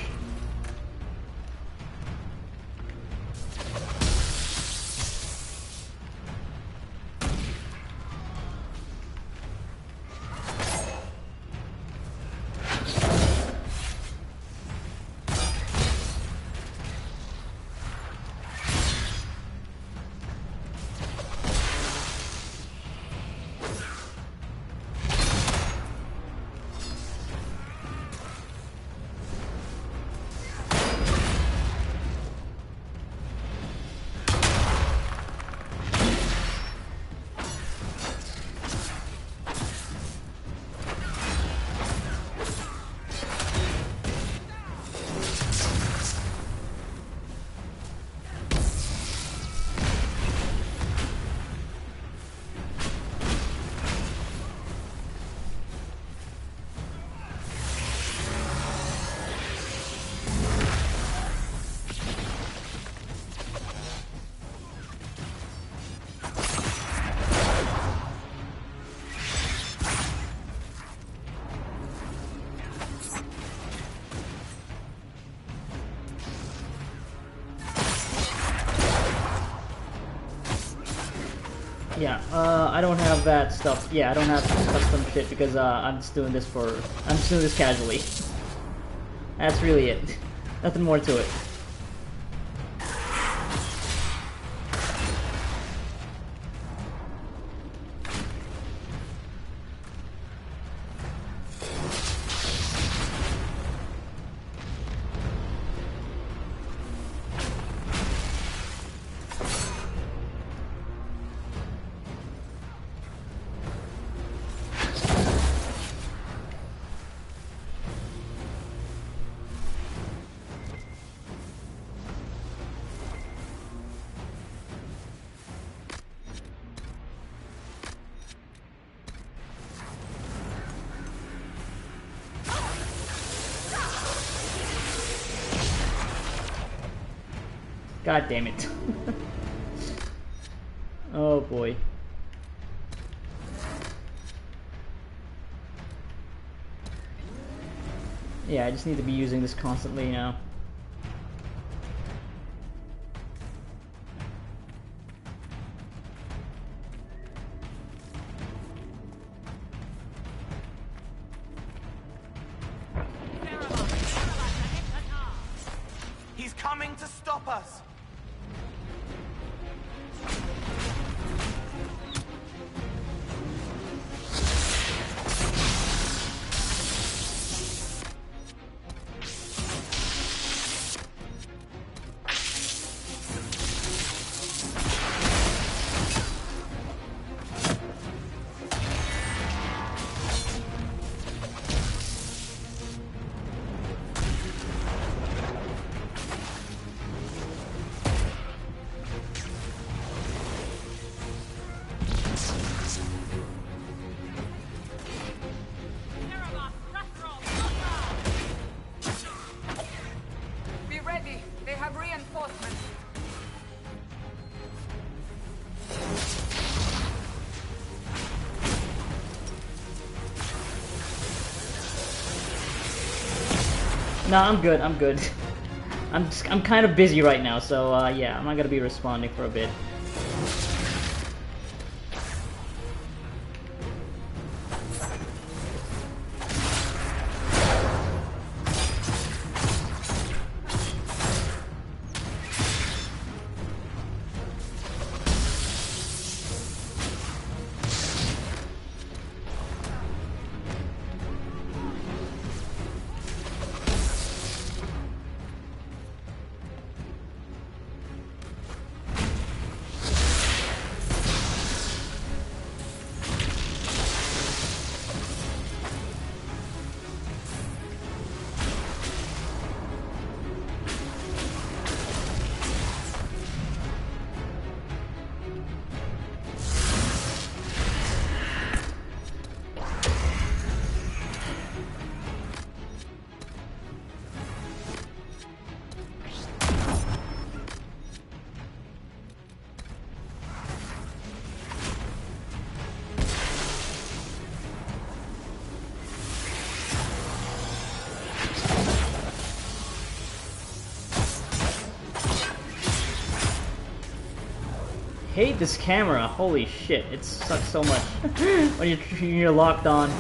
Yeah, I don't have that stuff. Yeah, I don't have custom shit because I'm just doing this casually. That's really it. Nothing more to it. God damn it. Oh boy. Yeah, I just need to be using this constantly now. He's coming to stop us! No, I'm good. I'm good. I'm kind of busy right now, so yeah, I'm not gonna be responding for a bit. hate this camera. Holy shit, it sucks so much when you're locked on.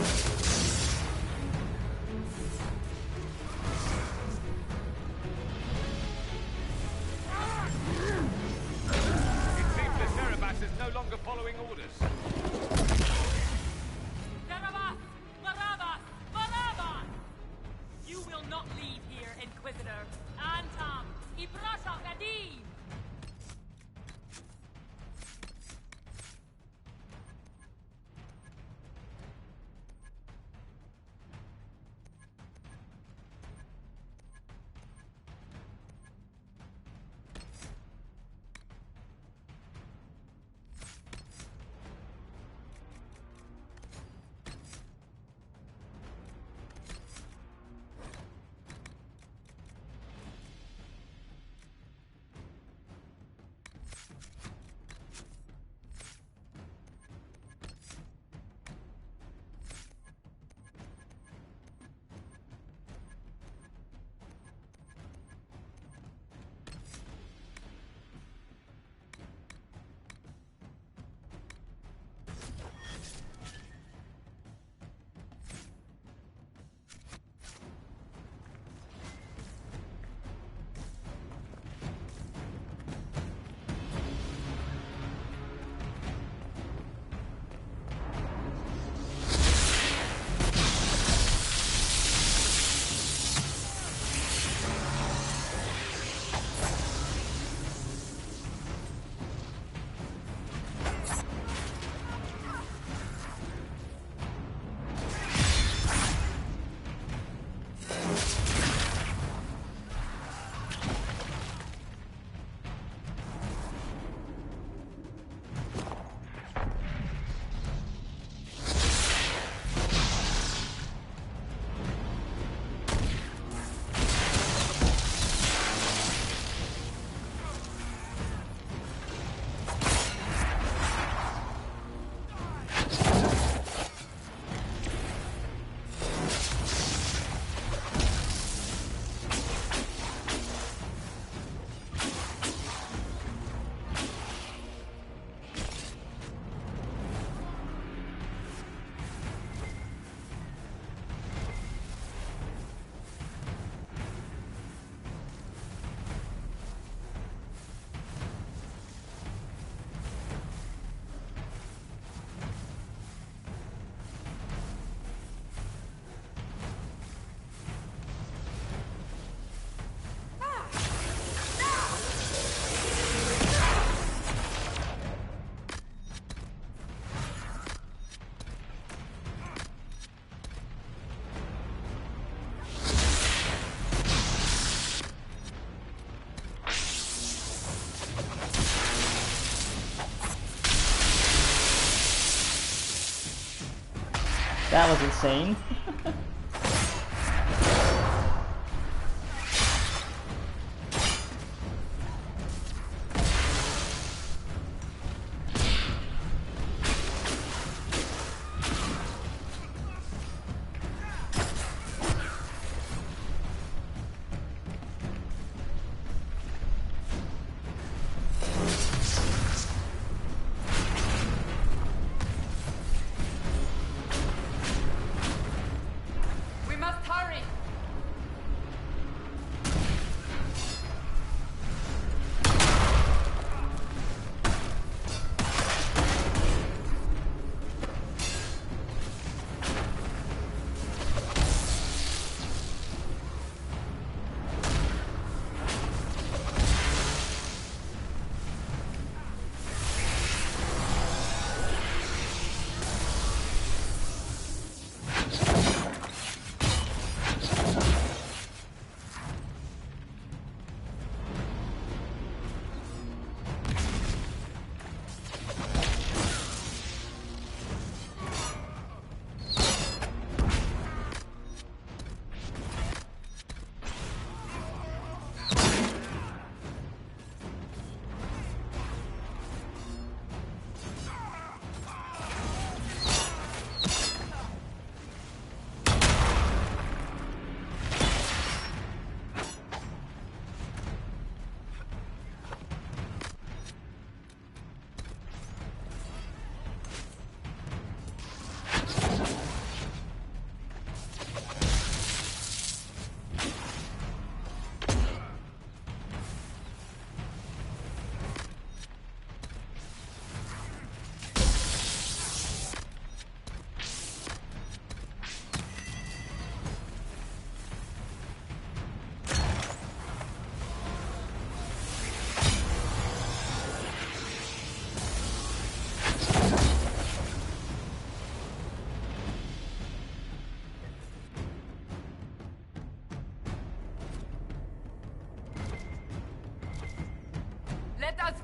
That was insane.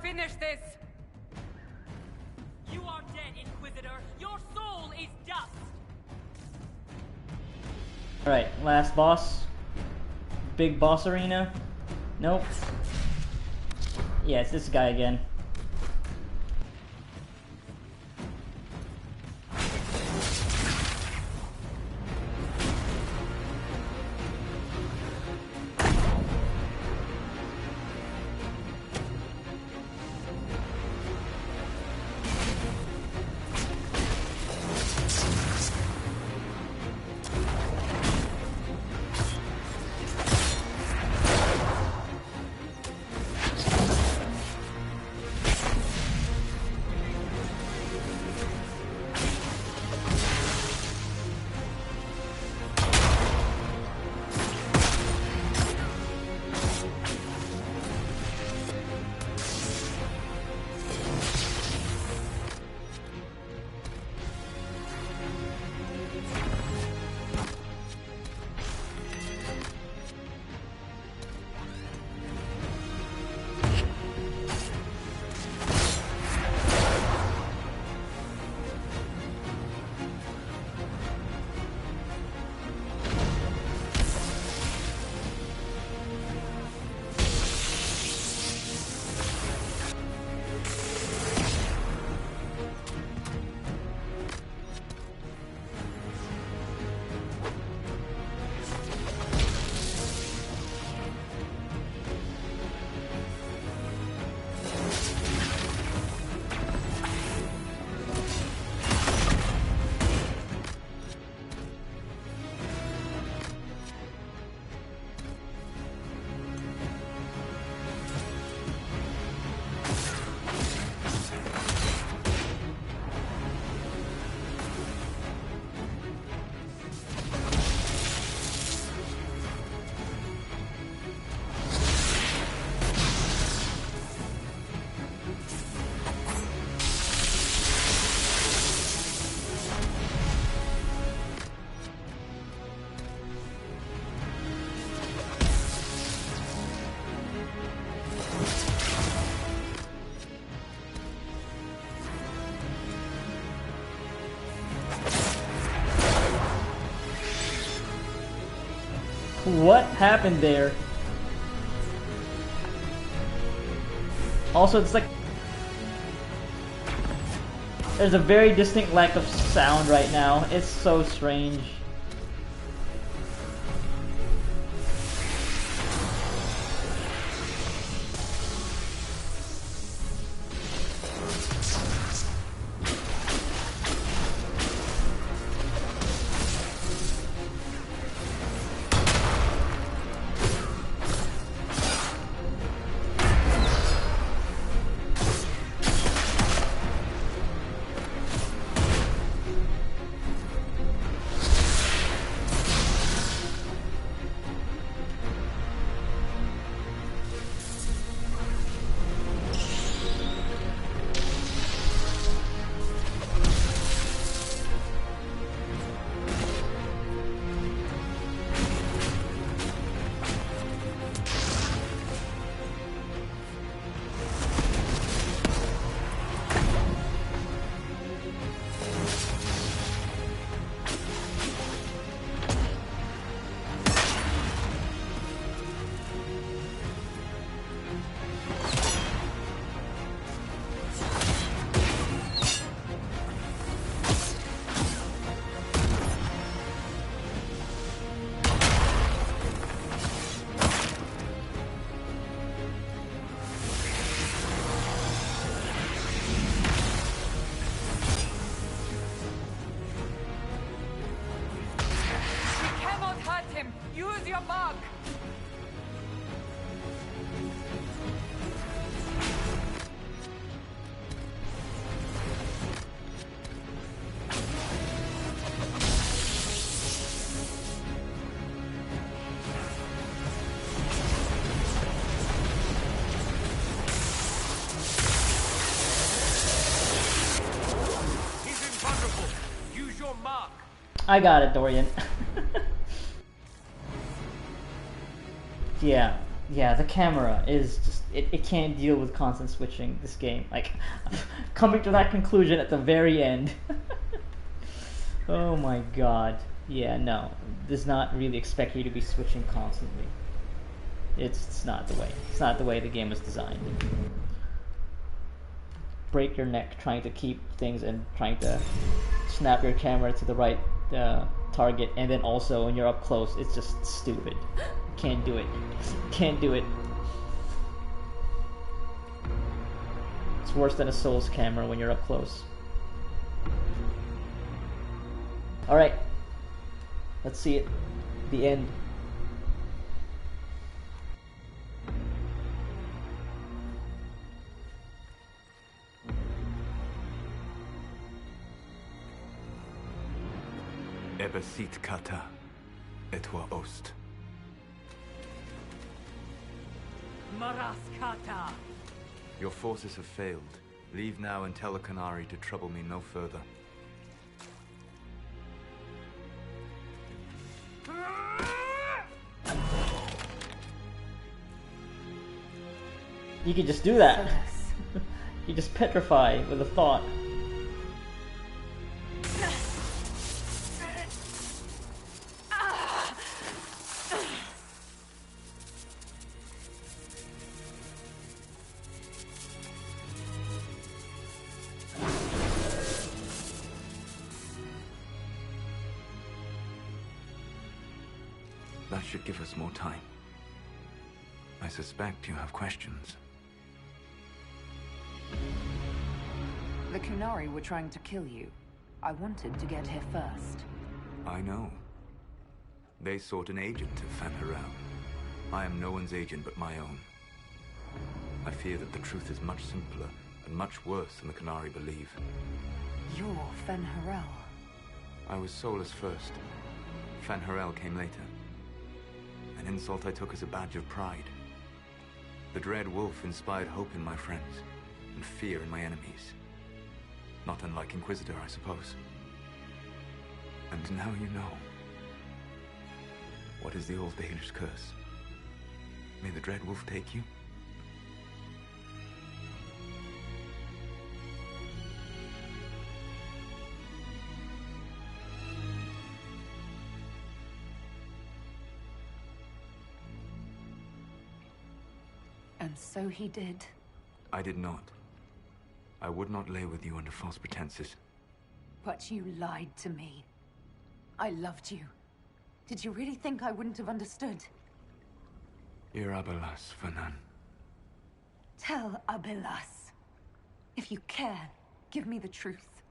finish this! You are dead, Inquisitor! Your soul is dust! Alright, last boss. Big boss arena. Nope. Yeah, it's this guy again. What happened there? Also, it's like there's a very distinct lack of sound right now. It's so strange. I got it, Dorian. Yeah. Yeah, the camera is just it can't deal with constant switching this game. Like coming to that conclusion at the very end. Oh my god. Yeah, no. Does not really expect you to be switching constantly. It's not the way. It's not the way the game was designed. Break your neck trying to keep things and trying to snap your camera to the right target, and then also when you're up close, it's just stupid. Can't do it. Can't do it. It's worse than a Souls camera when you're up close. Alright. Let's see it. The end. Ebesit kata, etwa ost. Maraskata! Your forces have failed. Leave now and tell the Canary to trouble me no further. You could just do that. You just petrify with a thought. That should give us more time. I suspect you have questions. The Kunari were trying to kill you. I wanted to get here first. I know. They sought an agent to Fen'Harel. I am no one's agent but my own. I fear that the truth is much simpler and much worse than the Canary believe. You're Fen'Harel. I was soulless first. Fen'Harel came later. An insult I took as a badge of pride. The Dread Wolf inspired hope in my friends, and fear in my enemies. Not unlike Inquisitor, I suppose. And now you know. What is the old Baelish curse? May the Dread Wolf take you? And so he did. I did not. I would not lay with you under false pretenses. But you lied to me. I loved you. Did you really think I wouldn't have understood? Irabelas, Fanan. Tell Abelas. If you care, give me the truth.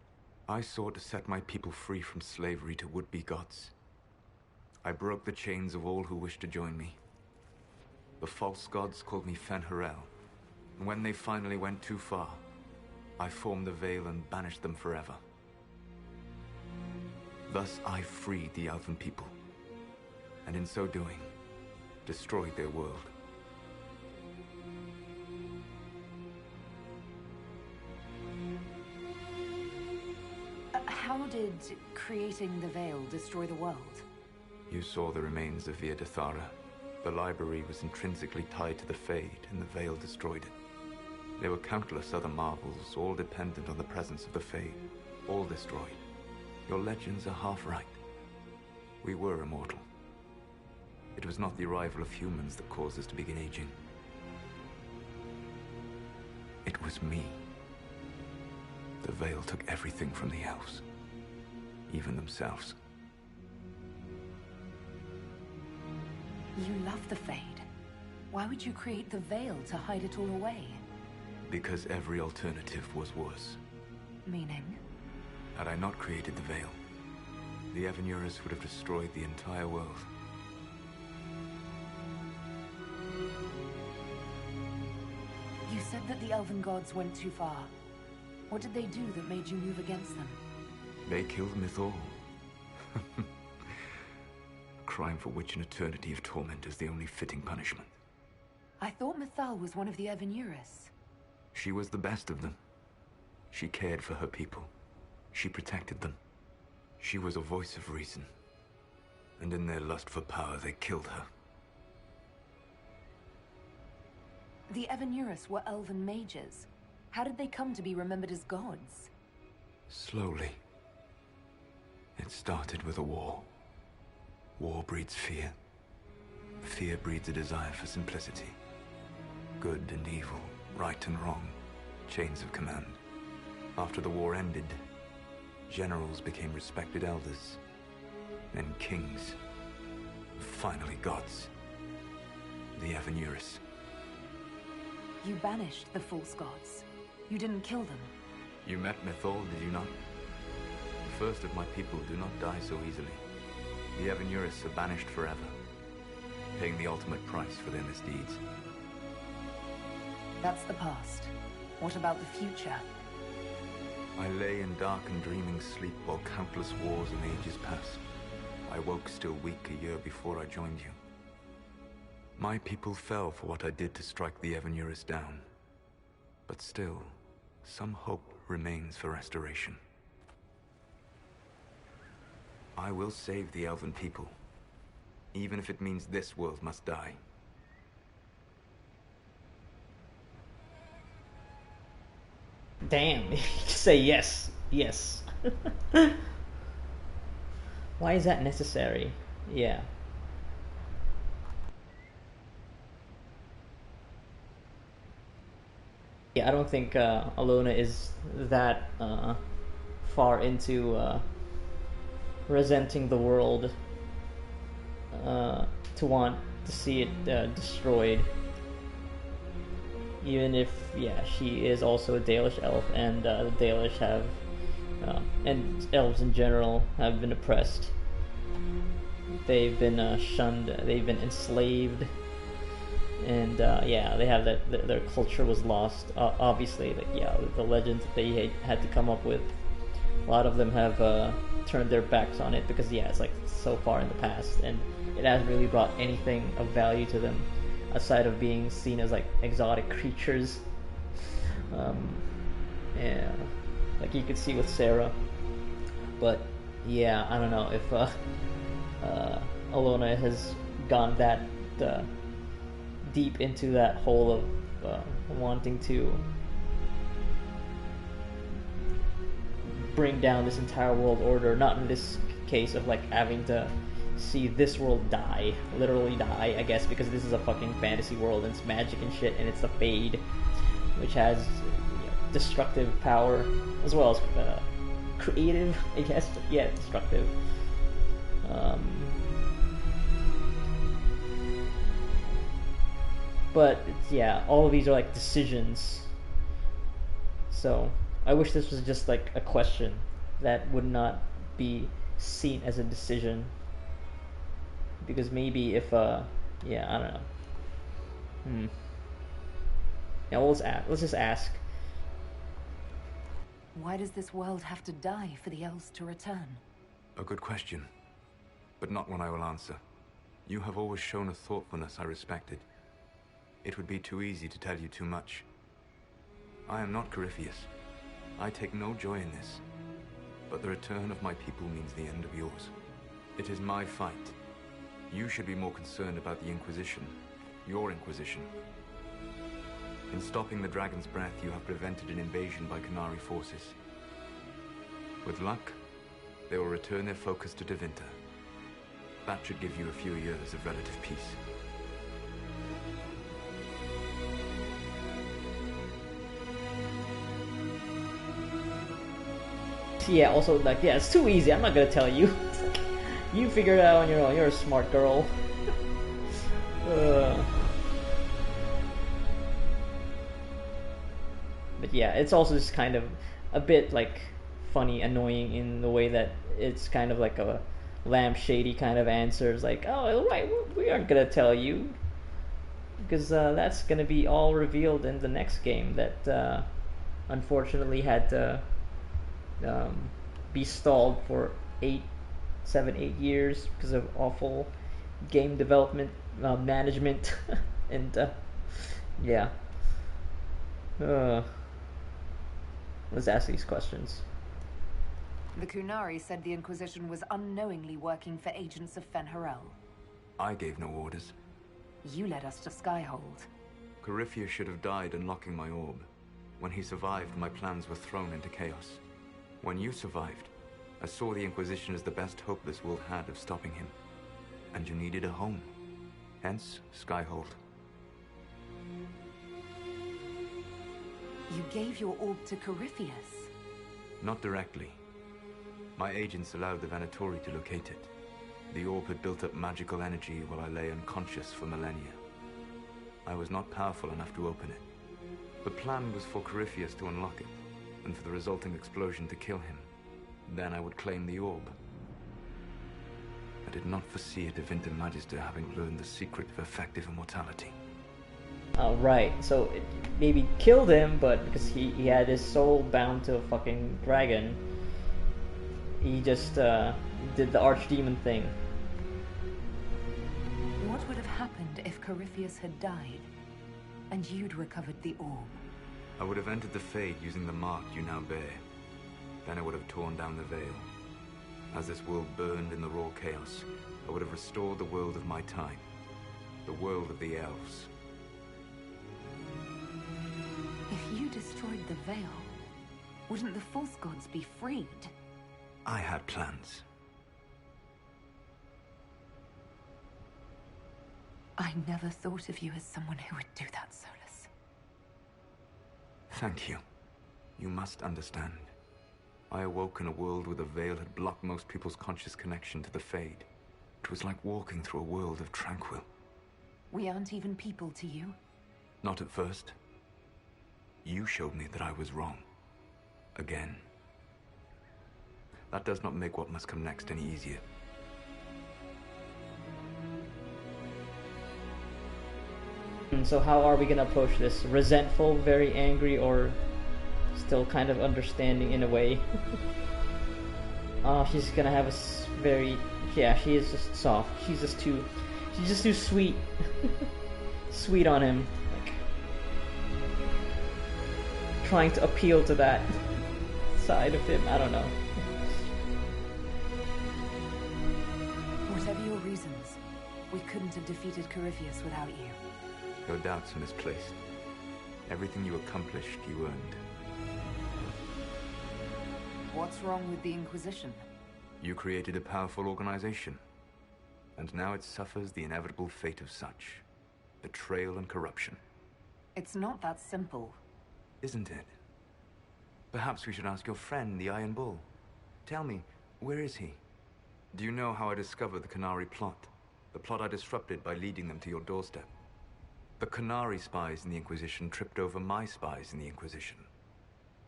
I sought to set my people free from slavery to would-be gods. I broke the chains of all who wished to join me. The false gods called me Fen'Harel, and when they finally went too far, I formed the Veil and banished them forever. Thus I freed the Elven people, and in so doing, destroyed their world. How did creating the Veil destroy the world? You saw the remains of Via de Thara. The library was intrinsically tied to the Fade, and the Veil destroyed it. There were countless other marvels, all dependent on the presence of the Fade, all destroyed. Your legends are half right. We were immortal. It was not the arrival of humans that caused us to begin aging. It was me. The Veil took everything from the elves, even themselves. You love the Fade. Why would you create the Veil to hide it all away? Because every alternative was worse. Meaning? Had I not created the Veil, the Evanurus would have destroyed the entire world. You said that the Elven gods went too far. What did they do that made you move against them? They killed Mythal. Crime for which an eternity of torment is the only fitting punishment. I thought Mythal was one of the Evanurus. She was the best of them. She cared for her people. She protected them. She was a voice of reason. And in their lust for power, they killed her. The Evanuris were elven mages. How did they come to be remembered as gods? Slowly. It started with a war. War breeds fear. Fear breeds a desire for simplicity. Good and evil, right and wrong, chains of command. After the war ended, generals became respected elders, then kings, finally gods. The Evanuris. You banished the false gods. You didn't kill them. You met Mythol, did you not? The first of my people do not die so easily. The Evanuris are banished forever, paying the ultimate price for their misdeeds. That's the past. What about the future? I lay in dark and dreaming sleep while countless wars and ages passed. I woke still weak a year before I joined you. My people fell for what I did to strike the Evanuris down. But still, some hope remains for restoration. I will save the elven people, even if it means this world must die. Damn, you just say yes. Yes. Why is that necessary? Yeah. Yeah, I don't think Alona is that far into resenting the world to want to see it destroyed. Even if, yeah, she is also a Dalish elf, and the Dalish have, and elves in general, have been oppressed. They've been shunned, they've been enslaved, and yeah, they have that, their culture was lost. Obviously, like, yeah, the legends that they had to come up with, a lot of them have turned their backs on it because, yeah, it's like so far in the past, and it hasn't really brought anything of value to them aside of being seen as like exotic creatures. Yeah, like you could see with Sarah. But yeah, I don't know if Alona has gone that deep into that hole of wanting to bring down this entire world order. Not in this case of like having to see this world die, literally die, I guess, because this is a fucking fantasy world and it's magic and shit, and it's the Fade, which has, you know, destructive power as well as creative, I guess, but yeah, destructive. But it's, yeah, all of these are like decisions. So I wish this was just like a question that would not be seen as a decision. Because maybe if, yeah, I don't know. Yeah, let's just ask. Why does this world have to die for the elves to return? A good question, but not one I will answer. You have always shown a thoughtfulness I respected. It would be too easy to tell you too much. I am not Corypheus. I take no joy in this. But the return of my people means the end of yours. It is my fight. You should be more concerned about the Inquisition, your Inquisition. In stopping the Dragon's Breath, you have prevented an invasion by Qunari forces. With luck, they will return their focus to Tevinter. That should give you a few years of relative peace. Yeah, also, like, yeah, it's too easy, I'm not gonna tell you. You figure it out on your own. You're a smart girl. But yeah, it's also just kind of a bit like funny, annoying in the way that it's kind of like a lampshady kind of answers. Like, oh, right, we aren't gonna tell you because that's gonna be all revealed in the next game that unfortunately had to be stalled for 7, 8 years because of awful game development management and yeah. Let's ask these questions. The Qunari said the Inquisition was unknowingly working for agents of Fen'Harel. I gave no orders. You led us to Skyhold. Corypheus should have died unlocking my orb. When he survived, my plans were thrown into chaos. When you survived, I saw the Inquisition as the best hope this world had of stopping him. And you needed a home. Hence, Skyhold. You gave your orb to Corypheus? Not directly. My agents allowed the Venatori to locate it. The orb had built up magical energy while I lay unconscious for millennia. I was not powerful enough to open it. The plan was for Corypheus to unlock it, and for the resulting explosion to kill him. Then I would claim the orb. I did not foresee a Divinum Magister having learned the secret of effective immortality. Oh, right. So it maybe killed him, but because he had his soul bound to a fucking dragon, he just did the archdemon thing. What would have happened if Corypheus had died, and you'd recovered the orb? I would have entered the Fade using the mark you now bear. Then I would have torn down the veil. As this world burned in the raw chaos, I would have restored the world of my time. The world of the elves. If you destroyed the veil, wouldn't the false gods be freed? I had plans. I never thought of you as someone who would do that, Solus. Thank you. You must understand. I awoke in a world where the veil had blocked most people's conscious connection to the Fade. It was like walking through a world of tranquil. We aren't even people to you? Not at first. You showed me that I was wrong. Again. That does not make what must come next any easier. So how are we gonna approach this? Resentful, very angry, or still kind of understanding in a way? Oh, she's gonna have a very... Yeah, she is just soft. She's just too sweet. Sweet on him. Like, trying to appeal to that side of him. I don't know. Whatever your reasons, we couldn't have defeated Corypheus without you. Your doubts are misplaced. Everything you accomplished, you earned. What's wrong with the Inquisition? You created a powerful organization, and now it suffers the inevitable fate of such. Betrayal and corruption. It's not that simple. Isn't it? Perhaps we should ask your friend, the Iron Bull. Tell me, where is he? Do you know how I discovered the Canary plot? The plot I disrupted by leading them to your doorstep. The Canary spies in the Inquisition tripped over my spies in the Inquisition.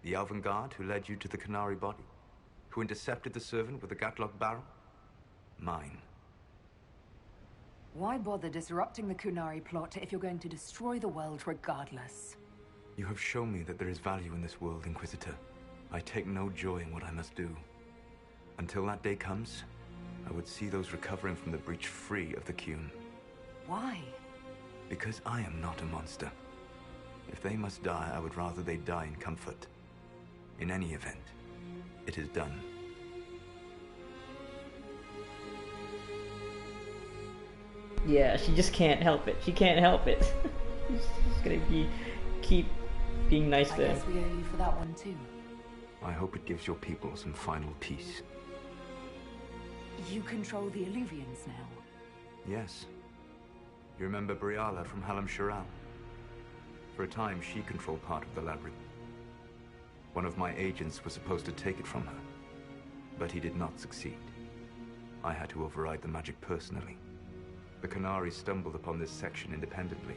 The Elven Guard who led you to the Canary body? Who intercepted the servant with the Gatlock barrel? Mine. Why bother disrupting the Kunari plot if you're going to destroy the world regardless? You have shown me that there is value in this world, Inquisitor. I take no joy in what I must do. Until that day comes, I would see those recovering from the breach free of the Qun. Why? Because I am not a monster. If they must die, I would rather they die in comfort. In any event, it is done. Yeah, she just can't help it. She can't help it. She's gonna keep being nice to him. I guess we owe you for that one too. I hope it gives your people some final peace. You control the Illuvians now? Yes. You remember Briala from Halam Shiral? For a time, she controlled part of the labyrinth. One of my agents was supposed to take it from her, but he did not succeed. I had to override the magic personally. The Canary stumbled upon this section independently.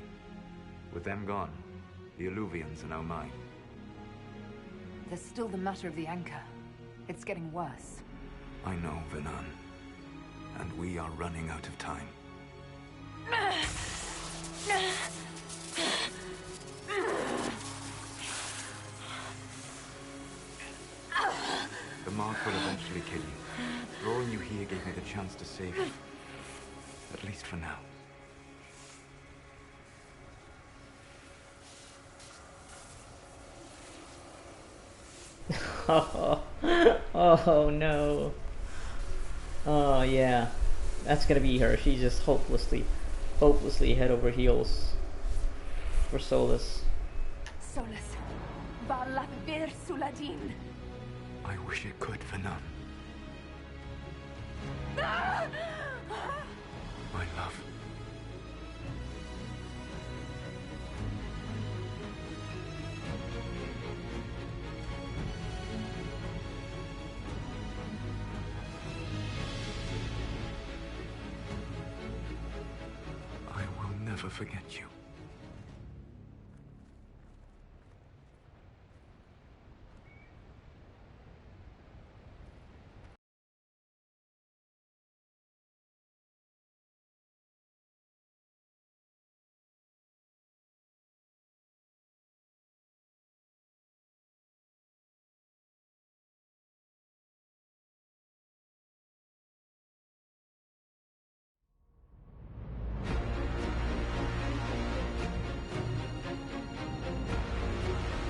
With them gone, the Illuvians are now mine. There's still the matter of the anchor. It's getting worse. I know, Vernan. And we are running out of time. The mark will eventually kill you. Drawing you here gave me the chance to save you. At least for now. Oh no. Oh yeah. That's gonna be her. She's just hopelessly head over heels. for Solus. Solus. Barlath vir Suladin. I wish it could for none. My love. I will never forget you.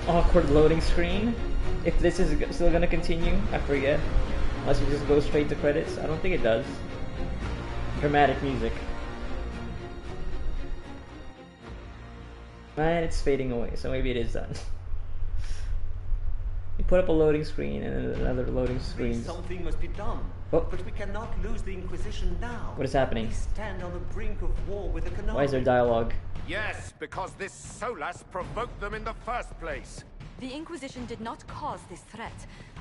Awkward loading screen. If this is still gonna continue, I forget. Unless you just go straight to credits. I don't think it does. Dramatic music. And it's fading away, so maybe it is done. You put up a loading screen and then another loading screen. Something must be done. Oh. But we cannot lose the Inquisition now. What is happening? We stand on the brink of war with the Canary. Why is there dialogue? Yes, because this Solas provoked them in the first place. The Inquisition did not cause this threat.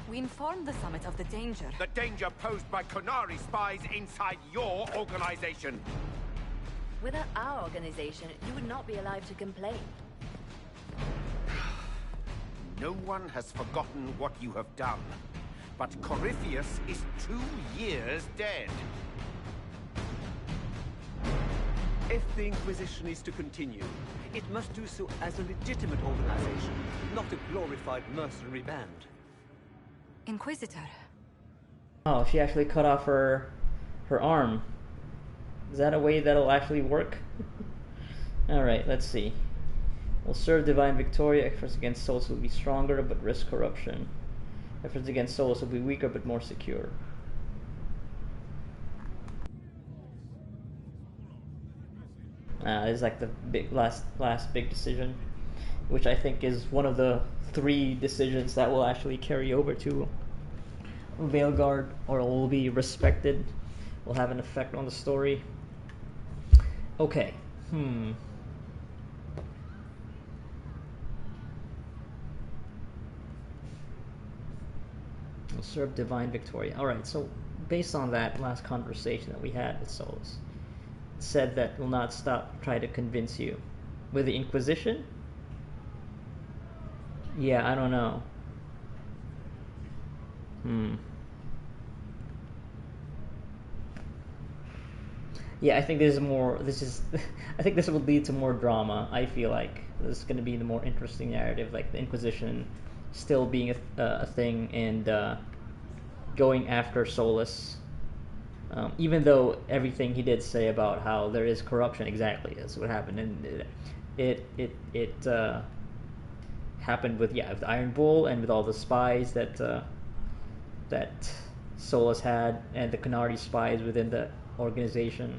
We informed the Summit of the danger. The danger posed by Canary spies inside your organization. Without our organization, you would not be alive to complain. No one has forgotten what you have done. But Corypheus is 2 years dead. If the Inquisition is to continue, it must do so as a legitimate organization, not a glorified mercenary band. Inquisitor. Oh, she actually cut off her arm. Is that a way that'll actually work? Alright, let's see. Will serve Divine Victoria. Efforts against Solus will be stronger but risk corruption. Efforts against Solus will be weaker but more secure. This is like the big last big decision, which I think is one of the 3 decisions that will actually carry over to Veilguard, or will be respected, will have an effect on the story. Okay. Will serve Divine Victoria. Alright, so based on that last conversation that we had with Solus, it said that will not stop try to convince you. With the Inquisition? Yeah, I don't know. Yeah, I think this is I think this will lead to more drama. I feel like this is going to be the more interesting narrative, like the Inquisition still being a thing and going after Solus. Even though everything he did say about how there is corruption, exactly, that's what happened, and it happened with with Iron Bull and with all the spies that Solus had, and the Canary spies within the organization.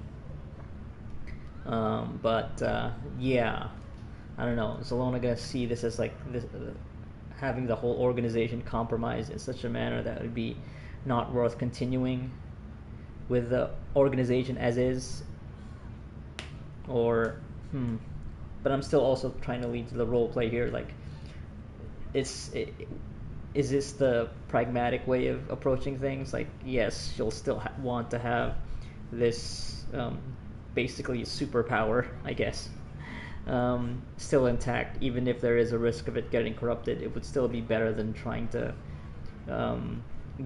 Yeah, I don't know. Is Alona gonna see this as like this, having the whole organization compromised in such a manner that would be not worth continuing with the organization as is? Or but I'm still also trying to lead to the role play here. Like, is this the pragmatic way of approaching things? Like, yes, she'll still want to have this basically superpower, I guess, still intact, even if there is a risk of it getting corrupted. It would still be better than trying to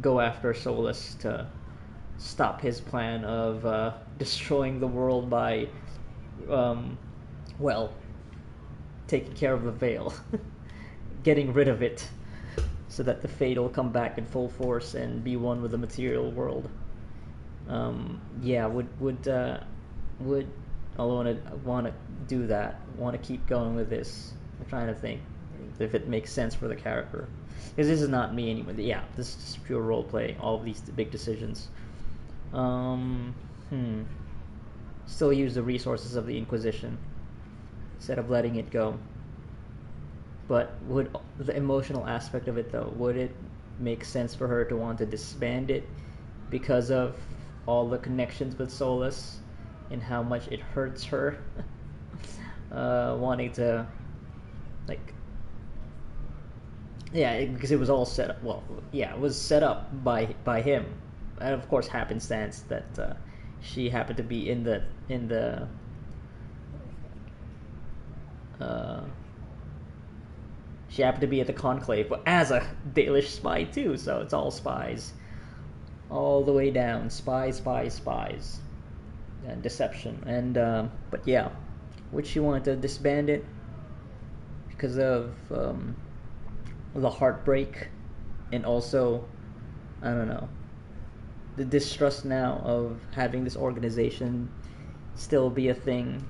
go after Solus to stop his plan of destroying the world by taking care of the veil. Getting rid of it so that the Fate will come back in full force and be one with the material world. Would Alona want to do that? Want to keep going with this? I'm trying to think if it makes sense for the character, because this is not me anyway. Yeah, this is just pure role play. All of these big decisions. Still use the resources of the Inquisition. instead of letting it go. But would the emotional aspect of it, though, would it make sense for her to want to disband it because of all the connections with Solus and how much it hurts her? Wanting to, like, yeah, because it was all set up. Well, yeah, it was set up by him, and of course, happenstance that she happened to be in the she happened to be at the conclave, but as a Dalish spy too. So it's all spies, all the way down, spies, and deception. And but yeah, would she want to disband it because of the heartbreak, and also, I don't know, the distrust now of having this organization still be a thing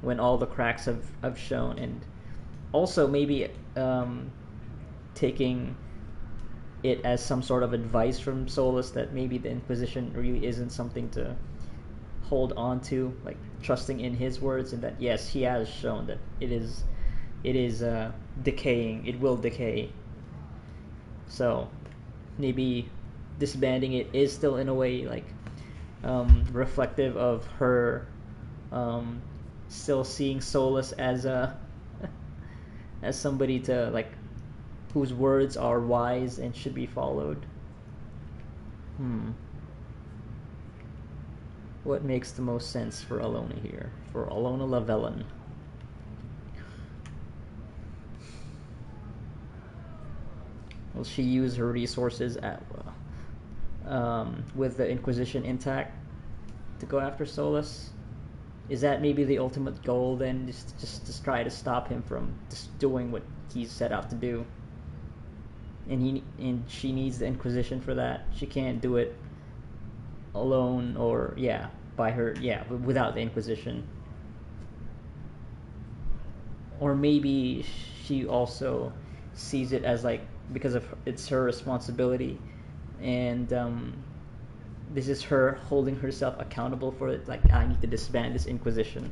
when all the cracks have shown, and also maybe taking it as some sort of advice from Solus that maybe the Inquisition really isn't something to hold on to, like trusting in his words, and that yes, he has shown that it is decaying, it will decay. So maybe disbanding it is still in a way like reflective of her still seeing Solus as a as somebody to, like, whose words are wise and should be followed. What makes the most sense for Alona here? For Alona Lavellan. Will she use her resources at with the Inquisition intact to go after Solus? Is that maybe the ultimate goal then, just to try to stop him from just doing what he's set out to do? And she needs the Inquisition for that. She can't do it alone, or by her, without the Inquisition. Or maybe she also sees it as, like, because of it's her responsibility, and this is her holding herself accountable for it. Like, I need to disband this Inquisition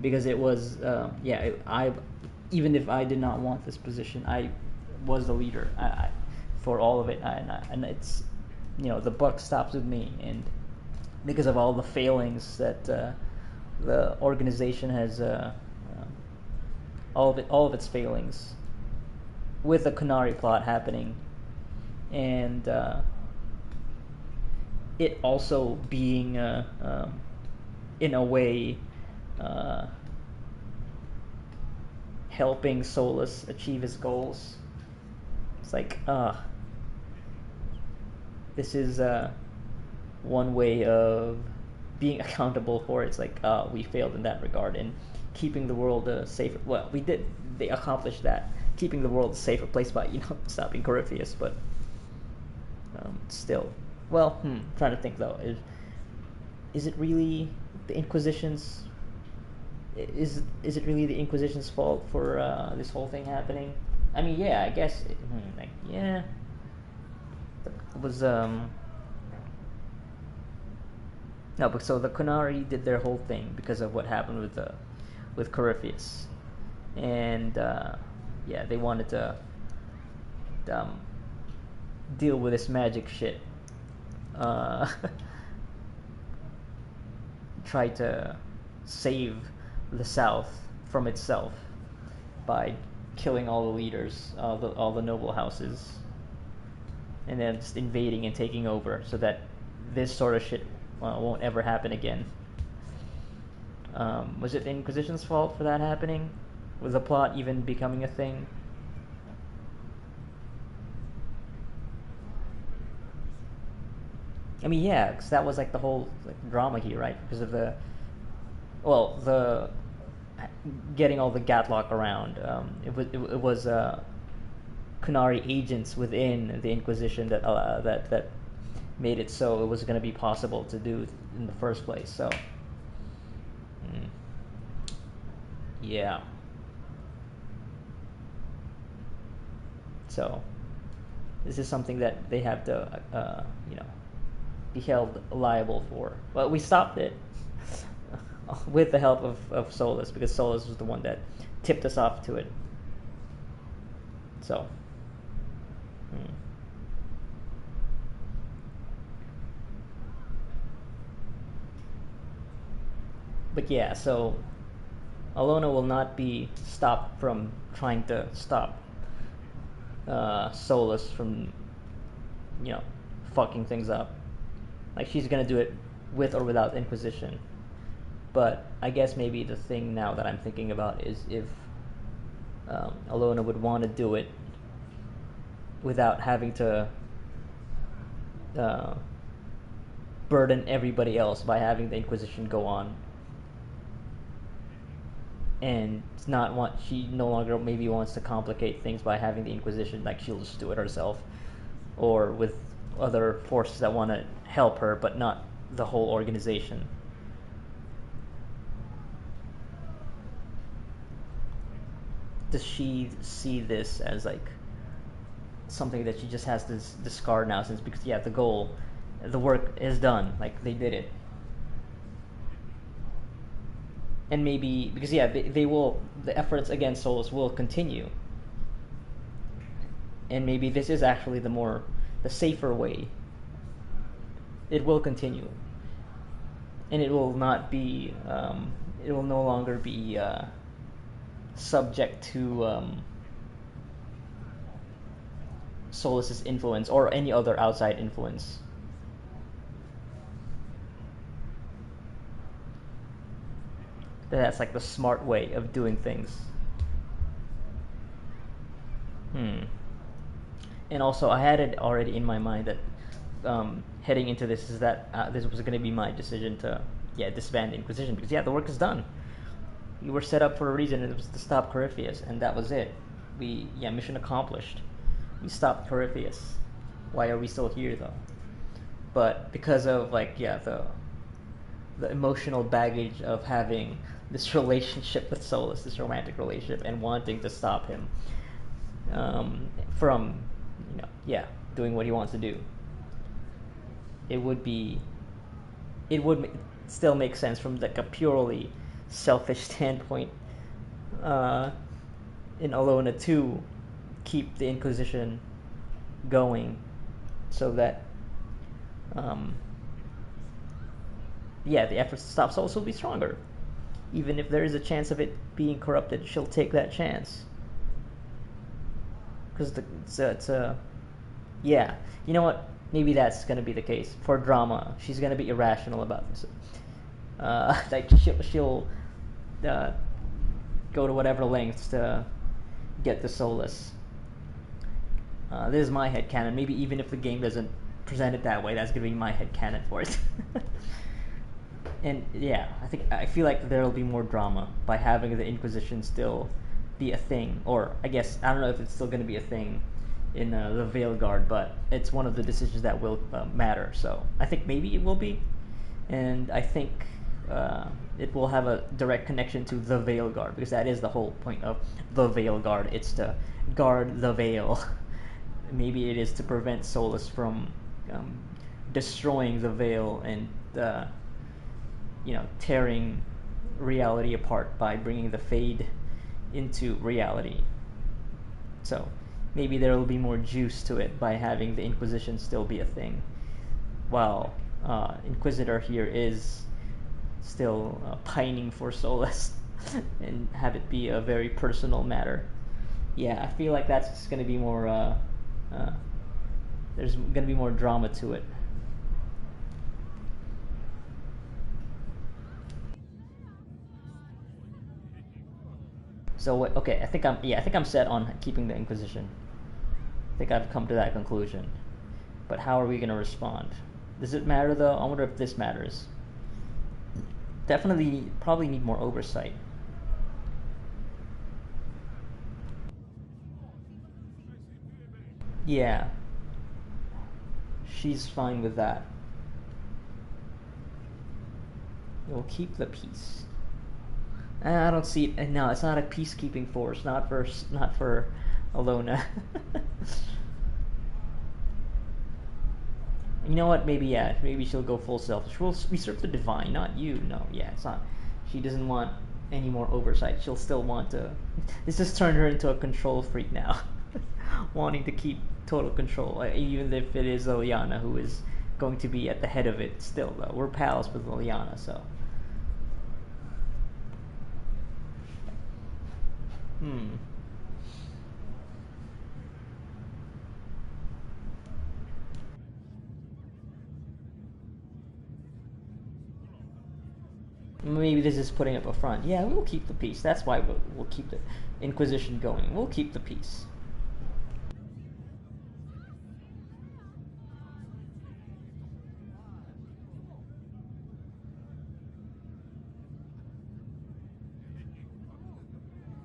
because it was I even if I did not want this position, I was the leader for all of it, and it's, the buck stops with me, and because of all the failings that the organization has, all of its failings, with the Qunari plot happening, and it also being in a way helping Solus achieve his goals. It's like, this is one way of being accountable for it. It's like, we failed in that regard, and keeping the world a safer. Well, we did. They accomplished that, keeping the world a safer place by stopping Corypheus, but still. Well, trying to think though. Is it really the Inquisition's? Is it really the Inquisition's fault for this whole thing happening? I mean, yeah, I guess. It was no, but so the Qunari did their whole thing because of what happened with Corypheus, and they wanted to deal with this magic shit. Try to save the South from itself by killing all the leaders, all the noble houses, and then just invading and taking over, so that this sort of shit won't ever happen again. Was it the Inquisition's fault for that happening? Was the plot even becoming a thing? I mean, yeah, because that was like the whole drama here, right? Because of the getting all the Gatlock around. It was Qunari agents within the Inquisition that made it so it was going to be possible to do in the first place. So, yeah. So, this is something that they have to, be held liable for. Well, we stopped it with the help of Solus, because Solus was the one that tipped us off to it. So. But yeah, so Alona will not be stopped from trying to stop Solus from, you know, fucking things up. Like, she's gonna do it with or without Inquisition. But I guess maybe the thing now that I'm thinking about is if Alona would want to do it without having to burden everybody else by having the Inquisition go on. And she no longer maybe wants to complicate things by having the Inquisition, like she'll just do it herself, or with other forces that want to help her but not the whole organization. Does she see this as like something that she just has to discard now, since, because yeah, the work is done, like they did it? And maybe because yeah, the efforts against Solus will continue, and maybe this is actually the safer way. It will continue, and it will not be it will no longer be subject to Solus's influence or any other outside influence. That's like the smart way of doing things. And also, I had it already in my mind that heading into this is that this was going to be my decision to disband the Inquisition, because the work is done. We were set up for a reason, and it was to stop Corypheus, and that was it. Mission accomplished. We stopped Corypheus. Why are we still here though? But because of the emotional baggage of having this relationship with Solus, this romantic relationship, and wanting to stop him from doing what he wants to do, it would still make sense from like a purely selfish standpoint in Alona to keep the Inquisition going, so that the efforts to stop Solus will be stronger. Even if there is a chance of it being corrupted, she'll take that chance. Because you know what? Maybe that's gonna be the case for drama. She's gonna be irrational about this. Like she'll go to whatever lengths to get the Solus. This is my headcanon. Maybe even if the game doesn't present it that way, that's gonna be my headcanon for it. And I feel like there'll be more drama by having the Inquisition still be a thing, or I guess I don't know if it's still going to be a thing in the Veilguard, but it's one of the decisions that will matter. So I think maybe it will be, and I think it will have a direct connection to the Veilguard, because that is the whole point of the Veilguard. It's to guard the Veil. Maybe it is to prevent Solus from destroying the Veil and tearing reality apart by bringing the Fade into reality. So maybe there will be more juice to it by having the Inquisition still be a thing, while Inquisitor here is still pining for Solus and have it be a very personal matter. I feel like that's going to be more there's going to be more drama to it. So okay, I think I'm set on keeping the Inquisition. I think I've come to that conclusion. But how are we going to respond? Does it matter though? I wonder if this matters. Definitely, probably need more oversight. Yeah. She's fine with that. We'll keep the peace. I don't see it. No, it's not a peacekeeping force. Not for Alona. You know what? Maybe she'll go full selfish. We'll usurp the divine, not you. No, it's not. She doesn't want any more oversight. She'll still want to. This has turned her into a control freak now, wanting to keep total control. Even if it is Liliana who is going to be at the head of it. Still, though, we're pals with Liliana, so. Maybe this is putting up a front. Yeah, we'll keep the peace. That's why we'll keep the Inquisition going. We'll keep the peace.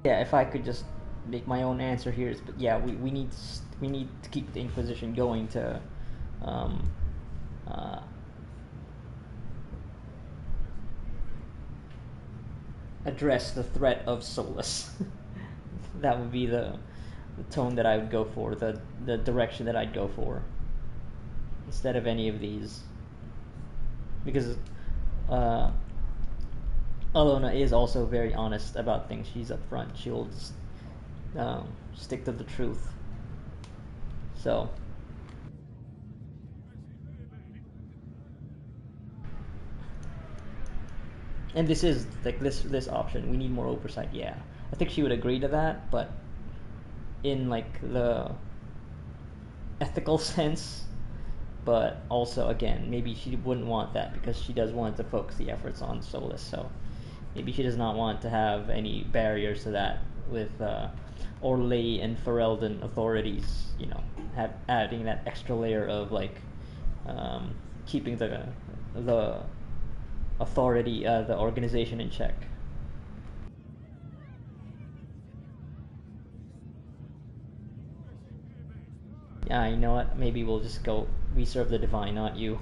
Yeah, if I could just make my own answer here, but yeah, we need to keep the Inquisition going to address the threat of Solus. That would be the tone that I would go for, the direction that I'd go for, instead of any of these. Because Alona is also very honest about things. She's upfront. She'll stick to the truth. So. And this is like this option. We need more oversight. Yeah, I think she would agree to that, but in like the ethical sense. But also, again, maybe she wouldn't want that because she does want to focus the efforts on Solus. So maybe she does not want to have any barriers to that with Orlais and Ferelden authorities. You know, adding that extra layer of like keeping the authority, the organization in check. Yeah, you know what? Maybe we'll just go. We serve the divine, not you.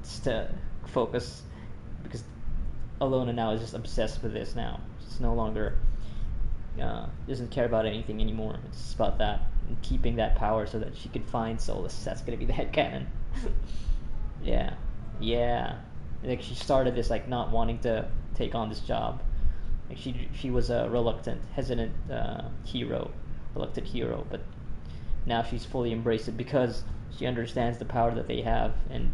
Just to focus, because Alona now is just obsessed with this now. It's no longer doesn't care about anything anymore. It's just about that and keeping that power so that she could find Solus. That's gonna be the headcanon. Yeah. Like she started this like not wanting to take on this job. Like she was a hesitant hero, but now she's fully embraced it because she understands the power that they have, and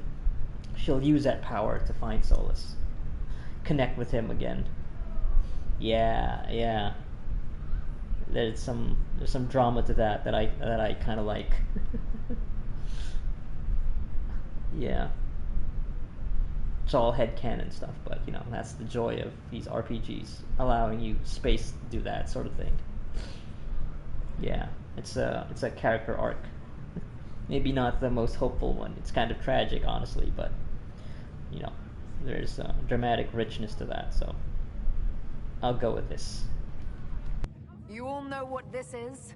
she'll use that power to find Solus, connect with him again. Yeah. There's some drama to that I kind of like. Yeah. It's all headcanon stuff, but you know, that's the joy of these RPGs, allowing you space to do that sort of thing. Yeah, it's a character arc. Maybe not the most hopeful one. It's kind of tragic, honestly, but you know, there's dramatic richness to that, so I'll go with this. You all know what this is?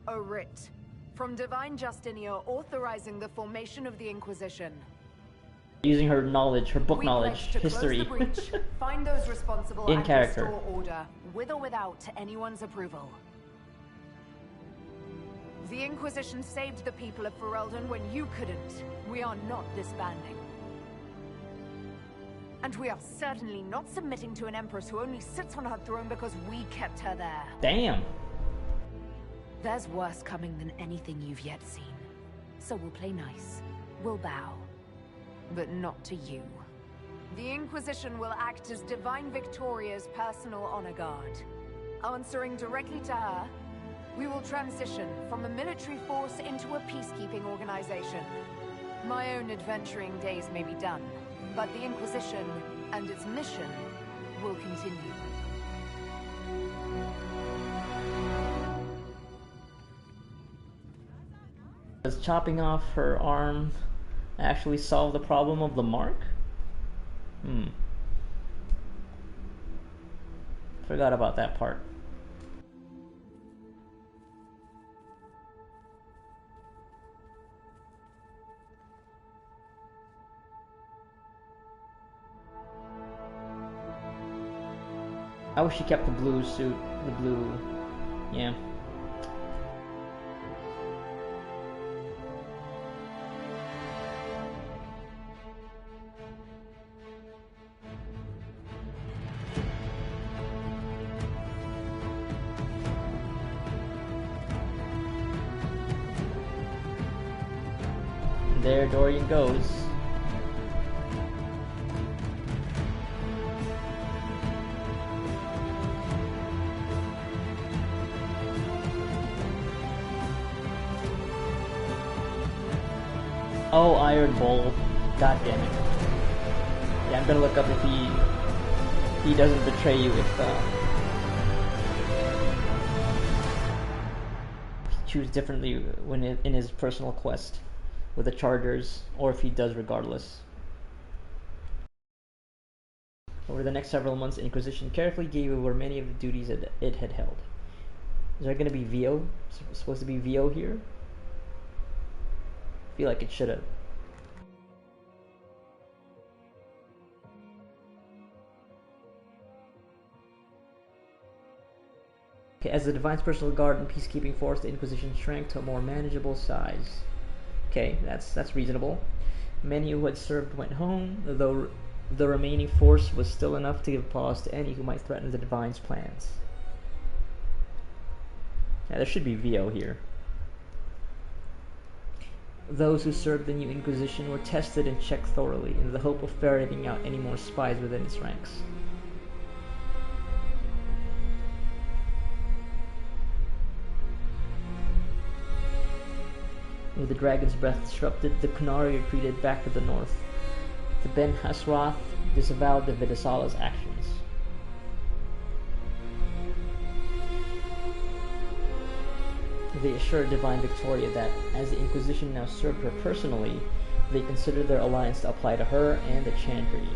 A writ from Divine Justinia authorizing the formation of the Inquisition. Using her knowledge, her book knowledge, to history. Close the breach, find those responsible In and character. restore order, with or without anyone's approval. The Inquisition saved the people of Ferelden when you couldn't. We are not disbanding. And we are certainly not submitting to an empress who only sits on her throne because we kept her there. Damn. There's worse coming than anything you've yet seen. So we'll play nice. We'll bow. But not to you. The Inquisition will act as Divine Victoria's personal honor guard. Answering directly to her, we will transition from a military force into a peacekeeping organization. My own adventuring days may be done, but the Inquisition and its mission will continue. Does chopping off her arm actually solve the problem of the mark? Forgot about that part. I wish she kept the blue suit, yeah. There Dorian goes. Oh, Iron Bull. God damn it. Yeah, I'm gonna look up if he doesn't betray you if he chooses differently when in his personal quest with the Chargers, or if he does regardless. Over the next several months, Inquisition carefully gave over many of the duties it had held. Is there gonna be VO? Supposed to be VO here? I feel like it should have. Okay, as the Divine's personal guard and peacekeeping force, the Inquisition shrank to a more manageable size. Okay, that's reasonable. Many who had served went home, though the remaining force was still enough to give pause to any who might threaten the Divine's plans. Yeah, there should be VO here. Those who served the new Inquisition were tested and checked thoroughly in the hope of ferreting out any more spies within its ranks. With the dragon's breath disrupted, the Qunari retreated back to the north. The Ben Hasrath disavowed the Vidasala's actions. They assured Divine Victoria that, as the Inquisition now served her personally, they considered their alliance to apply to her and the Chantry.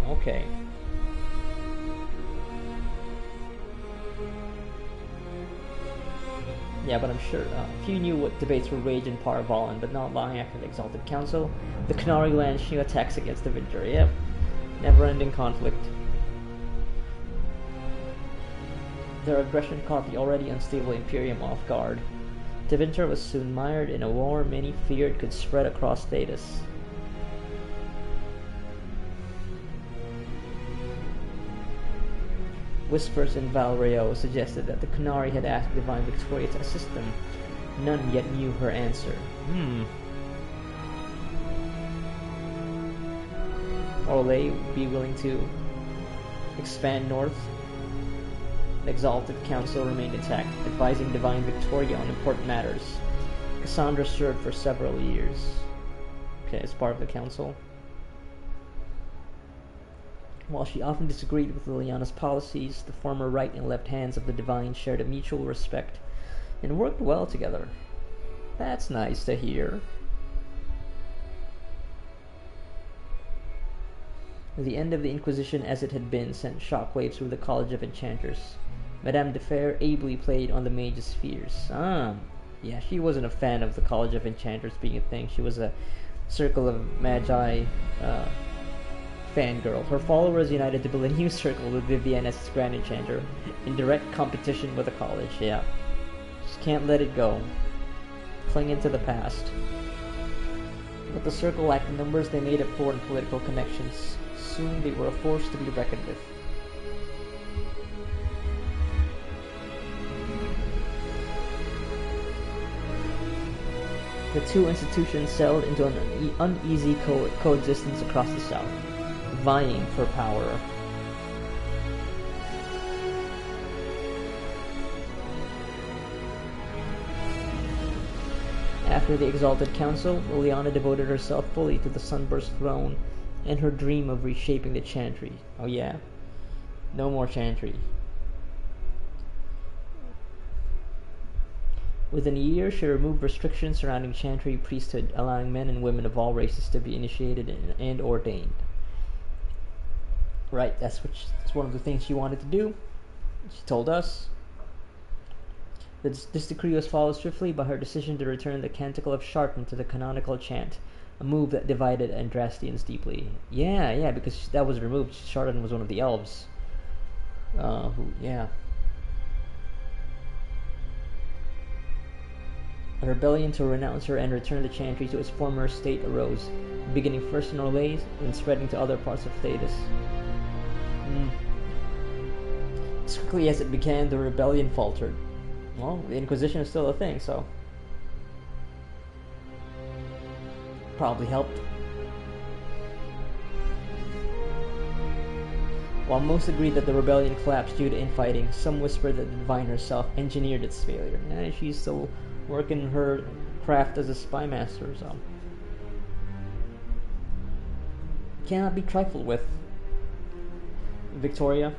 Okay. Yeah, but I'm sure few knew what debates were raged in Parvalan, but not long after the Exalted Council, the Qunari launched new attacks against the Vinter. Yep, never-ending conflict. Their aggression caught the already unstable Imperium off guard. Tevinter was soon mired in a war many feared could spread across Thedas. Whispers in Valreo suggested that the Qunari had asked Divine Victoria to assist them. None yet knew her answer. Orlais would be willing to expand north. The Exalted Council remained intact, advising Divine Victoria on important matters. Cassandra served for several years. Okay, as part of the council. While she often disagreed with Liliana's policies, the former right and left hands of the Divine shared a mutual respect and worked well together. That's nice to hear. The end of the Inquisition as it had been sent shockwaves through the College of Enchanters. Madame de Fer ably played on the mage's fears. Yeah, she wasn't a fan of the College of Enchanters being a thing. She was a Circle of Magi fangirl. Her followers united to build a new circle with Vivienne as its Grand Enchanter, in direct competition with the college. Yeah. Just can't let it go. Clinging to the past. But the circle lacked the numbers they made up for in political connections. Soon they were a force to be reckoned with. The two institutions settled into an uneasy coexistence across the south, vying for power. After the Exalted Council, Liliana devoted herself fully to the Sunburst throne and her dream of reshaping the Chantry. Oh yeah, no more Chantry. Within a year, she removed restrictions surrounding Chantry priesthood, allowing men and women of all races to be initiated and ordained. Right, that's one of the things she wanted to do. She told us. This decree was followed swiftly by her decision to return the Canticle of Sharpen to the canonical chant, a move that divided Andrastians deeply. Yeah, because that was removed. Sharpen was one of the elves. A rebellion to renounce her and return the Chantry to its former state arose, beginning first in Orlais and spreading to other parts of Thedas. As quickly as it began, the rebellion faltered. Well, the Inquisition is still a thing, so... probably helped. While most agreed that the rebellion collapsed due to infighting, some whispered that the Divine herself engineered its failure. She's still working her craft as a spy master, so cannot be trifled with. Victoria.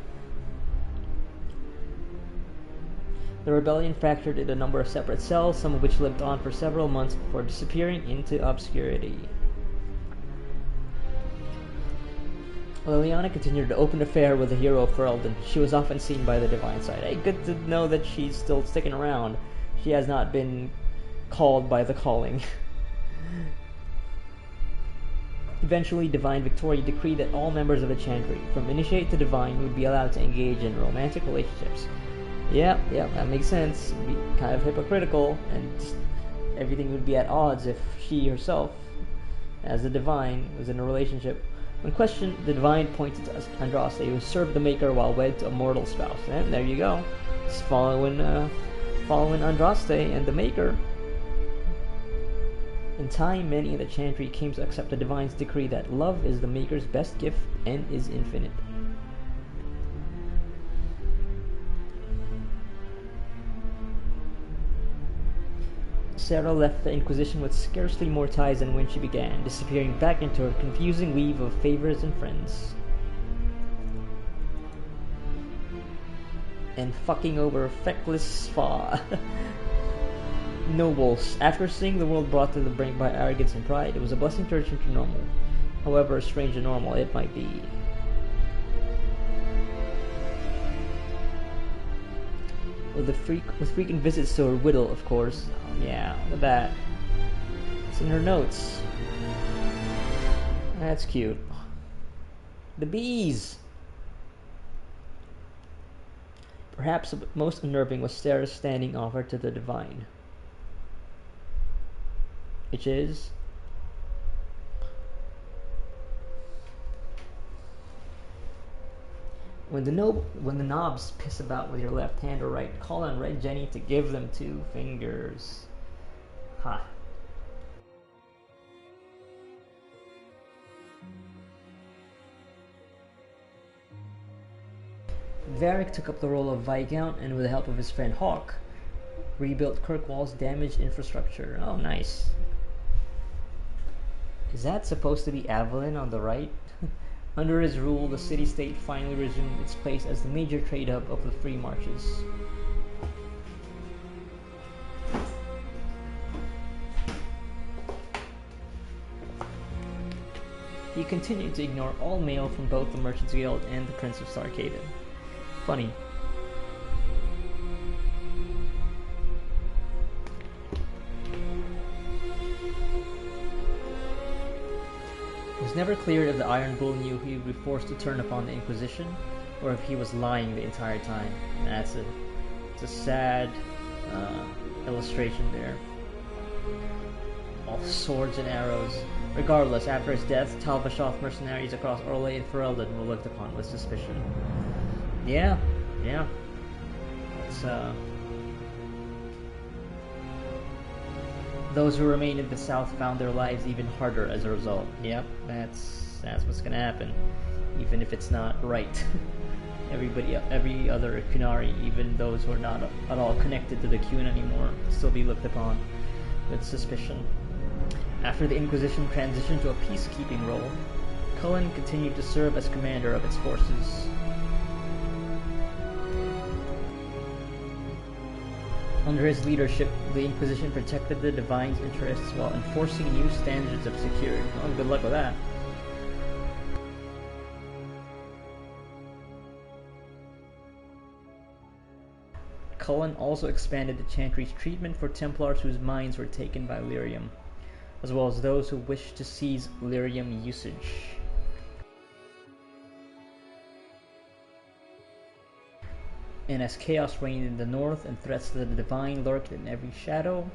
The rebellion fractured into a number of separate cells, some of which lived on for several months before disappearing into obscurity. Liliana continued an open affair with the hero of Ferelden. She was often seen by the Divine side. Hey, good to know that she's still sticking around. She has not been called by the calling. Eventually, Divine Victoria decreed that all members of the Chantry, from Initiate to Divine, would be allowed to engage in romantic relationships. Yeah, that makes sense. It'd be kind of hypocritical, and just everything would be at odds if she herself, as the Divine, was in a relationship. When questioned, the Divine pointed to Andraste, who served the Maker while wed to a mortal spouse. And there you go. Just following Andraste and the Maker. In time, many in the Chantry came to accept the Divine's decree that love is the Maker's best gift and is infinite. Sarah left the Inquisition with scarcely more ties than when she began, disappearing back into her confusing weave of favors and friends. And fucking over feckless Spa. Nobles. After seeing the world brought to the brink by arrogance and pride, it was a blessing to return to normal. However strange and normal it might be. With frequent visits to her widow, of course. Yeah, look at that. It's in her notes. That's cute. The bees! Perhaps most unnerving was Sarah's standing offer to the Divine. Which is... When the knobs piss about with your left hand or right, call on Red Jenny to give them 2 fingers. Ha. Varric took up the role of Viscount and with the help of his friend Hawke, rebuilt Kirkwall's damaged infrastructure. Oh, nice. Is that supposed to be Avalon on the right? Under his rule, the city-state finally resumed its place as the major trade hub of the Free Marches. He continued to ignore all mail from both the Merchants Guild and the Prince of Starkhaven. Funny. It was never clear if the Iron Bull knew he would be forced to turn upon the Inquisition, or if he was lying the entire time. And it's a sad illustration there. All swords and arrows. Regardless, after his death, Tal Vashoth mercenaries across Orlais and Ferelden were looked upon with suspicion. Yeah. It's those who remained in the south found their lives even harder as a result. Yep, that's what's gonna happen. Even if it's not right. Every other Qunari, even those who are not at all connected to the Qun anymore, still be looked upon with suspicion. After the Inquisition transitioned to a peacekeeping role, Cullen continued to serve as commander of its forces. Under his leadership, the Inquisition protected the Divine's interests while enforcing new standards of security. Oh, good luck with that. Cullen also expanded the Chantry's treatment for Templars whose minds were taken by lyrium, as well as those who wished to seize lyrium usage. And as chaos reigned in the north and threats to the Divine lurked in every shadow,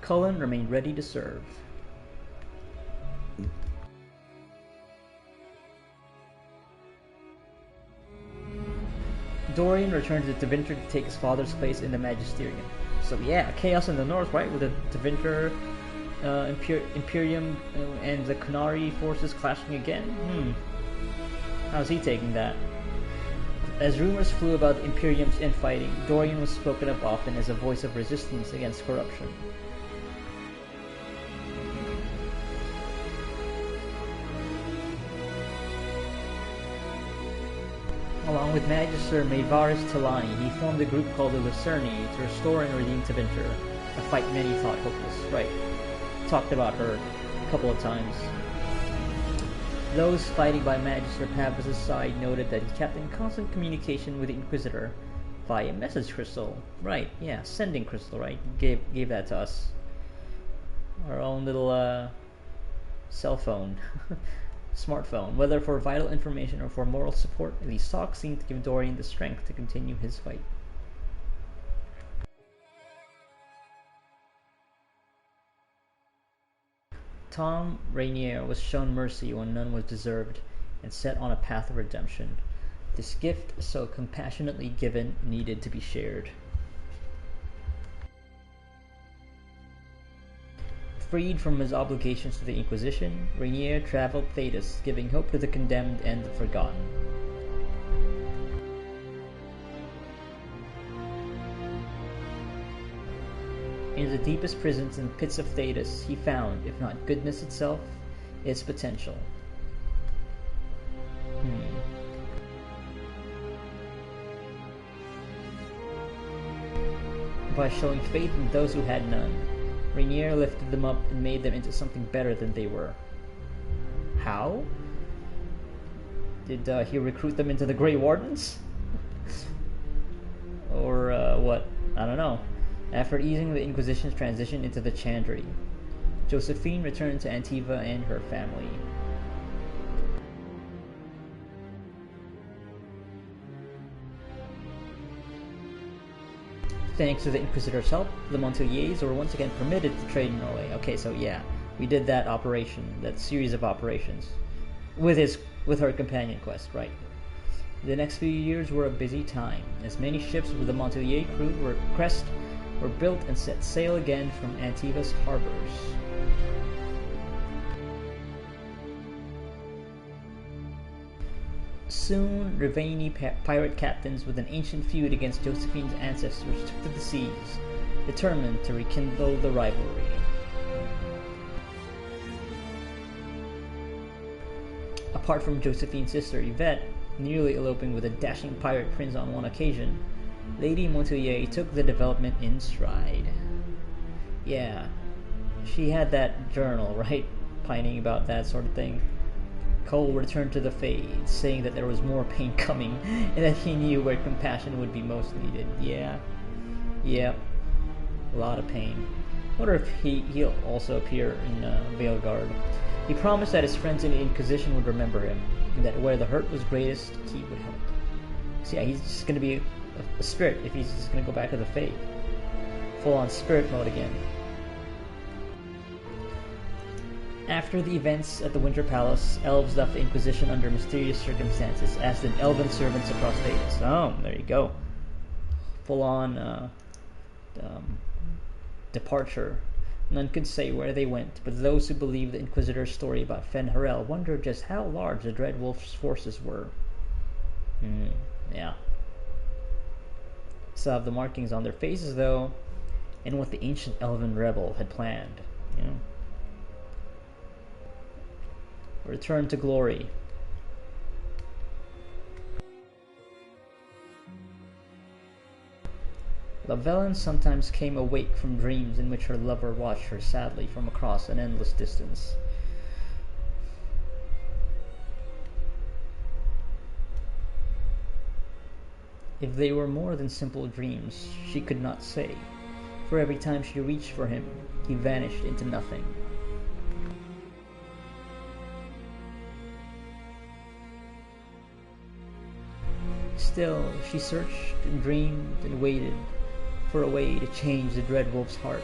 Cullen remained ready to serve. Dorian returned to Tevinter to take his father's place in the Magisterium. So yeah, chaos in the north, right? With the Tevinter Imperium and the Qunari forces clashing again? How's he taking that? As rumors flew about the Imperium's infighting, Dorian was spoken of often as a voice of resistance against corruption. Along with Magister Maevaris Tilani, he formed a group called the Lucerni to restore and redeem Tevinter, a fight many thought hopeless. Right. Talked about her a couple of times. Those fighting by Magister Pavus' side noted that he kept in constant communication with the Inquisitor via message crystal. Right, yeah, sending crystal, right? Gave that to us. Our own little cell phone. Smartphone. Whether for vital information or for moral support, these talks seemed to give Dorian the strength to continue his fight. Tom Rainier was shown mercy when none was deserved and set on a path of redemption. This gift, so compassionately given, needed to be shared. Freed from his obligations to the Inquisition, Rainier traveled Thedas, giving hope to the condemned and the forgotten. In the deepest prisons and pits of Thedas, he found, if not goodness itself, its potential. By showing faith in those who had none, Rainier lifted them up and made them into something better than they were. How? Did he recruit them into the Grey Wardens? Or what? I don't know. After easing the Inquisition's transition into the Chandri, Josephine returned to Antiva and her family. Thanks to the Inquisitor's help, the Monteliers were once again permitted to trade in Norway. Okay, so yeah, we did that operation, that series of operations, with her companion quest, right? The next few years were a busy time, as many ships with the Montelier crew were built and set sail again from Antiva's harbors. Soon, Rivani pirate captains with an ancient feud against Josephine's ancestors took to the seas, determined to rekindle the rivalry. Apart from Josephine's sister Yvette, nearly eloping with a dashing pirate prince on one occasion, Lady Montelier took the development in stride. Yeah, she had that journal, right? Pining about that sort of thing. Cole returned to the Fade, saying that there was more pain coming, and that he knew where compassion would be most needed. Yeah, a lot of pain. Wonder if he'll also appear in Veilguard. He promised that his friends in the Inquisition would remember him, and that where the hurt was greatest, he would help. So yeah, he's just gonna be a spirit if he's just gonna go back to the Fade. Full-on spirit mode again. After the events at the Winter Palace, elves left the Inquisition under mysterious circumstances, as did elven servants across Thedas. Oh, there you go. Full-on departure. None could say where they went, but those who believed the Inquisitor's story about Fen Harel wondered just how large the Dread Wolf's forces were. Yeah. Still have the markings on their faces, though, and what the ancient elven rebel had planned, you know. Return to glory. Lavellan sometimes came awake from dreams in which her lover watched her sadly from across an endless distance. If they were more than simple dreams, she could not say, for every time she reached for him, he vanished into nothing. Still, she searched and dreamed and waited for a way to change the Dread Wolf's heart.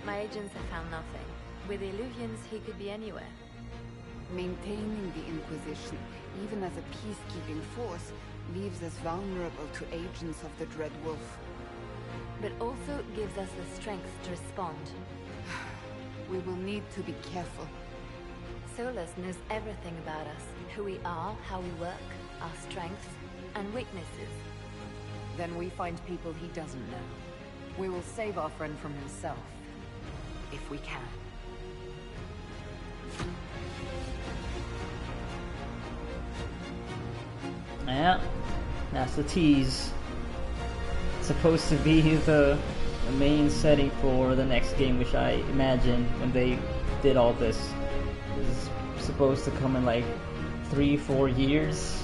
My agents have found nothing. With the Illuvians, he could be anywhere. Maintaining the Inquisition, even as a peacekeeping force, leaves us vulnerable to agents of the Dread Wolf. But also gives us the strength to respond. We will need to be careful. Solus knows everything about us. Who we are, how we work, our strengths and weaknesses. Then we find people he doesn't know. We will save our friend from himself. If we can. Yeah, that's the tease. It's supposed to be the main setting for the next game, which I imagine when they did all this is supposed to come in like 3-4 years,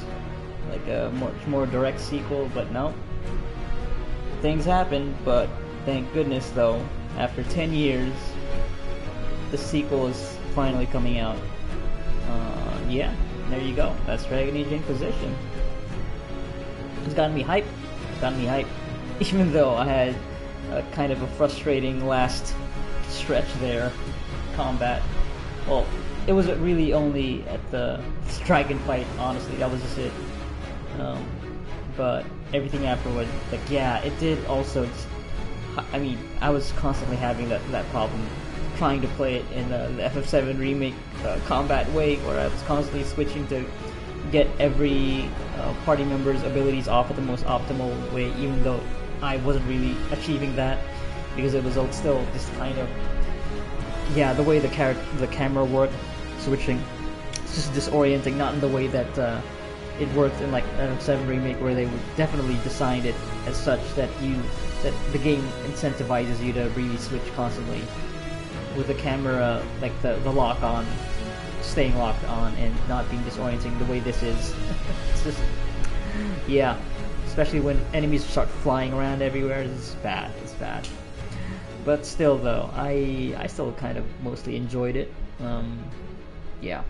like a much more direct sequel. But no, things happen. But thank goodness, though, after 10 years, the sequel is finally coming out. Yeah, there you go. That's Dragon Age Inquisition. It's gotten me hyped. Even though I had kind of a frustrating last stretch there, combat. Well, it was really only at the dragon fight, honestly, that was just it. But everything afterward, like, yeah, it did also, I mean, I was constantly having that problem trying to play it in the FF7 remake combat way, where I was constantly switching to get every party member's abilities off at the most optimal way, even though I wasn't really achieving that, because it was still just kind of, yeah, the way the camera worked, switching, it's just disorienting, not in the way that it worked in like FF7 remake, where they would definitely designed it as such that the game incentivizes you to really switch constantly with the camera, like the lock on, staying locked on and not being disorienting the way this is. It's just, yeah, especially when enemies start flying around everywhere. It's bad. But still, though, I still kind of mostly enjoyed it. Yeah,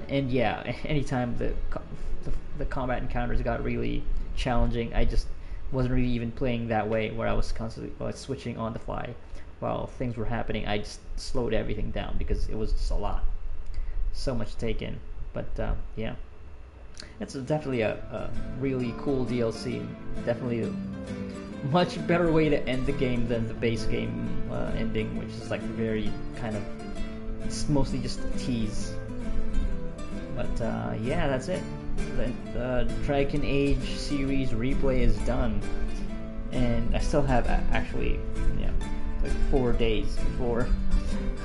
and yeah, anytime the combat encounters got really challenging, I just wasn't really even playing that way, where I was constantly switching on the fly while things were happening. I just slowed everything down because it was just a lot. So much to take in. But yeah, it's definitely a really cool DLC. Definitely a much better way to end the game than the base game ending, which is like very kind of, it's mostly just a tease. But yeah, that's it. The Dragon Age series replay is done, and I still have actually, yeah, like 4 days before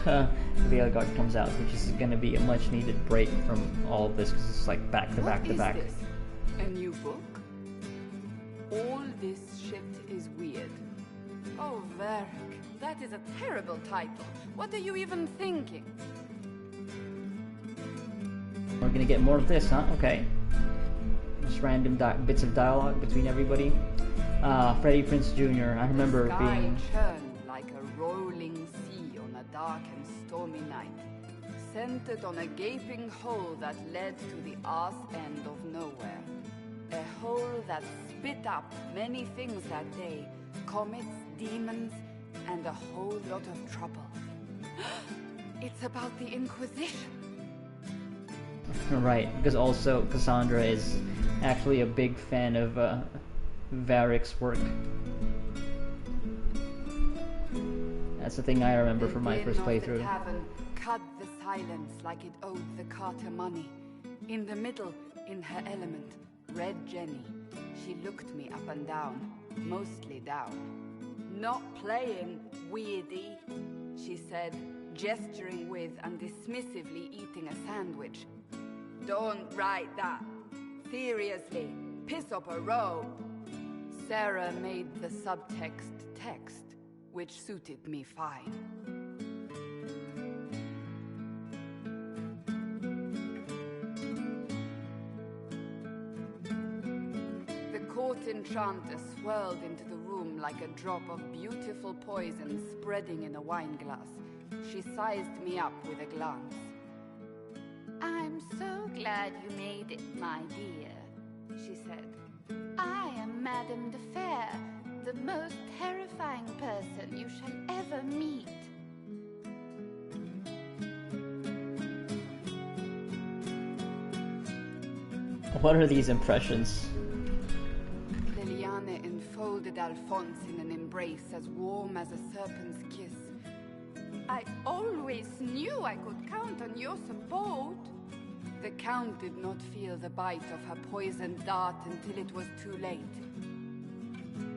Veilguard comes out, which is going to be a much needed break from all of this, because it's like back to back to back. What is this? A new book? All this shit is weird. Oh, Varric, that is a terrible title. What are you even thinking? We're gonna get more of this, huh? Okay. Just random bits of dialogue between everybody. Freddie Prinze Jr. I remember the sky being churned like a rolling sea on a dark and stormy night, centered on a gaping hole that led to the arse end of nowhere. A hole that spit up many things that day: comets, demons, and a whole lot of trouble. It's about the Inquisition. Right, because also Cassandra is actually a big fan of Varric's work. That's the thing I remember from my first playthrough. The tavern cut the silence like it owed the carter money. In the middle, in her element, Red Jenny. She looked me up and down, mostly down. "Not playing, weirdy," she said, gesturing with and dismissively eating a sandwich. "Don't write that. Seriously, piss up a row." Sarah made the subtext text, which suited me fine. The court enchanter swirled into the room like a drop of beautiful poison spreading in a wineglass. She sized me up with a glance. "I'm so glad you made it, my dear," she said. "I am Madame de Fair, the most terrifying person you shall ever meet. What are these impressions? Liliana enfolded Alphonse in an embrace as warm as a serpent's kiss. I always knew I could count on your support. The Count did not feel the bite of her poisoned dart until it was too late.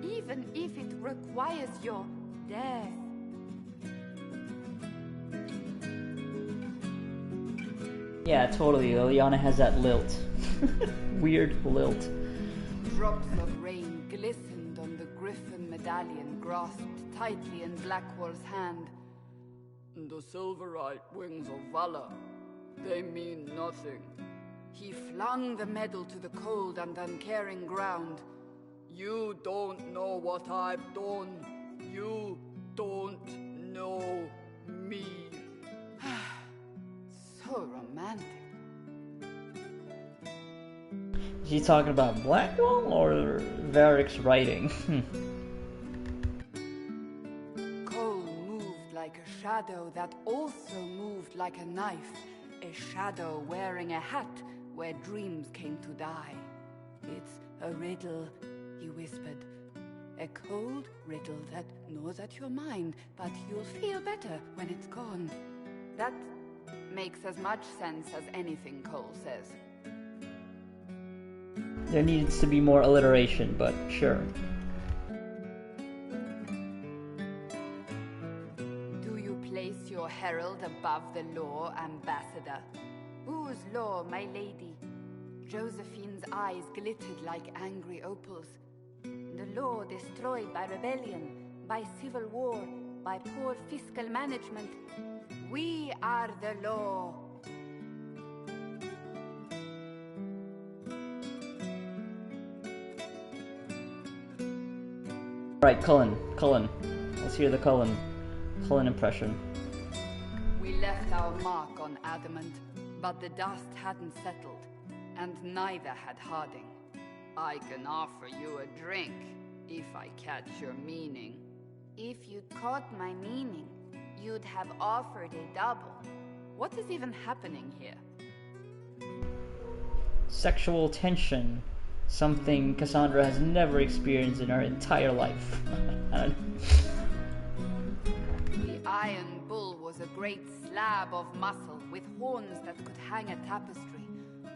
Even if it requires your death. Yeah, totally. Liliana has that lilt. Weird lilt. Drops of rain glistened on the griffin medallion grasped tightly in Blackwall's hand. The silverite wings of valor, they mean nothing. He flung the medal to the cold and uncaring ground. You don't know what I've done. You don't know me. So romantic. Is he talking about Blackwall or Varric's writing? Cole moved like a shadow that also moved like a knife. A shadow wearing a hat where dreams came to die. It's a riddle, he whispered. A cold riddle that gnaws at your mind, but you'll feel better when it's gone. That makes as much sense as anything Cole says. There needs to be more alliteration, but sure. Do you place your herald above the law, Ambassador? Whose law, my lady? Josephine's eyes glittered like angry opals. The law destroyed by rebellion, by civil war, by poor fiscal management. We are the law. Right, Cullen. Let's hear the Cullen impression. We left our mark on adamant, but the dust hadn't settled, and neither had Harding. I can offer you a drink, if I catch your meaning. If you'd caught my meaning, you'd have offered a double. What is even happening here? Sexual tension. Something Cassandra has never experienced in her entire life. The Iron Bull was a great slab of muscle with horns that could hang a tapestry.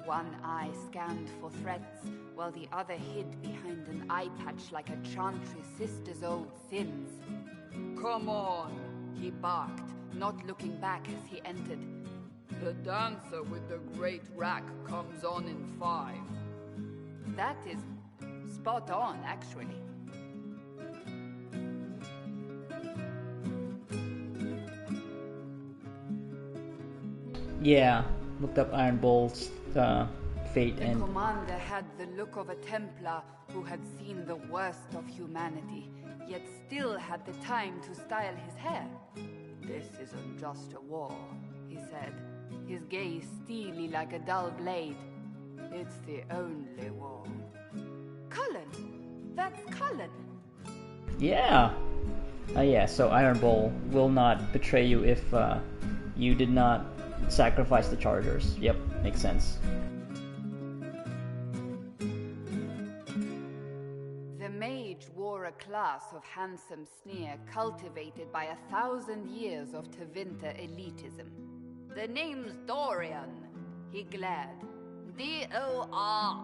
One eye scanned for threats, while the other hid behind an eye patch like a chantry sister's old sins. Come on, he barked, not looking back as he entered. The dancer with the great rack comes on in 5. That is spot on, actually. Yeah, looked up Iron Bull's fate and... The commander had the look of a Templar who had seen the worst of humanity, yet still had the time to style his hair. This isn't just a war, he said, his gaze steely like a dull blade. It's the only war. Cullen! That's Cullen! Yeah! Yeah, so Iron Bull will not betray you if you did not sacrifice the Chargers. Yep, makes sense. The mage wore a class of handsome sneer cultivated by 1,000 years of Tevinter elitism. The name's Dorian, he glared. D-O-R-I-A-N.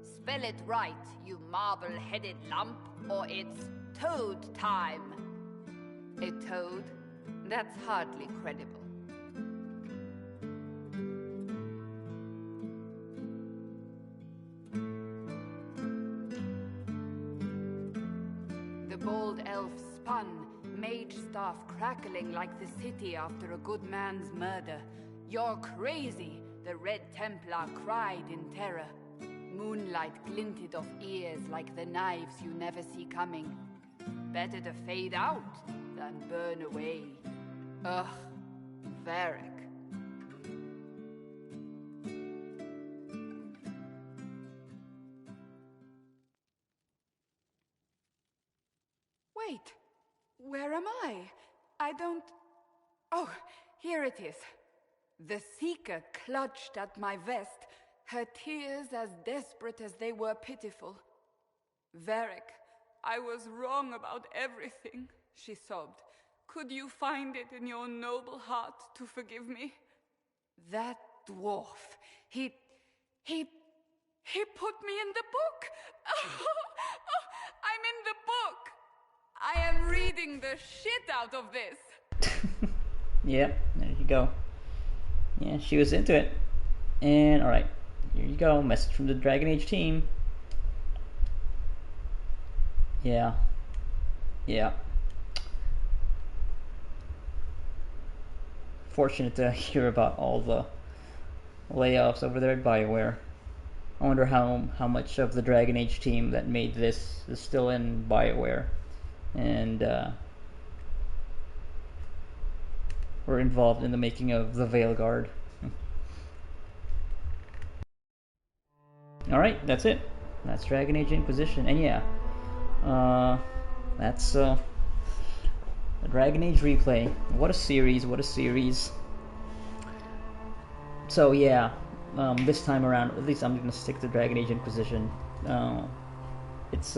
Spell it right, you marble-headed lump, or it's toad time. A toad? That's hardly credible. The bold elf spun, mage staff crackling like the city after a good man's murder. You're crazy! The Red Templar cried in terror. Moonlight glinted off ears like the knives you never see coming. Better to fade out than burn away. Ugh, Varric. Wait, where am I? I don't... Oh, here it is. The Seeker clutched at my vest, her tears as desperate as they were pitiful. Varric, I was wrong about everything, she sobbed. Could you find it in your noble heart to forgive me? That dwarf, he put me in the book! I'm in the book! I am reading the shit out of this! Yeah, there you go. Yeah, she was into it. And, alright, here you go. Message from the Dragon Age team. Yeah. Yeah. Fortunate to hear about all the layoffs over there at BioWare. I wonder how much of the Dragon Age team that made this is still in BioWare. And, were involved in the making of the Veilguard. Alright, that's it. That's Dragon Age Inquisition. And yeah, that's the Dragon Age replay. What a series, what a series. So yeah, this time around, at least I'm going to stick to Dragon Age Inquisition. It's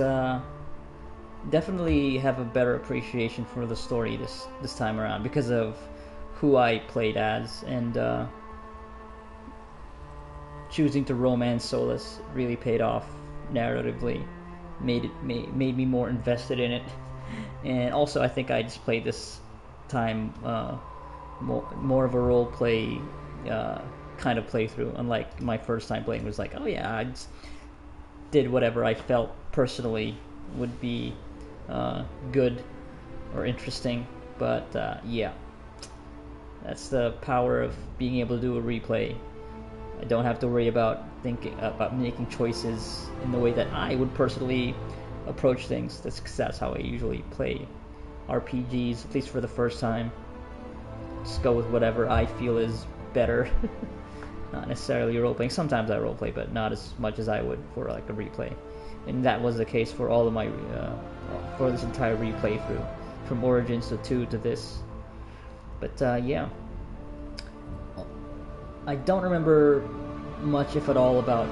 definitely have a better appreciation for the story this time around because of who I played as, and choosing to romance Solus really paid off narratively, made me more invested in it, and also I think I just played this time more of a role play kind of playthrough, unlike my first time playing was like, oh yeah, I just did whatever I felt personally would be good or interesting, but yeah. That's the power of being able to do a replay. I don't have to worry about thinking about making choices in the way that I would personally approach things. That's how I usually play RPGs, at least for the first time. Just go with whatever I feel is better. Not necessarily role-playing. Sometimes I role-play, but not as much as I would for like a replay. And that was the case for all of my for this entire replay through, from Origins to 2 to this. But yeah, I don't remember much, if at all, about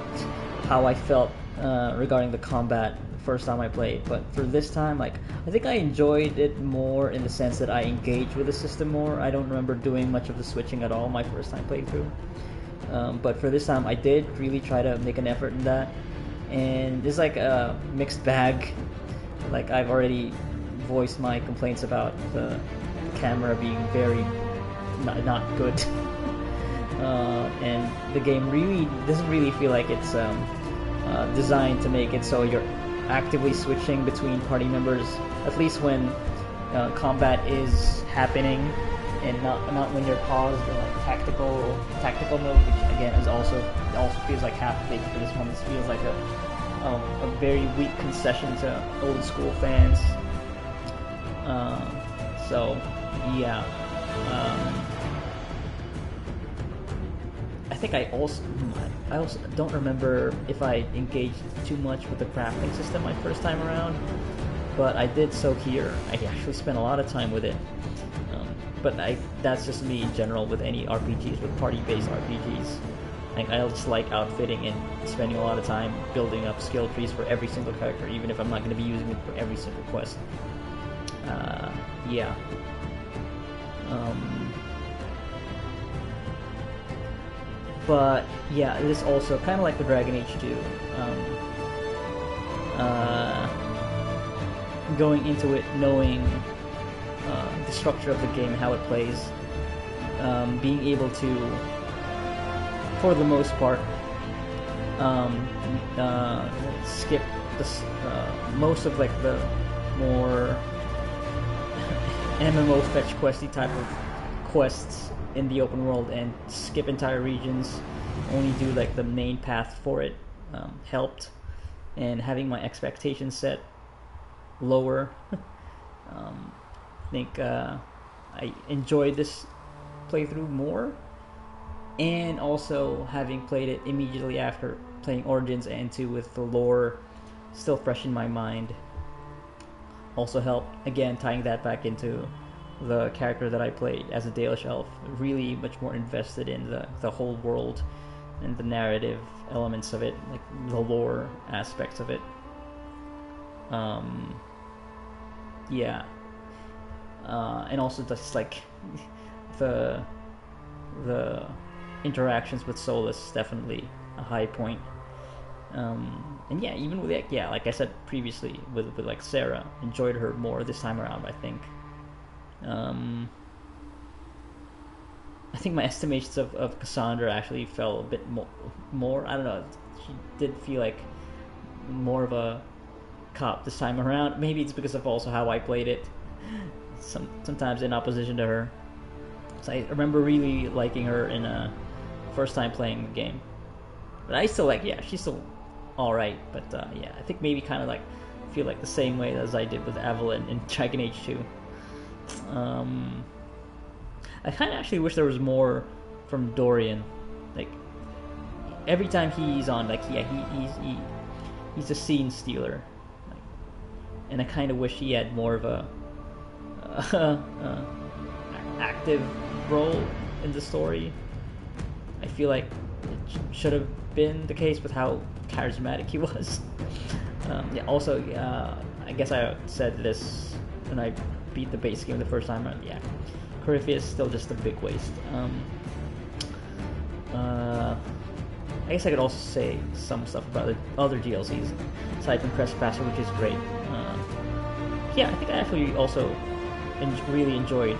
how I felt regarding the combat the first time I played. But for this time, like, I think I enjoyed it more in the sense that I engaged with the system more. I don't remember doing much of the switching at all my first time playthrough. But for this time, I did really try to make an effort in that. And it's like a mixed bag. Like, I've already voiced my complaints about the camera being very not good, and the game really doesn't really feel like it's designed to make it so you're actively switching between party members, at least when combat is happening, and not when you're paused in like tactical mode, which again is also feels like half-baked for this one. This feels like a very weak concession to old school fans. So yeah, I think I also don't remember if I engaged too much with the crafting system my first time around, but I did so here. I actually spent a lot of time with it. But that's just me in general with any RPGs, with party-based RPGs. Like, I just like outfitting and spending a lot of time building up skill trees for every single character, even if I'm not going to be using it for every single quest. Yeah. But yeah, it is also kind of like the Dragon Age 2. Going into it knowing the structure of the game, how it plays, being able to, for the most part, skip most of like the more MMO fetch questy type of quests in the open world and skip entire regions, only do like the main path for it, helped, and having my expectations set lower. I think I enjoyed this playthrough more, and also having played it immediately after playing Origins and 2 with the lore still fresh in my mind. also helped, again, tying that back into the character that I played as a Dalish elf. Really much more invested in the whole world and the narrative elements of it, like the lore aspects of it. Yeah. And also just like the interactions with Solus, definitely a high point. And yeah, even with like I said previously, with like Sarah, enjoyed her more this time around, I think. I think my estimations of Cassandra actually fell a bit more. I don't know. She did feel like more of a cop this time around. Maybe it's because of also how I played it. Sometimes in opposition to her. So I remember really liking her in a first time playing the game. But I still she's still alright. But yeah, I think maybe kind of like feel like the same way as I did with Evelyn in Dragon Age 2. I kind of actually wish there was more from Dorian. Like every time he's on, like he's a scene stealer, like, and I kind of wish he had more of a active role in the story. I feel like it should have been the case with how charismatic he was. Yeah. Also, I guess I said this when I beat the base game the first time around. Yeah, Corypheus is still just a big waste. I guess I could also say some stuff about the other DLCs aside from Trespasser, which is great. Yeah, I think I actually also really enjoyed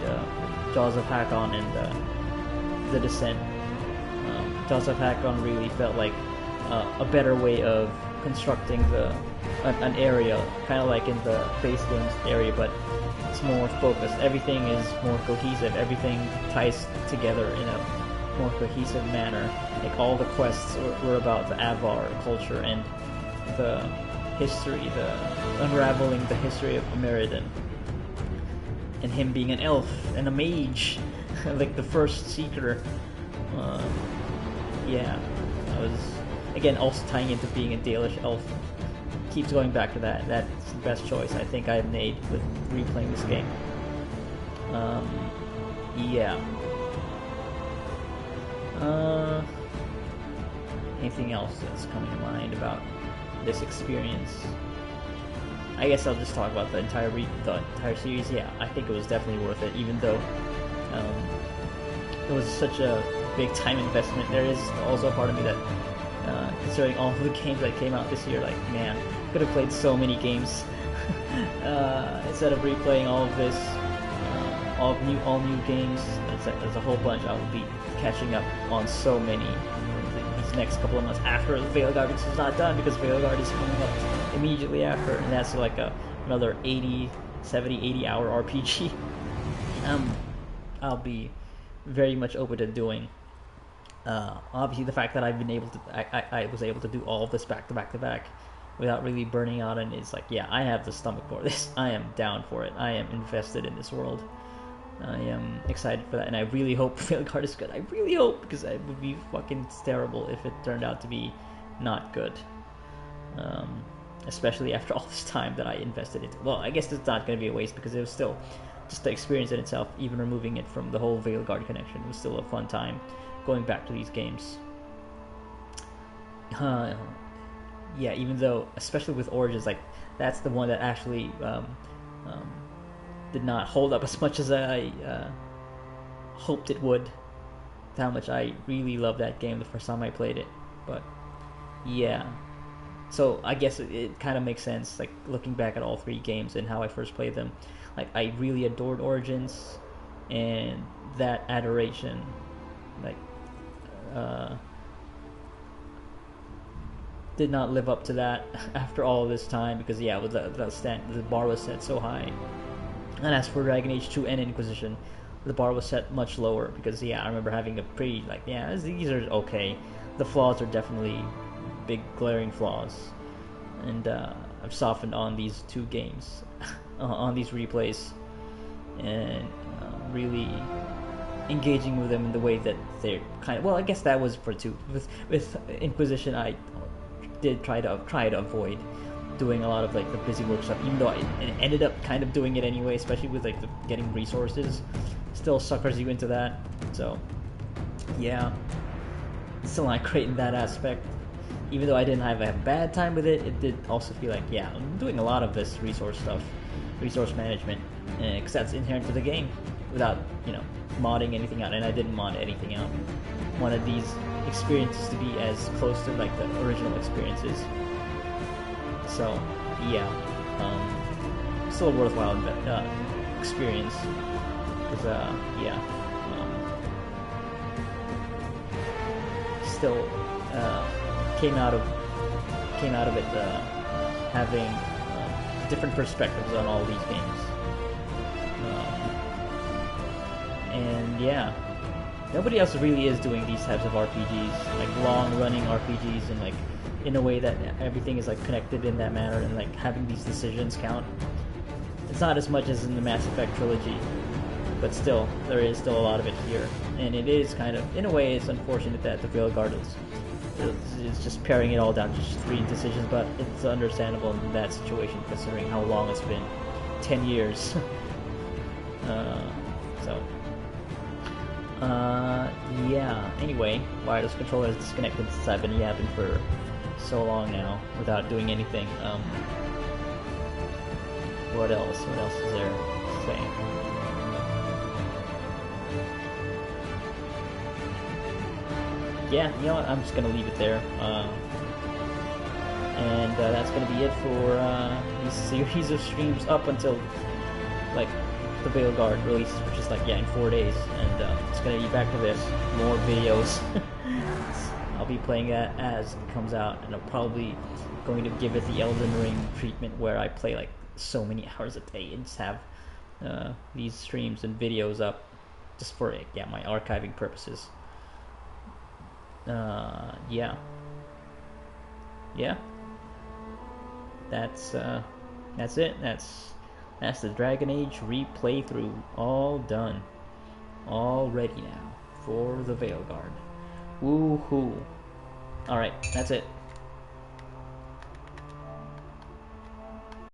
Jaws of Hakon and The Descent. Jaws of Hakon really felt like a better way of constructing an area, kind of like in the base games area, but it's more focused. Everything is more cohesive. Everything ties together in a more cohesive manner. Like all the quests were about the Avar culture and the history, the unraveling the history of Ameridan, and him being an elf and a mage, like the first seeker. Yeah, I was again also tying into being a Dalish elf. Keeps going back to that. That's the best choice I think I've made with replaying this game. Yeah. Anything else that's coming to mind about this experience? I guess I'll just talk about the entire series. Yeah, I think it was definitely worth it, even though it was such a big time investment. There is also a part of me that, considering all of the games that came out this year, like, man, could have played so many games instead of replaying all of this, all new games. There's a whole bunch. I will be catching up on so many these next couple of months after Veilguard, which is not done because Veilguard is coming up immediately after, and that's like another 70-80 hour RPG. I'll be very much open to doing. Obviously, the fact that I've been able to, I was able to do all of this back to back without really burning out, and it's like, yeah, I have the stomach for this. I am down for it. I am invested in this world. I am excited for that, and I really hope Veilguard is good. I really hope, because it would be fucking terrible if it turned out to be not good. Especially after all this time that I invested into. Well, I guess it's not going to be a waste, because it was still just the experience in itself, even removing it from the whole Veilguard connection, was still a fun time going back to these games. Yeah, even though, especially with Origins, like, that's the one that actually did not hold up as much as I hoped it would. How much I really loved that game the first time I played it. But yeah, so I guess it kind of makes sense, like, looking back at all three games and how I first played them. Like, I really adored Origins, and that adoration, like, did not live up to that after all this time, because yeah, with the bar was set so high. And as for Dragon Age 2 and Inquisition, the bar was set much lower, because yeah, I remember having a pretty, like, yeah, these are okay. The flaws are definitely big glaring flaws, and I've softened on these two games, on these replays, and really engaging with them in the way that they're kind of, well, I guess that was for two. With Inquisition, I did try to avoid doing a lot of like the busy work stuff, even though I ended up kind of doing it anyway, especially with like the getting resources. Still suckers you into that. So yeah, still not great in that aspect. Even though I didn't have a bad time with it, it did also feel like, yeah, I'm doing a lot of this resource stuff, resource management, because that's inherent to the game, without, you know, modding anything out, and I didn't mod anything out. Wanted these experiences to be as close to like the original experiences. So yeah, still a worthwhile experience, because yeah, still came out of it having different perspectives on all these games, and yeah, nobody else really is doing these types of RPGs, like long-running RPGs, and like in a way that everything is like connected in that manner, and like having these decisions count. It's not as much as in the Mass Effect trilogy, but still, there is still a lot of it here, and it is kind of, in a way, it's unfortunate that the Veilguard is just paring it all down to just 3 decisions, but it's understandable in that situation considering how long it's been. 10 years. Yeah, anyway, wireless controller is disconnected since I've been yapping for so long now without doing anything. What else is there to say? Yeah, you know what, I'm just gonna leave it there. And that's gonna be it for these series of streams up until like the Veilguard releases, which is like, yeah, in 4 days, and it's gonna be back to this, more videos. I'll be playing that as it comes out, and I'm probably going to give it the Elden Ring treatment where I play like so many hours a day and just have these streams and videos up just for, yeah, my archiving purposes. Yeah, that's it. That's the Dragon Age replaythrough all done, all ready now for the Veilguard. Woohoo! All right, that's it.